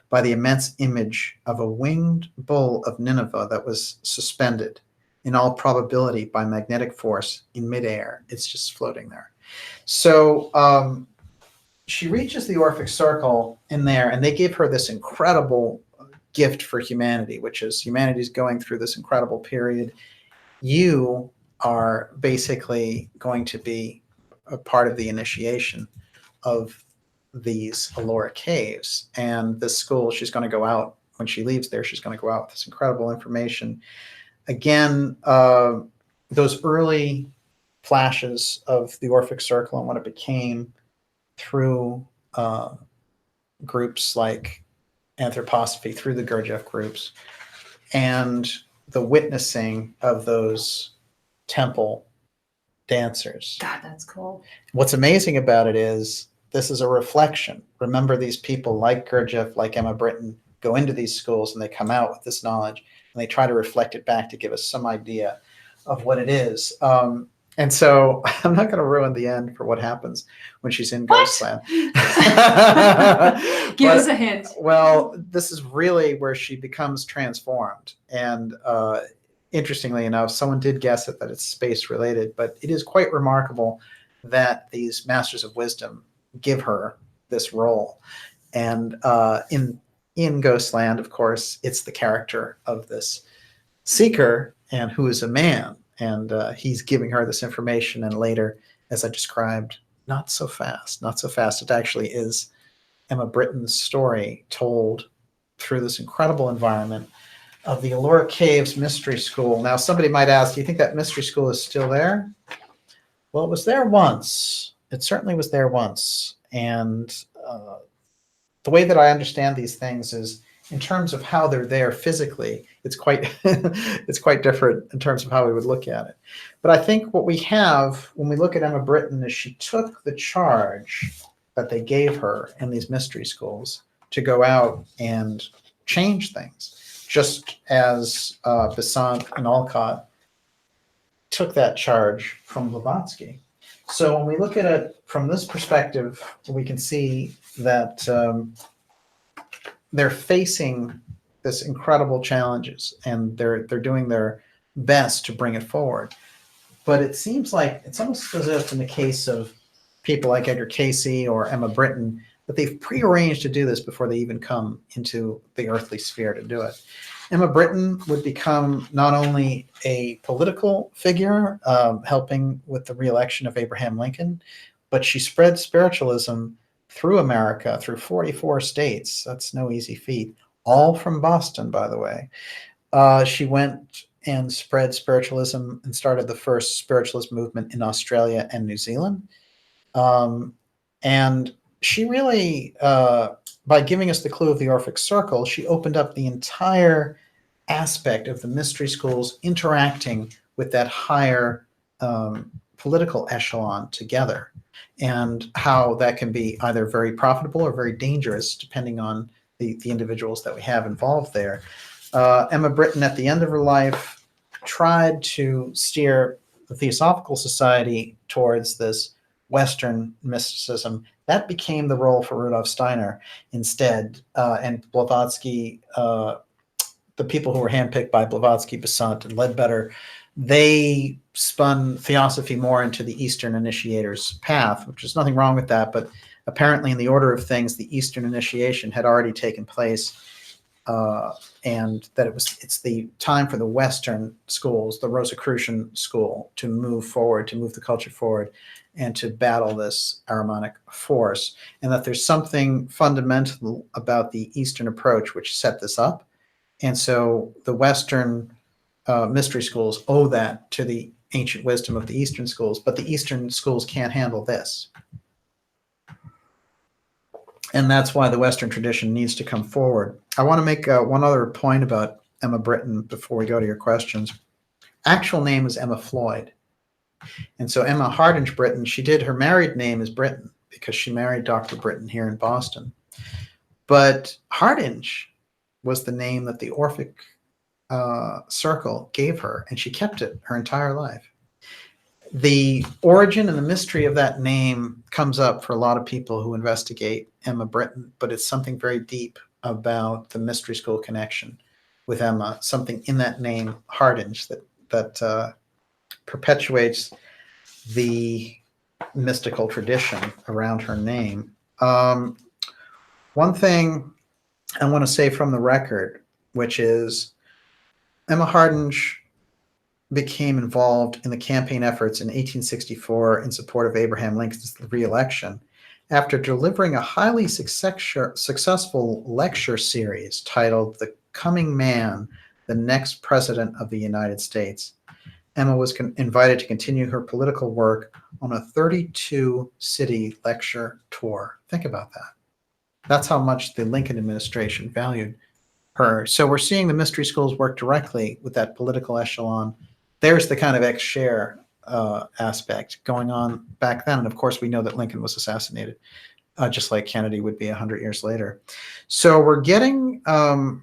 by the immense image of a winged bull of Nineveh that was suspended, in all probability by magnetic force, in midair. It's just floating there. So she reaches the Orphic Circle in there, and they give her this incredible gift for humanity, which is humanity's going through this incredible period. You are basically going to be a part of the initiation of these Ellora caves. And this school, she's going to go out, when she leaves there, she's going to go out with this incredible information. Again, those early flashes of the Orphic Circle and what it became through groups like Anthroposophy, through the Gurdjieff groups, and the witnessing of those temple dancers. God, that's cool. What's amazing about it is this is a reflection. Remember, these people like Gurdjieff, like Emma Britton, go into these schools and they come out with this knowledge and they try to reflect it back to give us some idea of what it is. And so I'm not going to ruin the end for what happens when she's in Ghostland. Give us a hint. Well, this is really where she becomes transformed. And interestingly enough, someone did guess it, that it's space related, but it is quite remarkable that these Masters of Wisdom give her this role. And in Ghostland, of course, it's the character of this seeker, and who is a man. And he's giving her this information. And later, as I described, not so fast, not so fast. It actually is Emma Britten's story told through this incredible environment of the Ellora Caves Mystery School. Now, somebody might ask, do you think that mystery school is still there? Well, it was there once. It certainly was there once. And the way that I understand these things is in terms of how they're there physically, it's quite it's quite different in terms of how we would look at it. But I think what we have when we look at Emma Britton is she took the charge that they gave her in these mystery schools to go out and change things, just as Besant and Alcott took that charge from Blavatsky. So when we look at it from this perspective, we can see that they're facing this incredible challenges, and they're doing their best to bring it forward. But it seems like it's almost as if in the case of people like Edgar Cayce or Emma Britton, that they've prearranged to do this before they even come into the earthly sphere to do it. Emma Britton would become not only a political figure, helping with the re-election of Abraham Lincoln, but she spread spiritualism through America, through 44 states. That's no easy feat. All from Boston, by the way. She went and spread spiritualism and started the first spiritualist movement in Australia and New Zealand. And she really, by giving us the clue of the Orphic Circle, she opened up the entire aspect of the mystery schools interacting with that higher political echelon together, and how that can be either very profitable or very dangerous, depending on the individuals that we have involved there. Emma Britton, at the end of her life, tried to steer the Theosophical Society towards this Western mysticism. That became the role for Rudolf Steiner instead. And Blavatsky, the people who were handpicked by Blavatsky, Besant, and Ledbetter, they spun Theosophy more into the Eastern initiator's path, which is nothing wrong with that. But apparently, in the order of things, the Eastern initiation had already taken place, and that it's the time for the Western schools, the Rosicrucian school, to move forward, to move the culture forward, and to battle this Ahrimanic force, and that there's something fundamental about the Eastern approach which set this up. And so the Western mystery schools owe that to the ancient wisdom of the Eastern schools, but the Eastern schools can't handle this. And that's why the Western tradition needs to come forward. I want to make one other point about Emma Britton before we go to your questions. Actual name is Emma Floyd. And so Emma Hardinge Britten, her married name is Britton because she married Dr. Britton here in Boston. But Hardinge was the name that the Orphic Circle gave her, and she kept it her entire life. The origin and the mystery of that name comes up for a lot of people who investigate Emma Britton, but it's something very deep about the mystery school connection with Emma, something in that name, Hardinge, that perpetuates the mystical tradition around her name. One thing I want to say from the record, which is Emma Hardinge became involved in the campaign efforts in 1864 in support of Abraham Lincoln's re-election after delivering a highly successful lecture series titled The Coming Man, the Next President of the United States. Emma was invited to continue her political work on a 32-city lecture tour. Think about that. That's how much the Lincoln administration valued her. So we're seeing the mystery schools work directly with that political echelon. There's the kind of ex-share aspect going on back then. And of course, we know that Lincoln was assassinated, just like Kennedy would be 100 years later. So we're getting an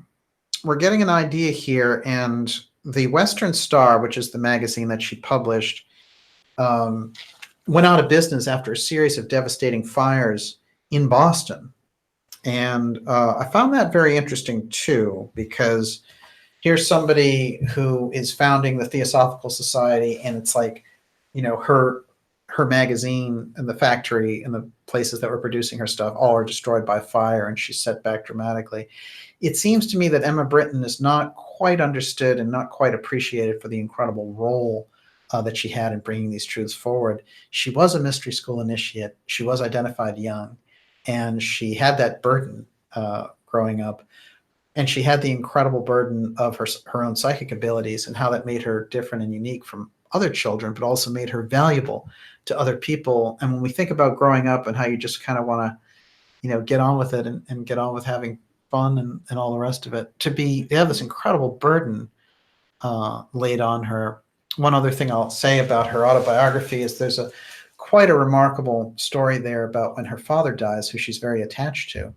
idea here. And the Western Star, which is the magazine that she published, went out of business after a series of devastating fires in Boston. And I found that very interesting, too, because here's somebody who is founding the Theosophical Society, and it's like, you know, her her magazine and the factory and the places that were producing her stuff all are destroyed by fire, and she's set back dramatically. It seems to me that Emma Britton is not quite understood and not quite appreciated for the incredible role that she had in bringing these truths forward. She was a mystery school initiate. She was identified young, and she had that burden growing up. And she had the incredible burden of her own psychic abilities and how that made her different and unique from other children, but also made her valuable to other people. And when we think about growing up and how you just kind of want to, get on with it and get on with having fun and all the rest of it, they have this incredible burden laid on her. One other thing I'll say about her autobiography is there's quite a remarkable story there about when her father dies, who she's very attached to.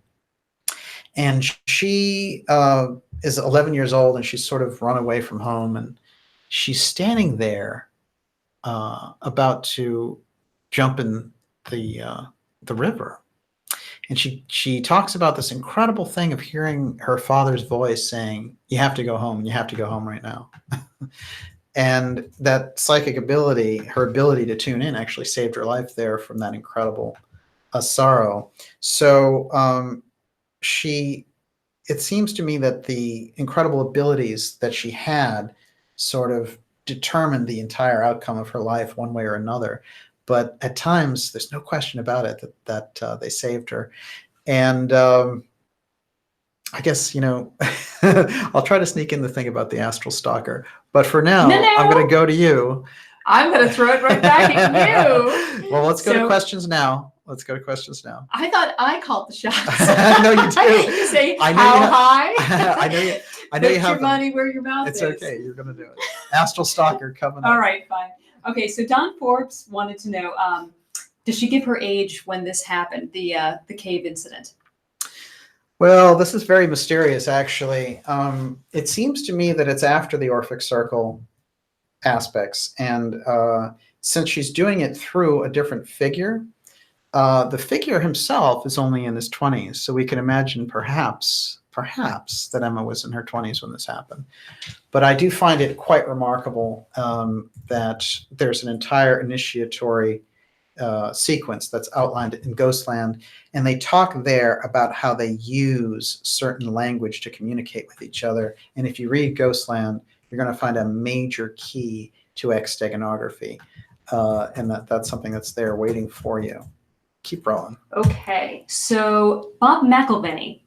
And she is 11 years old, and she's sort of run away from home, and she's standing there about to jump in the river. And she talks about this incredible thing of hearing her father's voice saying, "You have to go home. You have to go home right now." And that psychic ability, her ability to tune in, actually saved her life there from that incredible sorrow. So it seems to me that the incredible abilities that she had sort of determined the entire outcome of her life one way or another. But at times, there's no question about it that they saved her. And I guess, I'll try to sneak in the thing about the astral stalker. But for now, No. I'm going to go to you. I'm going to throw it right back at you. Well, let's go to questions now. I thought I called the shots. No, you do. You say, how high? I know you Put have your money where your mouth is. It's okay. You're going to do it. Astral stalker coming up. All right, fine. Okay, so Don Forbes wanted to know, does she give her age when this happened, the cave incident? Well, this is very mysterious, actually. It seems to me that it's after the Orphic Circle aspects. And since she's doing it through a different figure, the figure himself is only in his 20s. So we can imagine perhaps that Emma was in her 20s when this happened. But I do find it quite remarkable that there's an entire initiatory sequence that's outlined in Ghostland, and they talk there about how they use certain language to communicate with each other. And if you read Ghostland, you're going to find a major key to exteganography, and that's something that's there waiting for you. Keep rolling. Okay, so Bob McElvenney,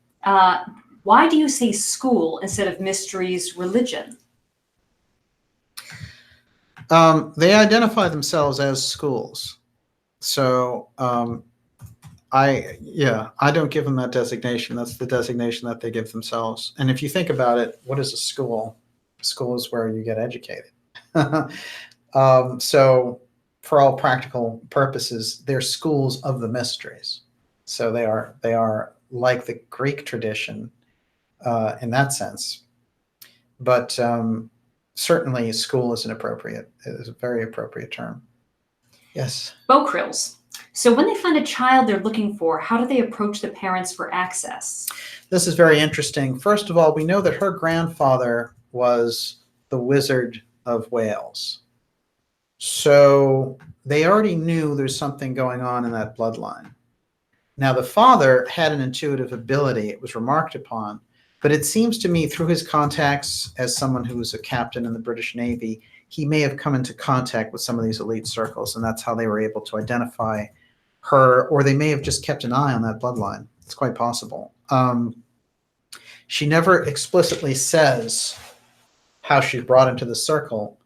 why do you say school instead of mysteries religion? They identify themselves as schools. So I don't give them that designation. That's the designation that they give themselves. And if you think about it, what is a school? A school is where you get educated. So for all practical purposes, they're schools of the mysteries. So they are like the Greek tradition in that sense. But certainly school is a very appropriate term. Yes. Bokrills. So when they find a child they're looking for, how do they approach the parents for access? This is very interesting. First of all, we know that her grandfather was the Wizard of Wales. So they already knew there's something going on in that bloodline. Now, the father had an intuitive ability. It was remarked upon. But it seems to me, through his contacts as someone who was a captain in the British Navy, he may have come into contact with some of these elite circles, and that's how they were able to identify her, or they may have just kept an eye on that bloodline. It's quite possible. She never explicitly says how she's brought into the circle,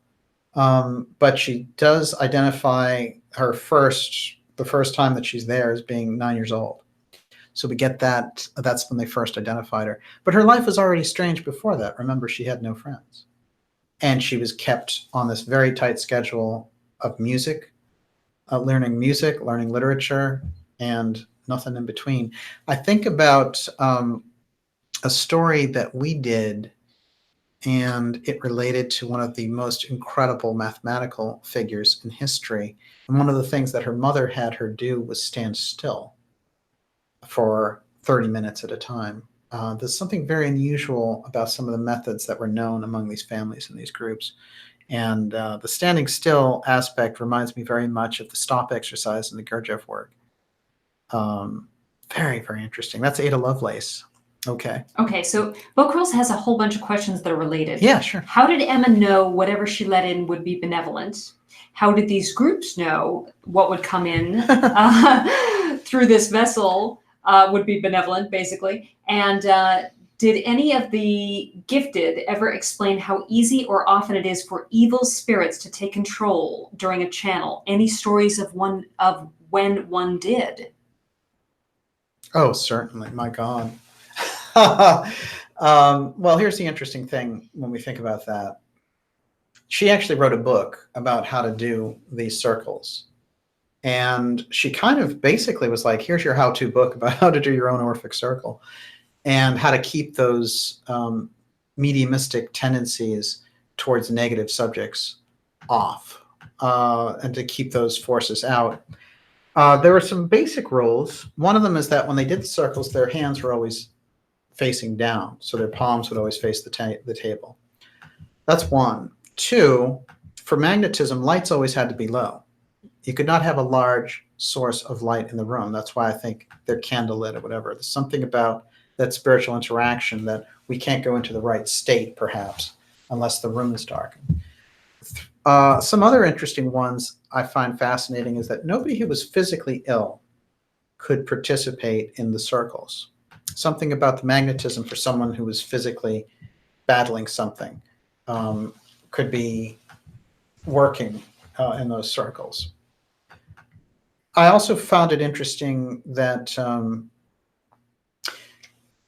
but she does identify her the first time that she's there as being 9 years old. So we get that. That's when they first identified her. But her life was already strange before that. Remember, she had no friends. And she was kept on this very tight schedule of music, learning literature, and nothing in between. I think about a story that we did, and it related to one of the most incredible mathematical figures in history. And one of the things that her mother had her do was stand still for 30 minutes at a time. There's something very unusual about some of the methods that were known among these families and these groups. And the standing still aspect reminds me very much of the stop exercise in the Gurdjieff work. Very, very interesting. That's Ada Lovelace. Okay. Okay, so Book Rules has a whole bunch of questions that are related. Yeah, sure. How did Emma know whatever she let in would be benevolent? How did these groups know what would come in through this vessel would be benevolent, basically? And did any of the gifted ever explain how easy or often it is for evil spirits to take control during a channel? Any stories of when one did? Oh, certainly. My God. Well, here's the interesting thing when we think about that. She actually wrote a book about how to do these circles. And she kind of basically was like, here's your how-to book about how to do your own Orphic circle and how to keep those mediumistic tendencies towards negative subjects off and to keep those forces out. There were some basic rules. One of them is that when they did the circles, their hands were always facing down. So their palms would always face the table. That's one. Two, for magnetism, lights always had to be low. You could not have a large source of light in the room. That's why I think they're candlelit or whatever. There's something about that spiritual interaction that we can't go into the right state, perhaps, unless the room is darkened. Some other interesting ones I find fascinating is that nobody who was physically ill could participate in the circles. Something about the magnetism for someone who was physically battling something could be working in those circles. I also found it interesting that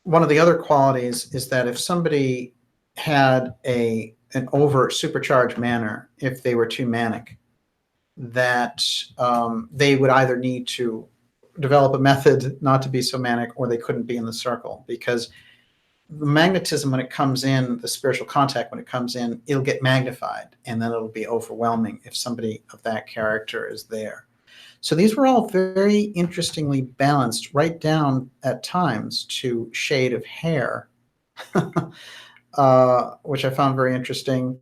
one of the other qualities is that if somebody had an over supercharged manner, if they were too manic, that they would either need to develop a method not to be so manic, or they couldn't be in the circle, because the magnetism, when it comes in, the spiritual contact, when it comes in, it'll get magnified, and then it'll be overwhelming if somebody of that character is there. So these were all very interestingly balanced, right down at times to shade of hair, which I found very interesting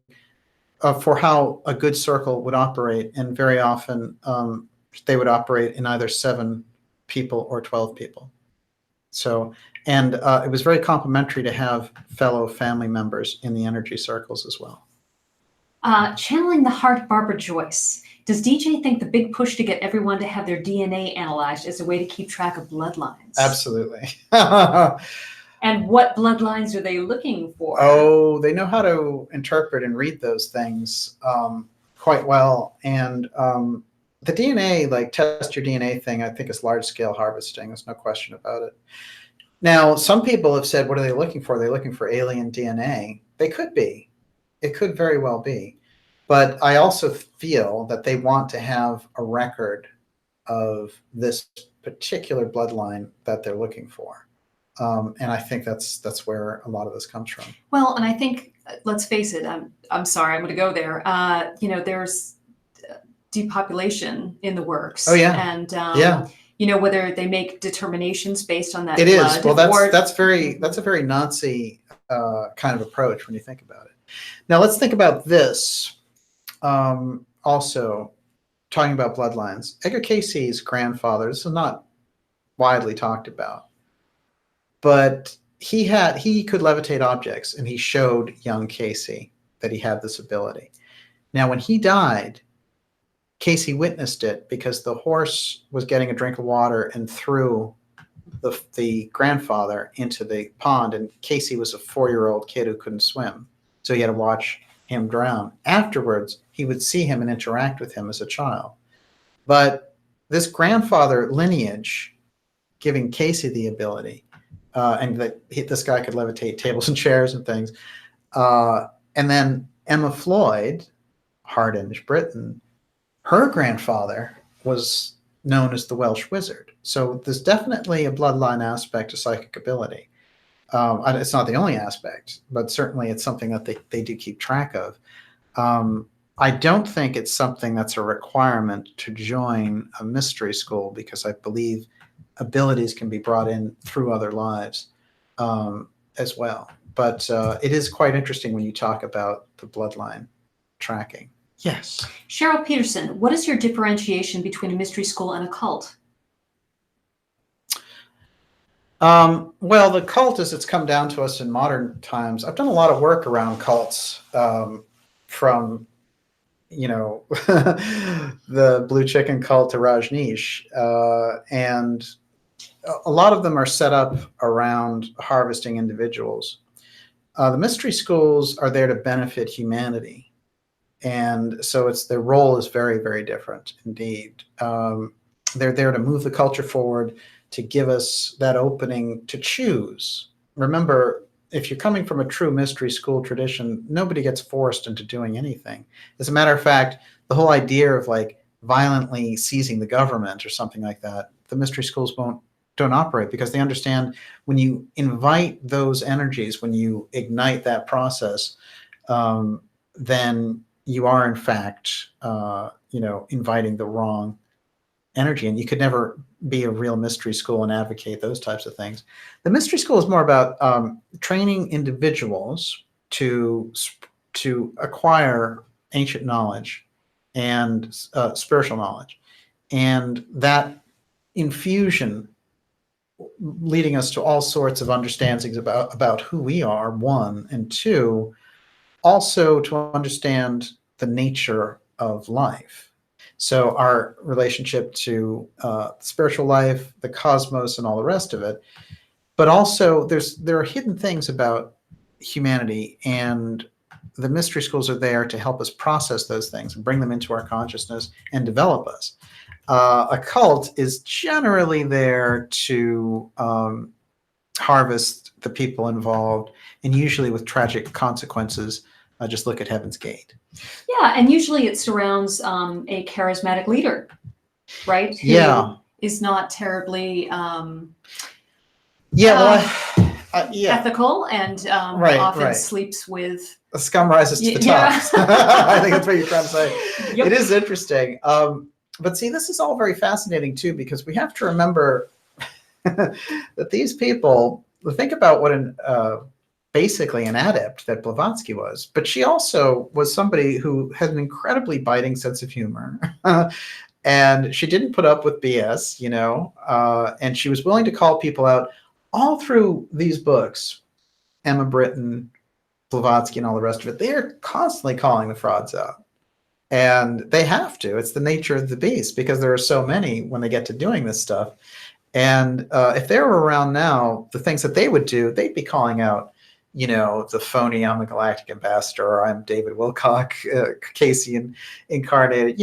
for how a good circle would operate. And very often they would operate in either 7 people or 12 people. So, and it was very complimentary to have fellow family members in the energy circles as well. Channeling the heart, Barbara Joyce. Does DJ think the big push to get everyone to have their DNA analyzed is a way to keep track of bloodlines? Absolutely. And what bloodlines are they looking for? Oh, they know how to interpret and read those things quite well. And the DNA, like test your DNA thing, I think is large-scale harvesting. There's no question about it. Now, some people have said, what are they looking for? They're looking for alien DNA. They could be. It could very well be. But I also feel that they want to have a record of this particular bloodline that they're looking for. And I think that's where a lot of this comes from. Well, and I think, let's face it, I'm sorry, I'm going to go there. There's depopulation in the works. Oh, yeah. And, yeah. Whether they make determinations based on that. It blood, is. Well, that's a very Nazi kind of approach when you think about it. Now, let's think about this. Also, talking about bloodlines, Edgar Cayce's grandfather, this is not widely talked about, but he could levitate objects, and he showed young Cayce that he had this ability. Now, when he died, Cayce witnessed it because the horse was getting a drink of water and threw the grandfather into the pond, and Cayce was a 4-year-old kid who couldn't swim, so he had to watch him drown. Afterwards, he would see him and interact with him as a child. But this grandfather lineage giving Cayce the ability, and that this guy could levitate tables and chairs and things. And then Emma Floyd, Hardinge Britten, her grandfather was known as the Welsh Wizard. So there's definitely a bloodline aspect to psychic ability. It's not the only aspect, but certainly it's something that they do keep track of. I don't think it's something that's a requirement to join a mystery school, because I believe abilities can be brought in through other lives as well. But it is quite interesting when you talk about the bloodline tracking. Yes. Cheryl Peterson, what is your differentiation between a mystery school and a cult? Well, the cult, as it's come down to us in modern times, I've done a lot of work around cults, from, you know, the blue chicken cult to Rajneesh, and a lot of them are set up around harvesting individuals. The mystery schools are there to benefit humanity, and so their role is very, very different indeed. They're there to move the culture forward, to give us that opening to choose. Remember, if you're coming from a true mystery school tradition, nobody gets forced into doing anything. As a matter of fact, the whole idea of like violently seizing the government or something like that, the mystery schools don't operate, because they understand when you invite those energies, when you ignite that process, then you are in fact, inviting the wrong energy, and you could never be a real mystery school and advocate those types of things. The mystery school is more about training individuals to acquire ancient knowledge and spiritual knowledge, and that infusion leading us to all sorts of understandings about who we are, one, and two, also to understand the nature of life. So our relationship to spiritual life, the cosmos, and all the rest of it. But also there are hidden things about humanity, and the mystery schools are there to help us process those things and bring them into our consciousness and develop us. A cult is generally there to harvest the people involved, and usually with tragic consequences. Just look at Heaven's Gate. Yeah, and usually it surrounds a charismatic leader, right? Who Yeah. is not terribly ethical, and often sleeps with... The scum rises to the top. I think that's what you're trying to say. Yep. It is interesting. But see, this is all very fascinating too, because we have to remember that these people, think about what basically an adept that Blavatsky was, but she also was somebody who had an incredibly biting sense of humor. And she didn't put up with BS, and she was willing to call people out all through these books. Emma Britton, Blavatsky, and all the rest of it, they're constantly calling the frauds out. And they have to. It's the nature of the beast, because there are so many when they get to doing this stuff. And if they were around now, the things that they would do, they'd be calling out, the phony, I'm a galactic ambassador, or I'm David Wilcock, Casey incarnated.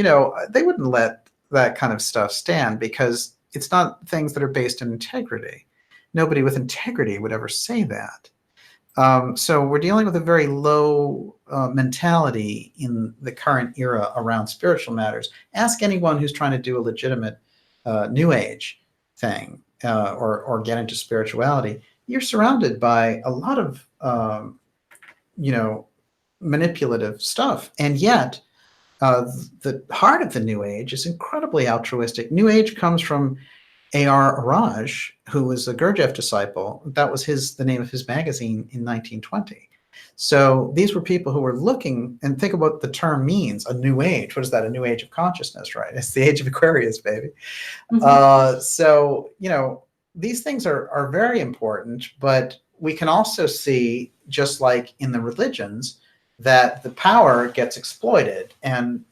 They wouldn't let that kind of stuff stand, because it's not things that are based in integrity. Nobody with integrity would ever say that. So we're dealing with a very low mentality in the current era around spiritual matters. Ask anyone who's trying to do a legitimate New Age thing or get into spirituality. You're surrounded by a lot of manipulative stuff, and yet the heart of the New Age is incredibly altruistic. New Age comes from A.R. Araj, who was a Gurdjieff disciple. That was the name of his magazine in 1920. So these were people who were looking, and think about what the term means, a new age. What is that? A new age of consciousness, right? It's the age of Aquarius, baby. Mm-hmm. So, these things are very important, but we can also see, just like in the religions, that the power gets exploited. And,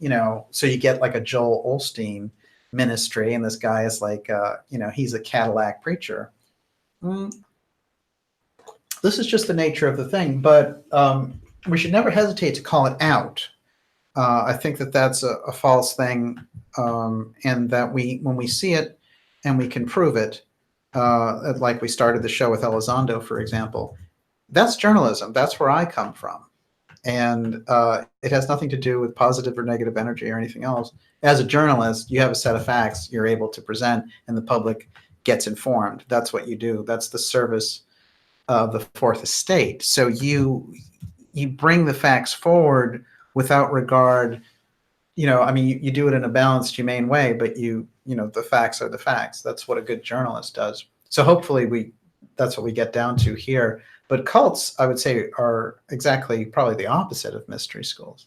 so you get like a Joel Osteen ministry, and this guy is like, he's a Cadillac preacher. This is just the nature of the thing, but we should never hesitate to call it out. I think that that's a false thing, and that when we see it and we can prove it, like we started the show with Elizondo, for example, that's journalism. That's where I come from. And it has nothing to do with positive or negative energy or anything else. As a journalist, you have a set of facts you're able to present, and the public gets informed. That's what you do. That's the service of the fourth estate. So you bring the facts forward without regard. You do it in a balanced, humane way, but the facts are the facts. That's what a good journalist does. So hopefully that's what we get down to here. But cults, I would say, are exactly probably the opposite of mystery schools.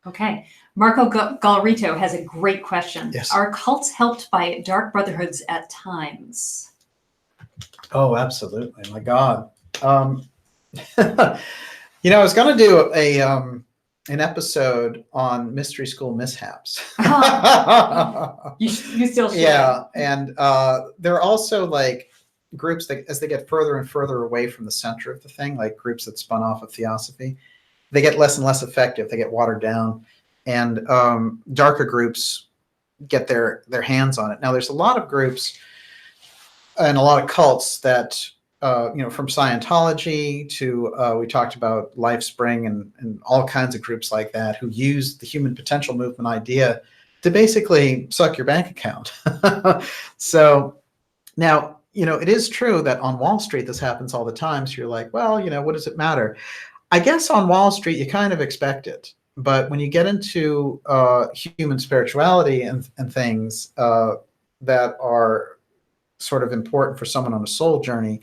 Okay. Marco Gallerito has a great question. Yes. Are cults helped by dark brotherhoods at times? Oh, absolutely. My God. You know, I was going to do an episode on mystery school mishaps. You still should. Yeah, and there are also like groups that, as they get further and further away from the center of the thing, like groups that spun off of Theosophy, they get less and less effective. They get watered down, and darker groups get their hands on it. Now, there's a lot of groups and a lot of cults that you know, from Scientology to we talked about LifeSpring and all kinds of groups like that who use the human potential movement idea to basically suck your bank account. So now, you know, it is true that on Wall Street this happens all the time. So you're like, well, you know, what does it matter? I guess on Wall Street you kind of expect it, but when you get into human spirituality and things that are sort of important for someone on a soul journey,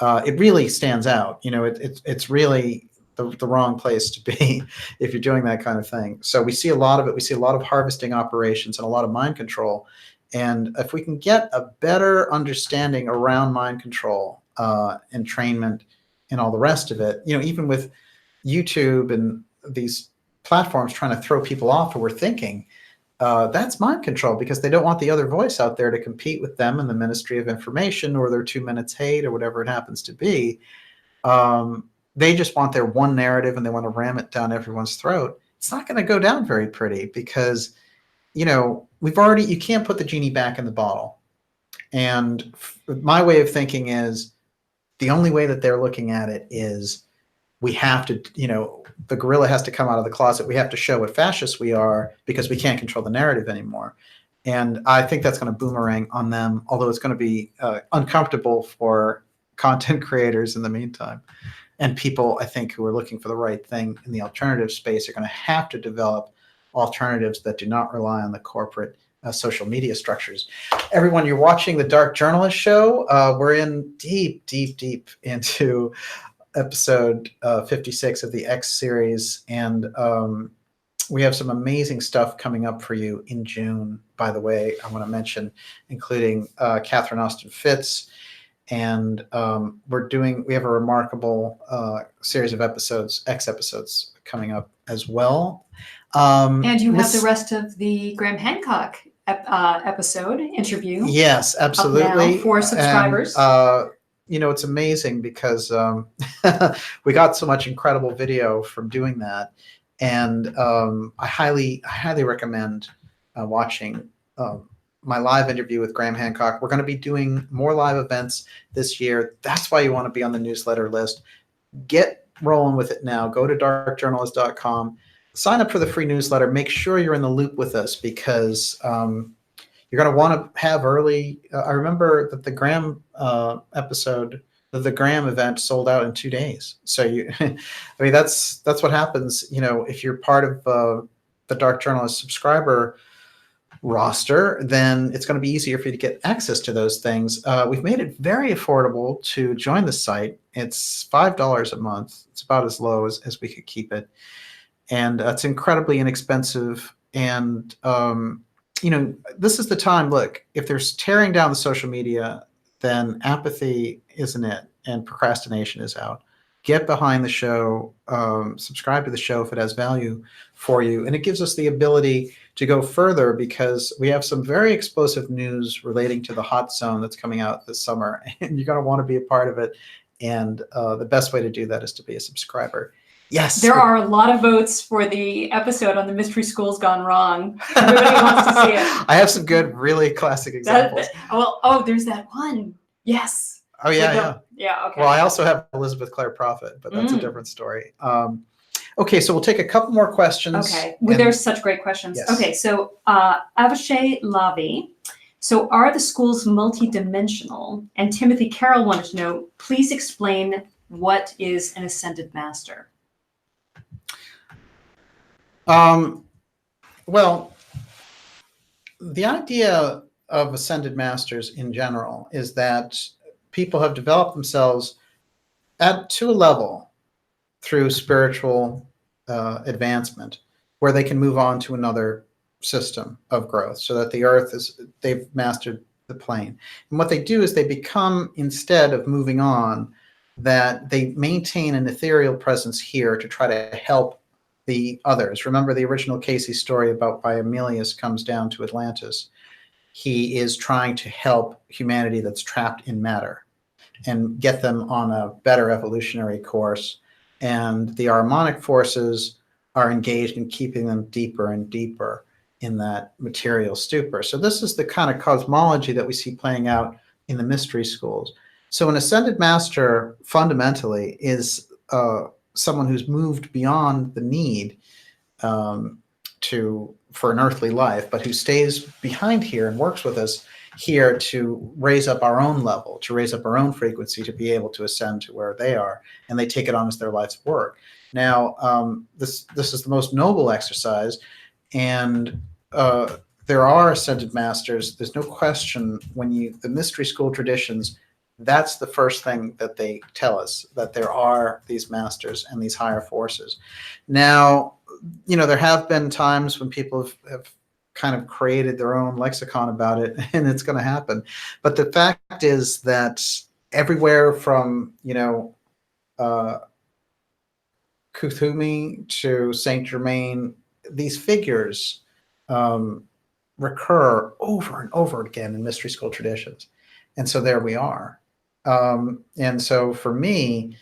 it really stands out. You know, it's really the wrong place to be if you're doing that kind of thing. So we see a lot of it. We see a lot of harvesting operations and a lot of mind control. And if we can get a better understanding around mind control, entrainment, and all the rest of it, you know, even with YouTube and these platforms trying to throw people off who are thinking, that's mind control, because they don't want the other voice out there to compete with them in the Ministry of Information or their 2 minutes hate or whatever it happens to be. They just want their one narrative and they want to ram it down everyone's throat. It's not going to go down very pretty because, you know, you can't put the genie back in the bottle. And my way of thinking is the only way that they're looking at it is we have to, you know, the gorilla has to come out of the closet. We have to show what fascists we are because we can't control the narrative anymore. And I think that's going to boomerang on them, although it's going to be uncomfortable for content creators in the meantime. And people, I think, who are looking for the right thing in the alternative space are going to have to develop alternatives that do not rely on the corporate social media structures. Everyone, you're watching the Dark Journalist Show. We're in deep into episode 56 of the X series, and we have some amazing stuff coming up for you in June, by the way, I want to mention, including Catherine Austin Fitz, and we have a remarkable series of episodes, X episodes, coming up as well. And you have the rest of the Graham Hancock episode interview. Yes, absolutely. Up now for subscribers. And, you know, it's amazing because we got so much incredible video from doing that, and I highly recommend watching my live interview with Graham Hancock. We're going to be doing more live events this year. That's why you want to be on the newsletter list. Get rolling with it now. Go to darkjournalist.com. Sign up for the free newsletter. Make sure you're in the loop with us because you're going to want to have early. I remember that the Graham episode, the Graham event, sold out in 2 days. So I mean, that's what happens. You know, if you're part of the Dark Journalist subscriber roster, then it's going to be easier for you to get access to those things. We've made it very affordable to join the site. It's $5 a month. It's about as low as we could keep it. And it's incredibly inexpensive. And, you know, this is the time. Look, if there's tearing down the social media, then apathy isn't it, and procrastination is out. Get behind the show, subscribe to the show if it has value for you. And it gives us the ability to go further because we have some very explosive news relating to the hot zone that's coming out this summer. And you're going to want to be a part of it. And the best way to do that is to be a subscriber. Yes. There are a lot of votes for the episode on the Mystery Schools Gone Wrong. Everybody wants to see it. I have some good, really classic examples. There's that one. Yes. Oh, yeah. Yeah, okay. Well, I also have Elizabeth Clare Prophet, but that's a different story. Okay, so we'll take a couple more questions. Okay. Well, there's such great questions. Yes. Okay, so Avishai Lavi. So are the schools multidimensional? And Timothy Carroll wanted to know, please explain what is an ascended master? Well, the idea of ascended masters in general is that people have developed themselves to a level through spiritual advancement where they can move on to another system of growth, so that the earth is, they've mastered the plane. And what they do is they become, instead of moving on, that they maintain an ethereal presence here to try to help the others. Remember the original Casey story about why Emilius comes down to Atlantis. He is trying to help humanity that's trapped in matter and get them on a better evolutionary course. And the harmonic forces are engaged in keeping them deeper and deeper in that material stupor. So this is the kind of cosmology that we see playing out in the mystery schools. So an ascended master fundamentally is someone who's moved beyond the need for an earthly life, but who stays behind here and works with us here to raise up our own level, to raise up our own frequency, to be able to ascend to where they are, and they take it on as their life's work. Now, this is the most noble exercise, and there are ascended masters. There's no question when the mystery school traditions, that's the first thing that they tell us, that there are these masters and these higher forces. Now, there have been times when people have kind of created their own lexicon about it, and it's going to happen. But the fact is that everywhere from, Kuthumi to Saint Germain, these figures recur over and over again in mystery school traditions. And so there we are. And so for me,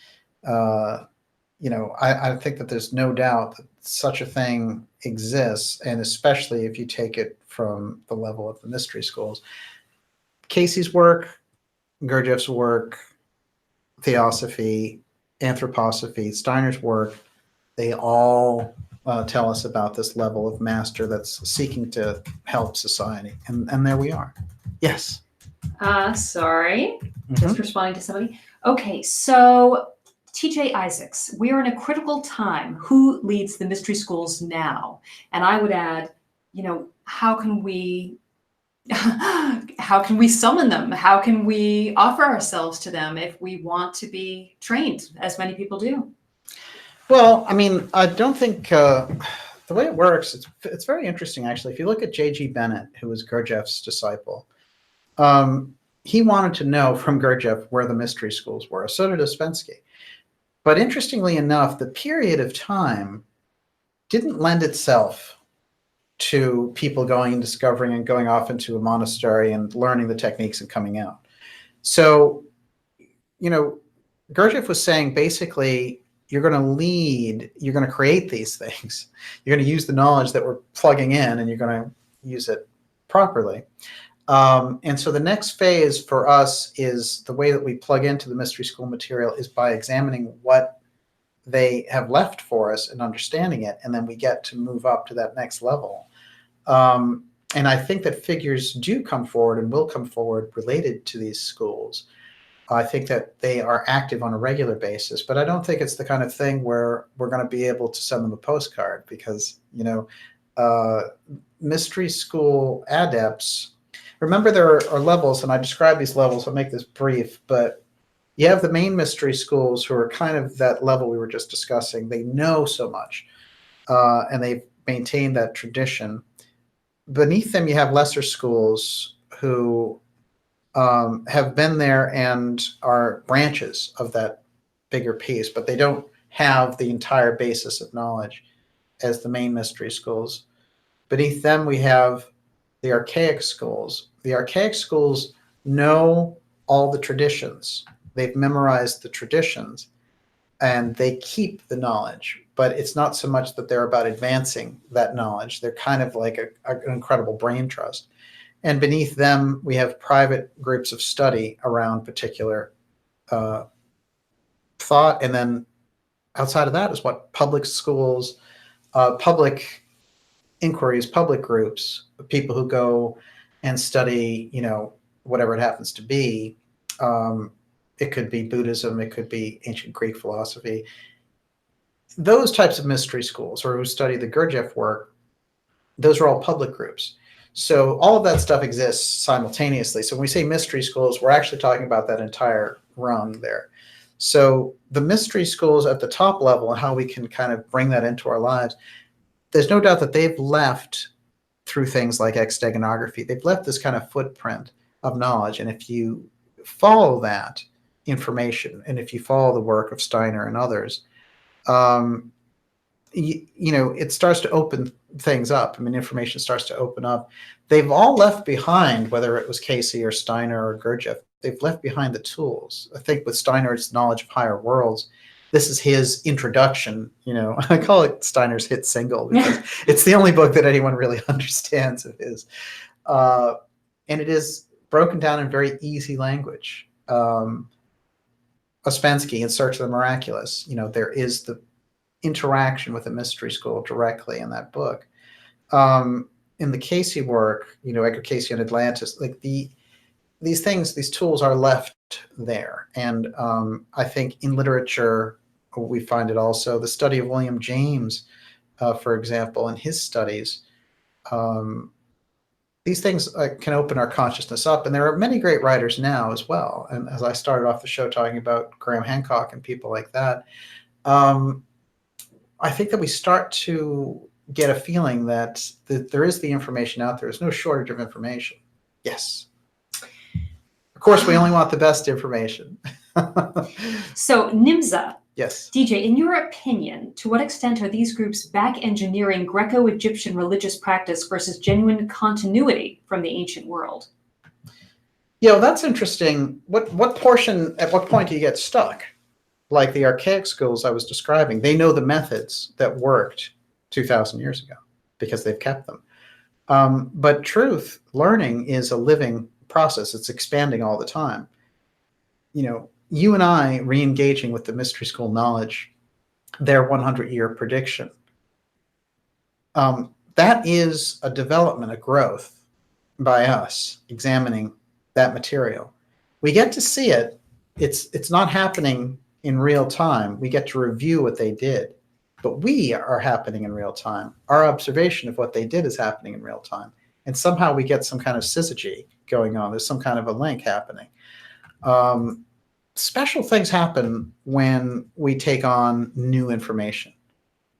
I think that there's no doubt that such a thing exists, and especially if you take it from the level of the mystery schools. Casey's work, Gurdjieff's work, Theosophy, Anthroposophy, Steiner's work, they all tell us about this level of master that's seeking to help society. And there we are. Yes. Sorry, just responding to somebody. Okay, so TJ Isaacs, we are in a critical time. Who leads the mystery schools now? And I would add, how can we summon them? How can we offer ourselves to them if we want to be trained, as many people do? Well, I don't think the way it works, it's very interesting, actually. If you look at J.G. Bennett, who was Gurdjieff's disciple, he wanted to know from Gurdjieff where the mystery schools were. So did Ouspensky. But interestingly enough, the period of time didn't lend itself to people going and discovering and going off into a monastery and learning the techniques and coming out. So, Gurdjieff was saying basically, you're going to lead, you're going to create these things. You're going to use the knowledge that we're plugging in, and you're going to use it properly. And so the next phase for us is the way that we plug into the mystery school material is by examining what they have left for us and understanding it, and then we get to move up to that next level. And I think that figures do come forward and will come forward related to these schools. I think that they are active on a regular basis, but I don't think it's the kind of thing where we're going to be able to send them a postcard, because, mystery school adepts, remember there are levels, and I describe these levels, I'll make this brief, but you have the main mystery schools who are kind of that level we were just discussing. They know so much, and they've maintained that tradition. Beneath them, you have lesser schools who have been there and are branches of that bigger piece, but they don't have the entire basis of knowledge as the main mystery schools. Beneath them, we have the archaic schools. The archaic schools know all the traditions. They've memorized the traditions, and they keep the knowledge. But it's not so much that they're about advancing that knowledge. They're kind of like an incredible brain trust. And beneath them, we have private groups of study around particular thought. And then outside of that is what public schools, public inquiries, public groups, people who go and study, whatever it happens to be. It could be Buddhism, it could be ancient Greek philosophy. Those types of mystery schools, or who study the Gurdjieff work, those are all public groups. So all of that stuff exists simultaneously. So when we say mystery schools, we're actually talking about that entire rung there. So the mystery schools at the top level and how we can kind of bring that into our lives, there's no doubt that they've left, through things like exteganography, they've left this kind of footprint of knowledge. And if you follow that information, and if you follow the work of Steiner and others, you know, it starts to open things up. I mean, information starts to open up. They've all left behind, whether it was Casey or Steiner or Gurdjieff, they've left behind the tools. I think with Steiner's knowledge of higher worlds, this is his introduction. You know, I call it Steiner's hit single because it's the only book that anyone really understands of his. And it is broken down in very easy language. Ouspensky, In Search of the Miraculous, you know, there is the interaction with the mystery school directly in that book. In the Casey work, you know, Edgar Casey and Atlantis, like these things, these tools are left there. And I think in literature, we find it also. The study of William James, for example, in his studies, these things can open our consciousness up. And there are many great writers now as well. And as I started off the show talking about Graham Hancock and people like that, I think that we start to get a feeling that there is the information out there. There's no shortage of information. Yes. Of course, we only want the best information. So Nimza, yes. DJ, in your opinion, to what extent are these groups back engineering Greco-Egyptian religious practice versus genuine continuity from the ancient world? Yeah, well, that's interesting. What portion, at what point do you get stuck? Like the archaic schools I was describing, they know the methods that worked 2,000 years ago because they've kept them. But truth, learning is a living process. It's expanding all the time. You know, you and I re-engaging with the mystery school knowledge, their 100-year prediction, that is a development, a growth by us examining that material. We get to see it. It's not happening in real time. We get to review what they did, but we are happening in real time. Our observation of what they did is happening in real time. And somehow we get some kind of syzygy going on. There's some kind of a link happening. Special things happen when we take on new information.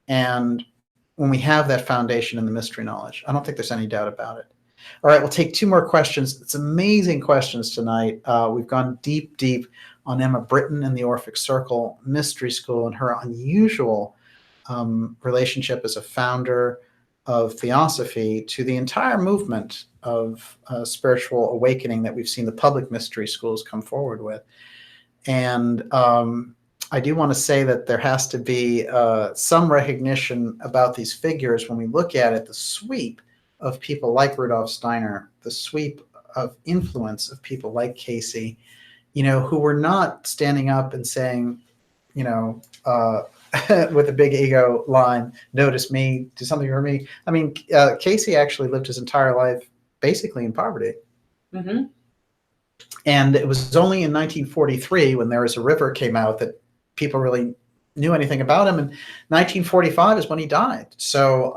And when we have that foundation in the mystery knowledge, I don't think there's any doubt about it. All right, we'll take two more questions. It's amazing questions tonight. We've gone deep, deep on Emma Britten and the Orphic Circle Mystery School and her unusual relationship as a founder of Theosophy to the entire movement of spiritual awakening that we've seen the public mystery schools come forward with. And I do want to say that there has to be some recognition about these figures when we look at it, the sweep of people like Rudolf Steiner, the sweep of influence of people like Casey, you know, who were not standing up and saying, you know, with a big ego line, notice me, do something for me. I mean, Casey actually lived his entire life basically in poverty. Mm-hmm. And it was only in 1943 when There Is a River came out that people really knew anything about him. And 1945 is when he died. So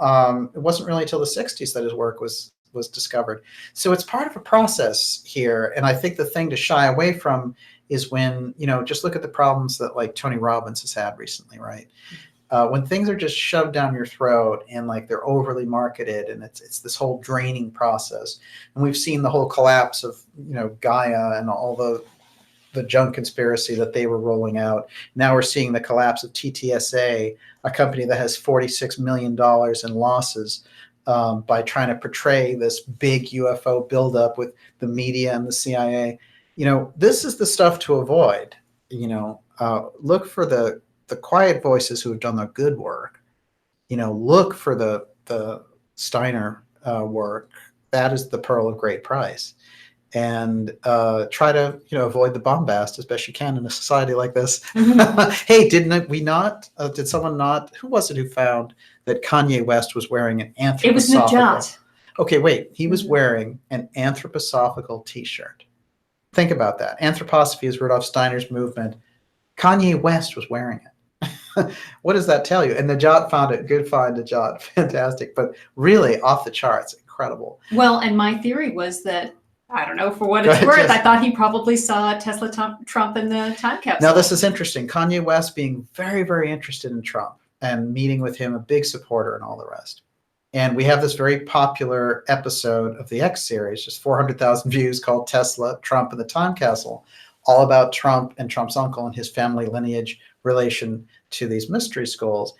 it wasn't really until the 60s that his work was discovered. So it's part of a process here. And I think the thing to shy away from is when, you know, just look at the problems that like Tony Robbins has had recently, right? When things are just shoved down your throat and like they're overly marketed and it's this whole draining process. And we've seen the whole collapse of, you know, Gaia and all the junk conspiracy that they were rolling out. Now we're seeing the collapse of TTSA, a company that has $46 million in losses by trying to portray this big UFO buildup with the media and the CIA. You know, this is the stuff to avoid. You know, look for the quiet voices who have done the good work. You know, look for the Steiner work. That is the pearl of great price. And try to, you know, avoid the bombast as best you can in a society like this. Mm-hmm. Hey, did someone not, who was it who found that Kanye West was wearing an anthroposophical? It was Najat. Okay, wait, he was wearing an anthroposophical t-shirt. Think about that. Anthroposophy is Rudolf Steiner's movement. Kanye West was wearing it. What does that tell you? And Najat found it. Good find, Najat. Fantastic. But really off the charts. Incredible. Well, and my theory was that, I don't know, for what it's worth, I thought he probably saw Tesla Trump in the time capsule. Now, this is interesting. Kanye West being very, very interested in Trump and meeting with him, a big supporter and all the rest. And we have this very popular episode of the X series, just 400,000 views, called Tesla, Trump, and the Time Castle, all about Trump and Trump's uncle and his family lineage relation to these mystery schools.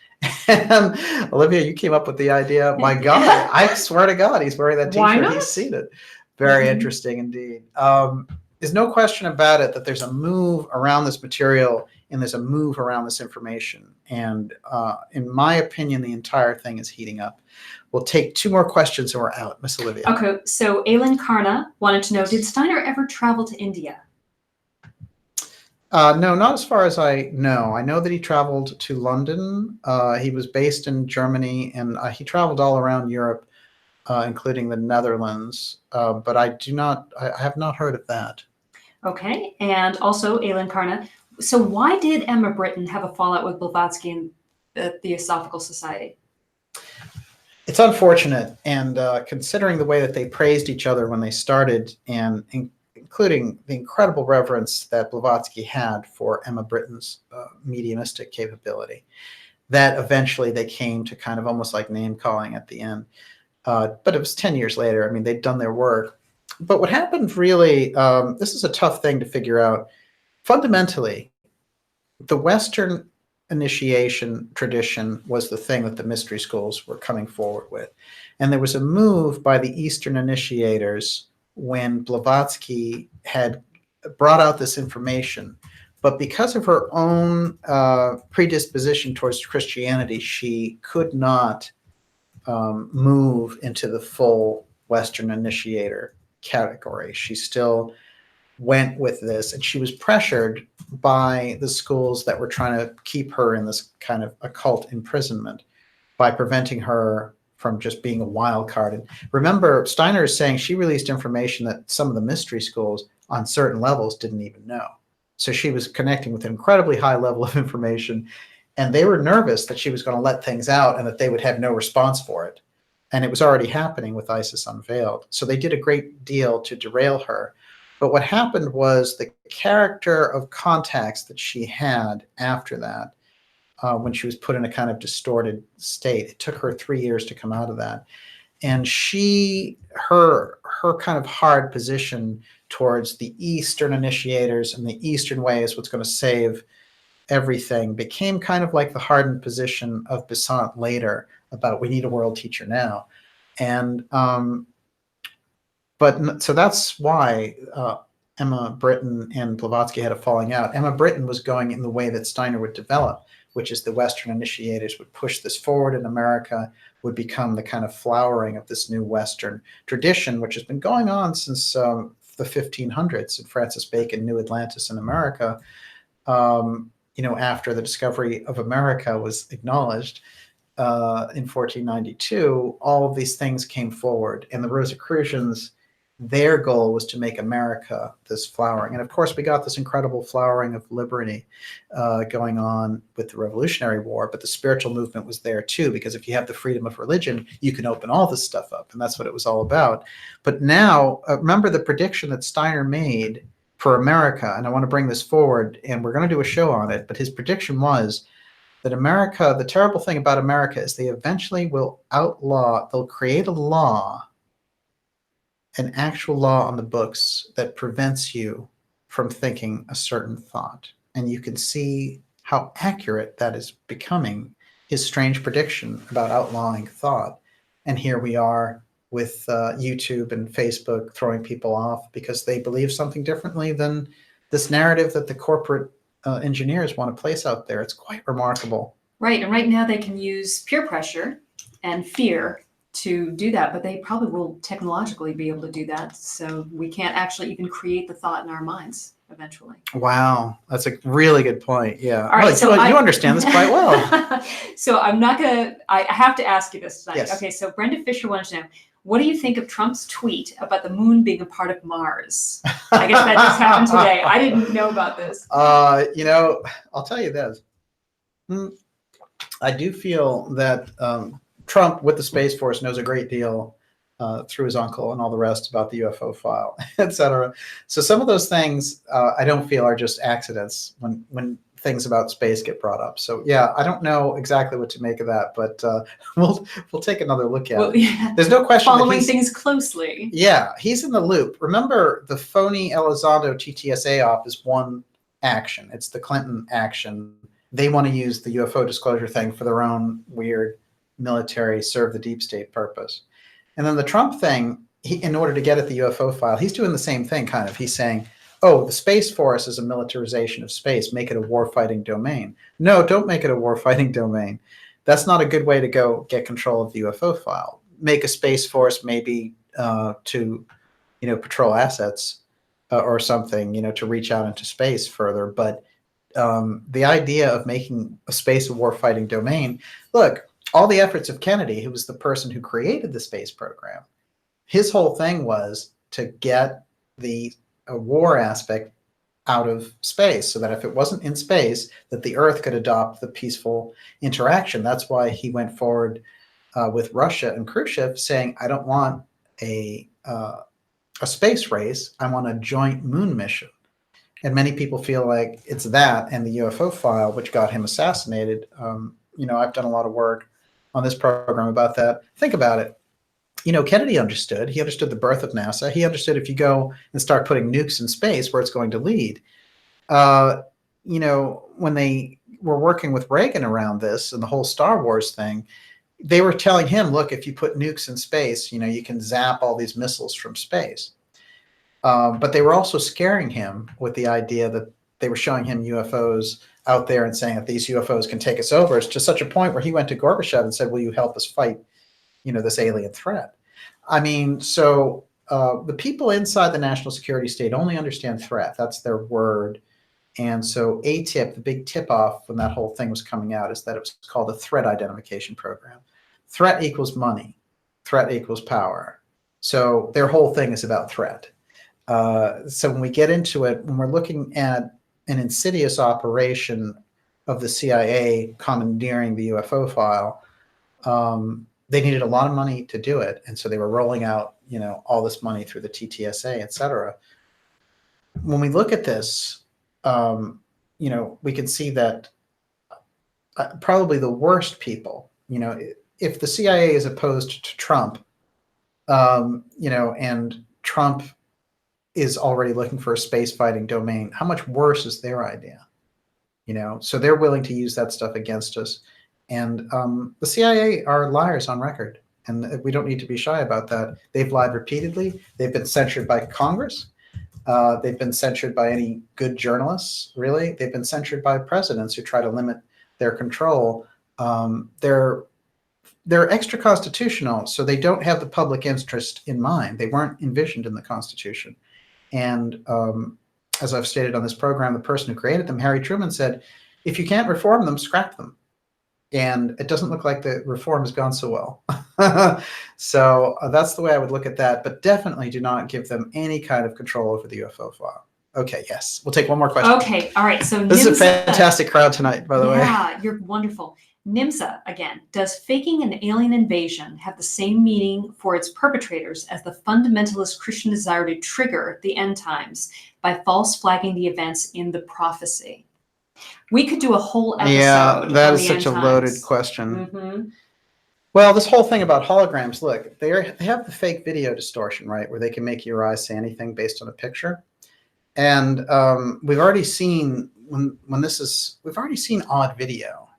And Olivia, you came up with the idea. My God, I swear to God, he's wearing that Why t-shirt. not? He's seen it. Very interesting indeed. There's no question about it that there's a move around this material and there's a move around this information. And in my opinion, the entire thing is heating up. We'll take 2 more questions and we're out. Miss Olivia. Okay, so Aylin Karna wanted to know, did Steiner ever travel to India? No, not as far as I know. I know that he traveled to London. He was based in Germany, and he traveled all around Europe, including the Netherlands. But I have not heard of that. Okay, and also Aylin Karna. So why did Emma Britton have a fallout with Blavatsky and the Theosophical Society? It's unfortunate, and considering the way that they praised each other when they started, and including the incredible reverence that Blavatsky had for Emma Britton's mediumistic capability, that eventually they came to kind of almost like name-calling at the end. But it was 10 years later. I mean, they'd done their work. But what happened really, this is a tough thing to figure out. Fundamentally, the Western initiation tradition was the thing that the mystery schools were coming forward with. And there was a move by the Eastern initiators when Blavatsky had brought out this information. But because of her own predisposition towards Christianity, she could not move into the full Western initiator category. She still went with this, and she was pressured by the schools that were trying to keep her in this kind of occult imprisonment by preventing her from just being a wild card. And remember, Steiner is saying she released information that some of the mystery schools on certain levels didn't even know. So she was connecting with an incredibly high level of information, and they were nervous that she was going to let things out and that they would have no response for it. And it was already happening with Isis Unveiled. So they did a great deal to derail her. But what happened was the character of contacts that she had after that, when she was put in a kind of distorted state, it took her 3 years to come out of that. And her kind of hard position towards the Eastern initiators and the Eastern way is what's going to save everything became kind of like the hardened position of Besant later about we need a world teacher now. And so that's why Emma Britton and Blavatsky had a falling out. Emma Britton was going in the way that Steiner would develop, which is the Western initiators would push this forward in America, would become the kind of flowering of this new Western tradition, which has been going on since the 1500s. And Francis Bacon knew Atlantis in America, after the discovery of America was acknowledged in 1492, all of these things came forward. And the Rosicrucians, their goal was to make America this flowering. And of course, we got this incredible flowering of liberty going on with the Revolutionary War, but the spiritual movement was there too, because if you have the freedom of religion, you can open all this stuff up. And that's what it was all about. But now, remember the prediction that Steiner made for America, and I want to bring this forward, and we're going to do a show on it, but his prediction was that America, the terrible thing about America is they eventually will they'll create a law, an actual law on the books that prevents you from thinking a certain thought. And you can see how accurate that is becoming, his strange prediction about outlawing thought. And here we are with YouTube and Facebook throwing people off because they believe something differently than this narrative that the corporate engineers want to place out there. It's quite remarkable. Right. And right now they can use peer pressure and fear to do that, but they probably will technologically be able to do that. So we can't actually even create the thought in our minds eventually. Wow. That's a really good point. Yeah. All right, so you understand this quite well. So I'm not going to, I have to ask you this tonight. Yes. Okay. So Brenda Fisher wants to know, what do you think of Trump's tweet about the moon being a part of Mars? I guess that just happened today. I didn't know about this. I'll tell you this. I do feel that Trump with the Space Force knows a great deal through his uncle and all the rest about the UFO file, etc. So some of those things I don't feel are just accidents. When things about space get brought up. So yeah, I don't know exactly what to make of that, but we'll take another look at it. Yeah. There's no question that Following things closely. Yeah, he's in the loop. Remember, the phony Elizondo TTSA op is one action. It's the Clinton action. They want to use the UFO disclosure thing for their own weird military serve the deep state purpose. And then the Trump thing, in order to get at the UFO file, he's doing the same thing, kind of. He's saying, oh, the Space Force is a militarization of space. Make it a warfighting domain. No, don't make it a warfighting domain. That's not a good way to go get control of the UFO file. Make a Space Force maybe to, patrol assets or something, to reach out into space further. But the idea of making a space a warfighting domain, look, all the efforts of Kennedy, who was the person who created the space program, his whole thing was to get the war aspect out of space, so that if it wasn't in space, that the Earth could adopt the peaceful interaction. That's why he went forward with Russia and Khrushchev, saying, I don't want a space race. I want a joint moon mission. And many people feel like it's that and the UFO file, which got him assassinated. I've done a lot of work on this program about that. Think about it. Kennedy understood. He understood the birth of NASA. He understood if you go and start putting nukes in space, where it's going to lead. When they were working with Reagan around this and the whole Star Wars thing, they were telling him, look, if you put nukes in space, you can zap all these missiles from space. But they were also scaring him with the idea that they were showing him UFOs out there and saying that these UFOs can take us over. It's to such a point where he went to Gorbachev and said, will you help us fight, this alien threat? I mean, so the people inside the national security state only understand threat. That's their word. And so ATIP, the big tip-off when that whole thing was coming out, is that it was called the Threat Identification Program. Threat equals money. Threat equals power. So their whole thing is about threat. So when we get into it, when we're looking at an insidious operation of the CIA commandeering the UFO file, they needed a lot of money to do it. And so they were rolling out, all this money through the TTSA, et cetera. When we look at this, we can see that probably the worst people, if the CIA is opposed to Trump, and Trump is already looking for a space fighting domain, how much worse is their idea? So they're willing to use that stuff against us. And the CIA are liars on record, and we don't need to be shy about that. They've lied repeatedly. They've been censured by Congress. They've been censured by any good journalists, really. They've been censured by presidents who try to limit their control. They're extra constitutional, so they don't have the public interest in mind. They weren't envisioned in the Constitution. And as I've stated on this program, the person who created them, Harry Truman, said, if you can't reform them, scrap them. And it doesn't look like the reform has gone so well. So that's the way I would look at that. But definitely do not give them any kind of control over the UFO file. Okay, yes. We'll take one more question. Okay, all right. So this is a fantastic crowd tonight, by the way. Yeah, you're wonderful. NIMSA, again, does faking an alien invasion have the same meaning for its perpetrators as the fundamentalist Christian desire to trigger the end times by false flagging the events in the prophecy? We could do a whole episode. Yeah, that is such a loaded question. Well, this whole thing about holograms, look, they have the fake video distortion, right, where they can make your eyes say anything based on a picture. And we've already seen we've already seen odd video.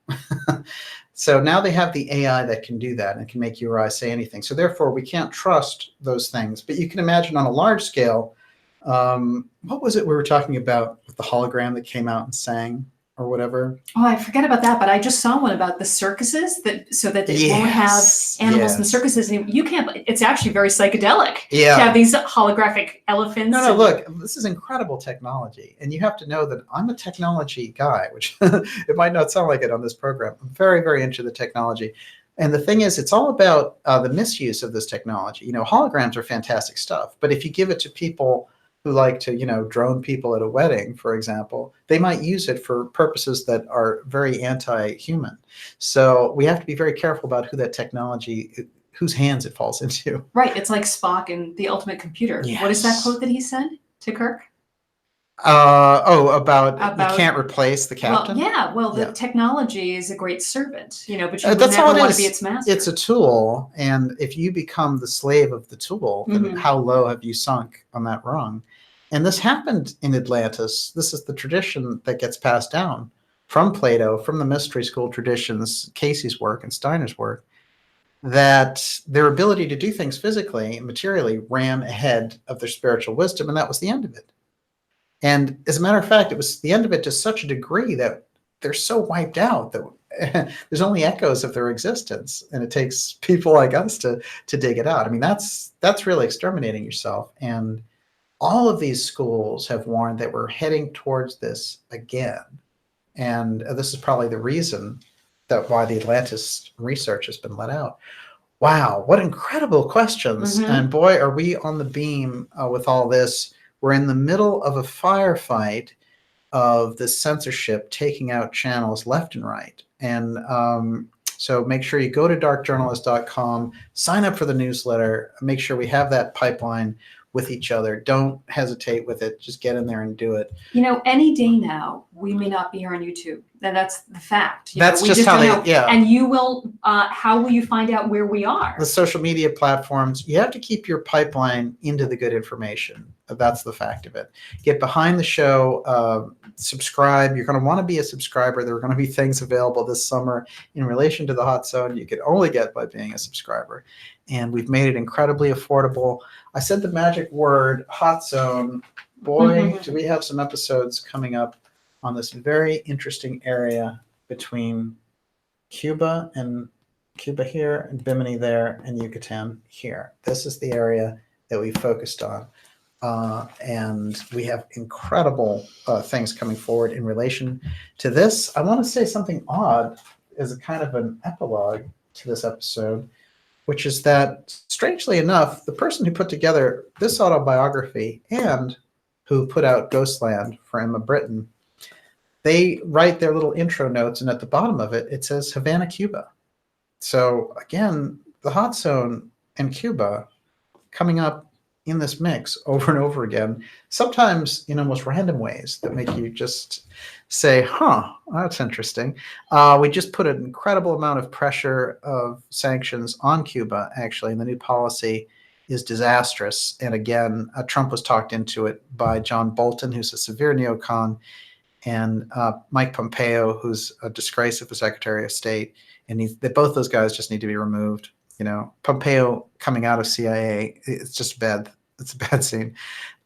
So now they have the AI that can do that and can make your eyes say anything. So therefore, we can't trust those things. But you can imagine on a large scale, what was it we were talking about with the hologram that came out and sang or whatever? Oh, I forget about that, but I just saw one about the circuses so that they won't have animals in the circuses. And you can't, it's actually very psychedelic to have these holographic elephants. No, look, this is incredible technology. And you have to know that I'm a technology guy, which it might not sound like it on this program. I'm very, very into the technology. And the thing is, it's all about the misuse of this technology. Holograms are fantastic stuff, but if you give it to people who like to, drone people at a wedding, for example, they might use it for purposes that are very anti-human. So we have to be very careful about whose hands it falls into. Right. It's like Spock in The Ultimate Computer. Yes. What is that quote that he said to Kirk? About you About- can't replace the captain. Well, yeah. Well, the Yeah. technology is a great servant, you know, but you would That's all never it want to is. be its master. It's a tool, and if you become the slave of the tool, then Mhm. how low have you sunk on that rung? And this happened in Atlantis. This is the tradition that gets passed down from Plato, from the mystery school traditions, Casey's work and Steiner's work, that their ability to do things physically and materially ran ahead of their spiritual wisdom, and that was the end of it. And as a matter of fact, it was the end of it to such a degree that they're so wiped out that there's only echoes of their existence, and it takes people like us to dig it out. I mean, that's really exterminating yourself. And all of these schools have warned that we're heading towards this again. And this is probably the reason that why the Atlantis research has been let out. Wow, what incredible questions. Mhm. And boy, are we on the beam with all this. We're in the middle of a firefight of the censorship taking out channels left and right. And so make sure you go to darkjournalist.com, sign up for the newsletter, make sure we have that pipeline with each other. Don't hesitate with it. Just get in there and do it. You know, any day now, we may not be here on YouTube. And that's the fact. You That's know, we just how don't they, know. yeah. And you will, how will you find out where we are? The social media platforms, you have to keep your pipeline into the good information. That's the fact of it. Get behind the show, subscribe. You're going to want to be a subscriber. There are going to be things available this summer in relation to the Hot Zone you could only get by being a subscriber. And we've made it incredibly affordable. I said the magic word, Hot Zone. Boy, do we have some episodes coming up on this very interesting area between Cuba here, and Bimini there, and Yucatan here. This is the area that we focused on. And we have incredible things coming forward in relation to this. I want to say something odd as a kind of an epilogue to this episode, which is that, strangely enough, the person who put together this autobiography and who put out Ghostland for Emma Britton, they write their little intro notes, and at the bottom of it, it says Havana, Cuba. So again, the Hot Zone and Cuba coming up in this mix over and over again, sometimes in almost random ways that make you just say, huh, that's interesting. We just put an incredible amount of pressure of sanctions on Cuba, actually, and the new policy is disastrous. And again, Trump was talked into it by John Bolton, who's a severe neocon, and Mike Pompeo, who's a disgrace of the Secretary of State. And both those guys just need to be removed. You know, Pompeo coming out of CIA, it's just bad. It's a bad scene.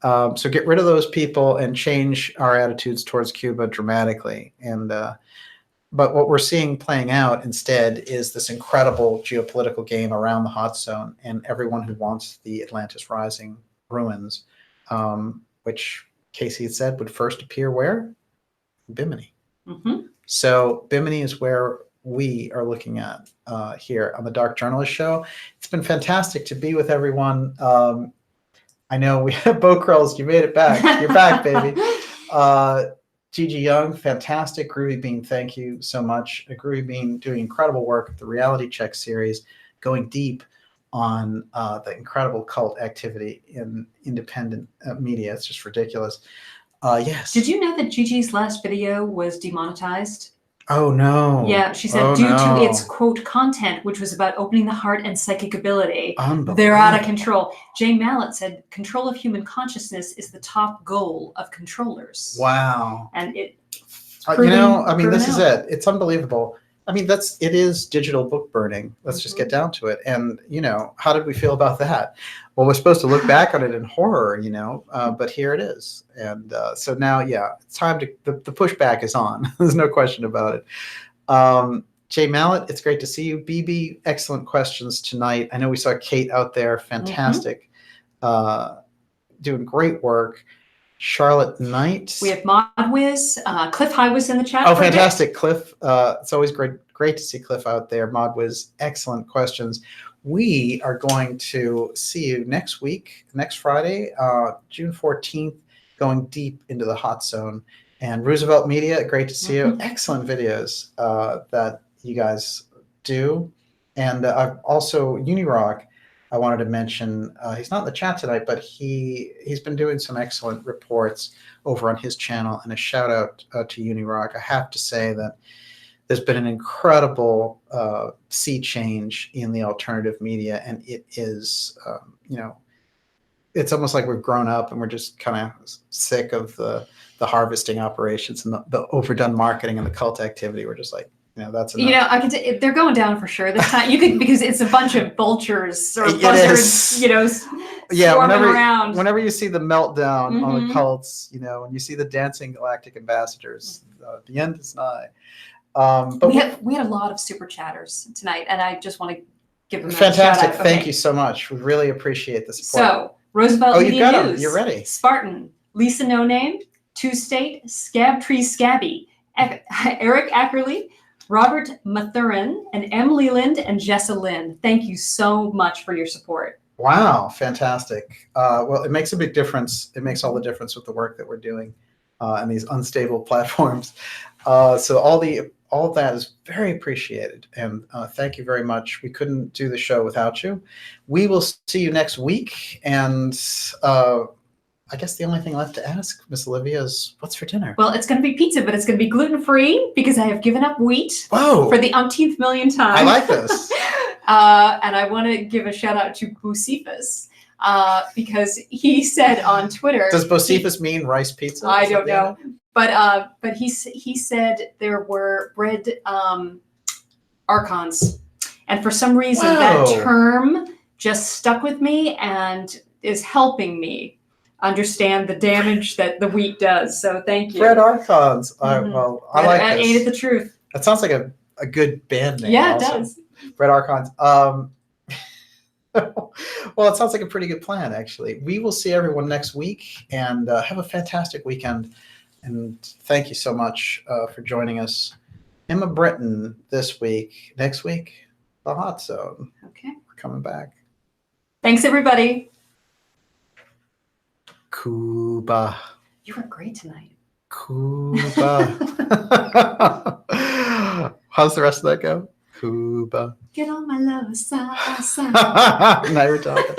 So get rid of those people and change our attitudes towards Cuba dramatically. And but what we're seeing playing out instead is this incredible geopolitical game around the Hot Zone and everyone who wants the Atlantis Rising ruins, which Casey had said would first appear where? Bimini. Mm-hmm. So Bimini is where we are looking at here on the Dark Journalist Show. It's been fantastic to be with everyone. I know we have Bo Krells. You made it back. You're back, baby. Gigi Young, fantastic. Groovy Bean, thank you so much. Groovy Bean doing incredible work with the Reality Check series, going deep on the incredible cult activity in independent media. It's just ridiculous. Yes. Did you know that Gigi's last video was demonetized? Oh, no. Yeah, she said due to its, quote, content, which was about opening the heart and psychic ability, they're out of control. Jay Mallet said control of human consciousness is the top goal of controllers. Wow. And it you know, I mean, this is it. It's unbelievable. I mean, it is digital book burning. Let's just get down to it. And, you know, how did we feel about that? Well, we're supposed to look back on it in horror, you know, but here it is. And so now, yeah, it's time to, the pushback is on. There's no question about it. Jay Mallet, it's great to see you. BB, excellent questions tonight. I know we saw Kate out there. Fantastic. Doing great work. Charlotte Knight. We have Modwiz. Cliff High was in the chat. Oh, fantastic, Cliff. It's always great to see Cliff out there. Modwiz, excellent questions. We are going to see you next week, next Friday, June 14th, going deep into the Hot Zone. And Roosevelt Media, great to see you. Excellent videos that you guys do. And also Unirock. I wanted to mention, he's not in the chat tonight, but he's been doing some excellent reports over on his channel, and a shout out to Unirock. I have to say that there's been an incredible sea change in the alternative media, and it is, it's almost like we've grown up and we're just kind of sick of the harvesting operations and the overdone marketing and the cult activity. We're just like, that's enough. I can they're going down for sure this time. Because it's a bunch of vultures or It buzzards, is. swarming around. Whenever you see the meltdown on the cults, and you see the dancing galactic ambassadors, the end is nigh. But we had a lot of super chatters tonight, and I just want to give them a fantastic. shout out. Thank you so much. We really appreciate the support. So Roosevelt you've Media got News. them. You're ready. Spartan, Lisa No Name, Two State, Scabtree Scabby, Eric Ackerley, Robert Mathurin, and M. Leland and Jessa Lynn. Thank you so much for your support. Wow, fantastic. Well, it makes a big difference. It makes all the difference with the work that we're doing on these unstable platforms. So all of that is very appreciated. And thank you very much. We couldn't do the show without you. We will see you next week. And I guess the only thing left to ask, Miss Olivia, is what's for dinner? Well, it's going to be pizza, but it's going to be gluten-free because I have given up wheat for the umpteenth million time. I like this. And I want to give a shout out to Bocephus because he said on Twitter. Does Bocephus mean rice pizza? I don't know. But he said there were bread archons. And for some reason, that term just stuck with me and is helping me understand the damage that the wheat does. So thank you. Bread archons. Well, I like this. Ain't it the truth? That sounds like a good band name. Yeah, also. it does. Bread archons. Well, it sounds like a pretty good plan, actually. We will see everyone next week, and have a fantastic weekend. And thank you so much for joining us. Emma Britton this week. Next week, the Hot Zone. Okay. We're coming back. Thanks, everybody. Cuba. You were great tonight. Cuba. How's the rest of that go? Cuba. Get on my lover side. Now you're talking.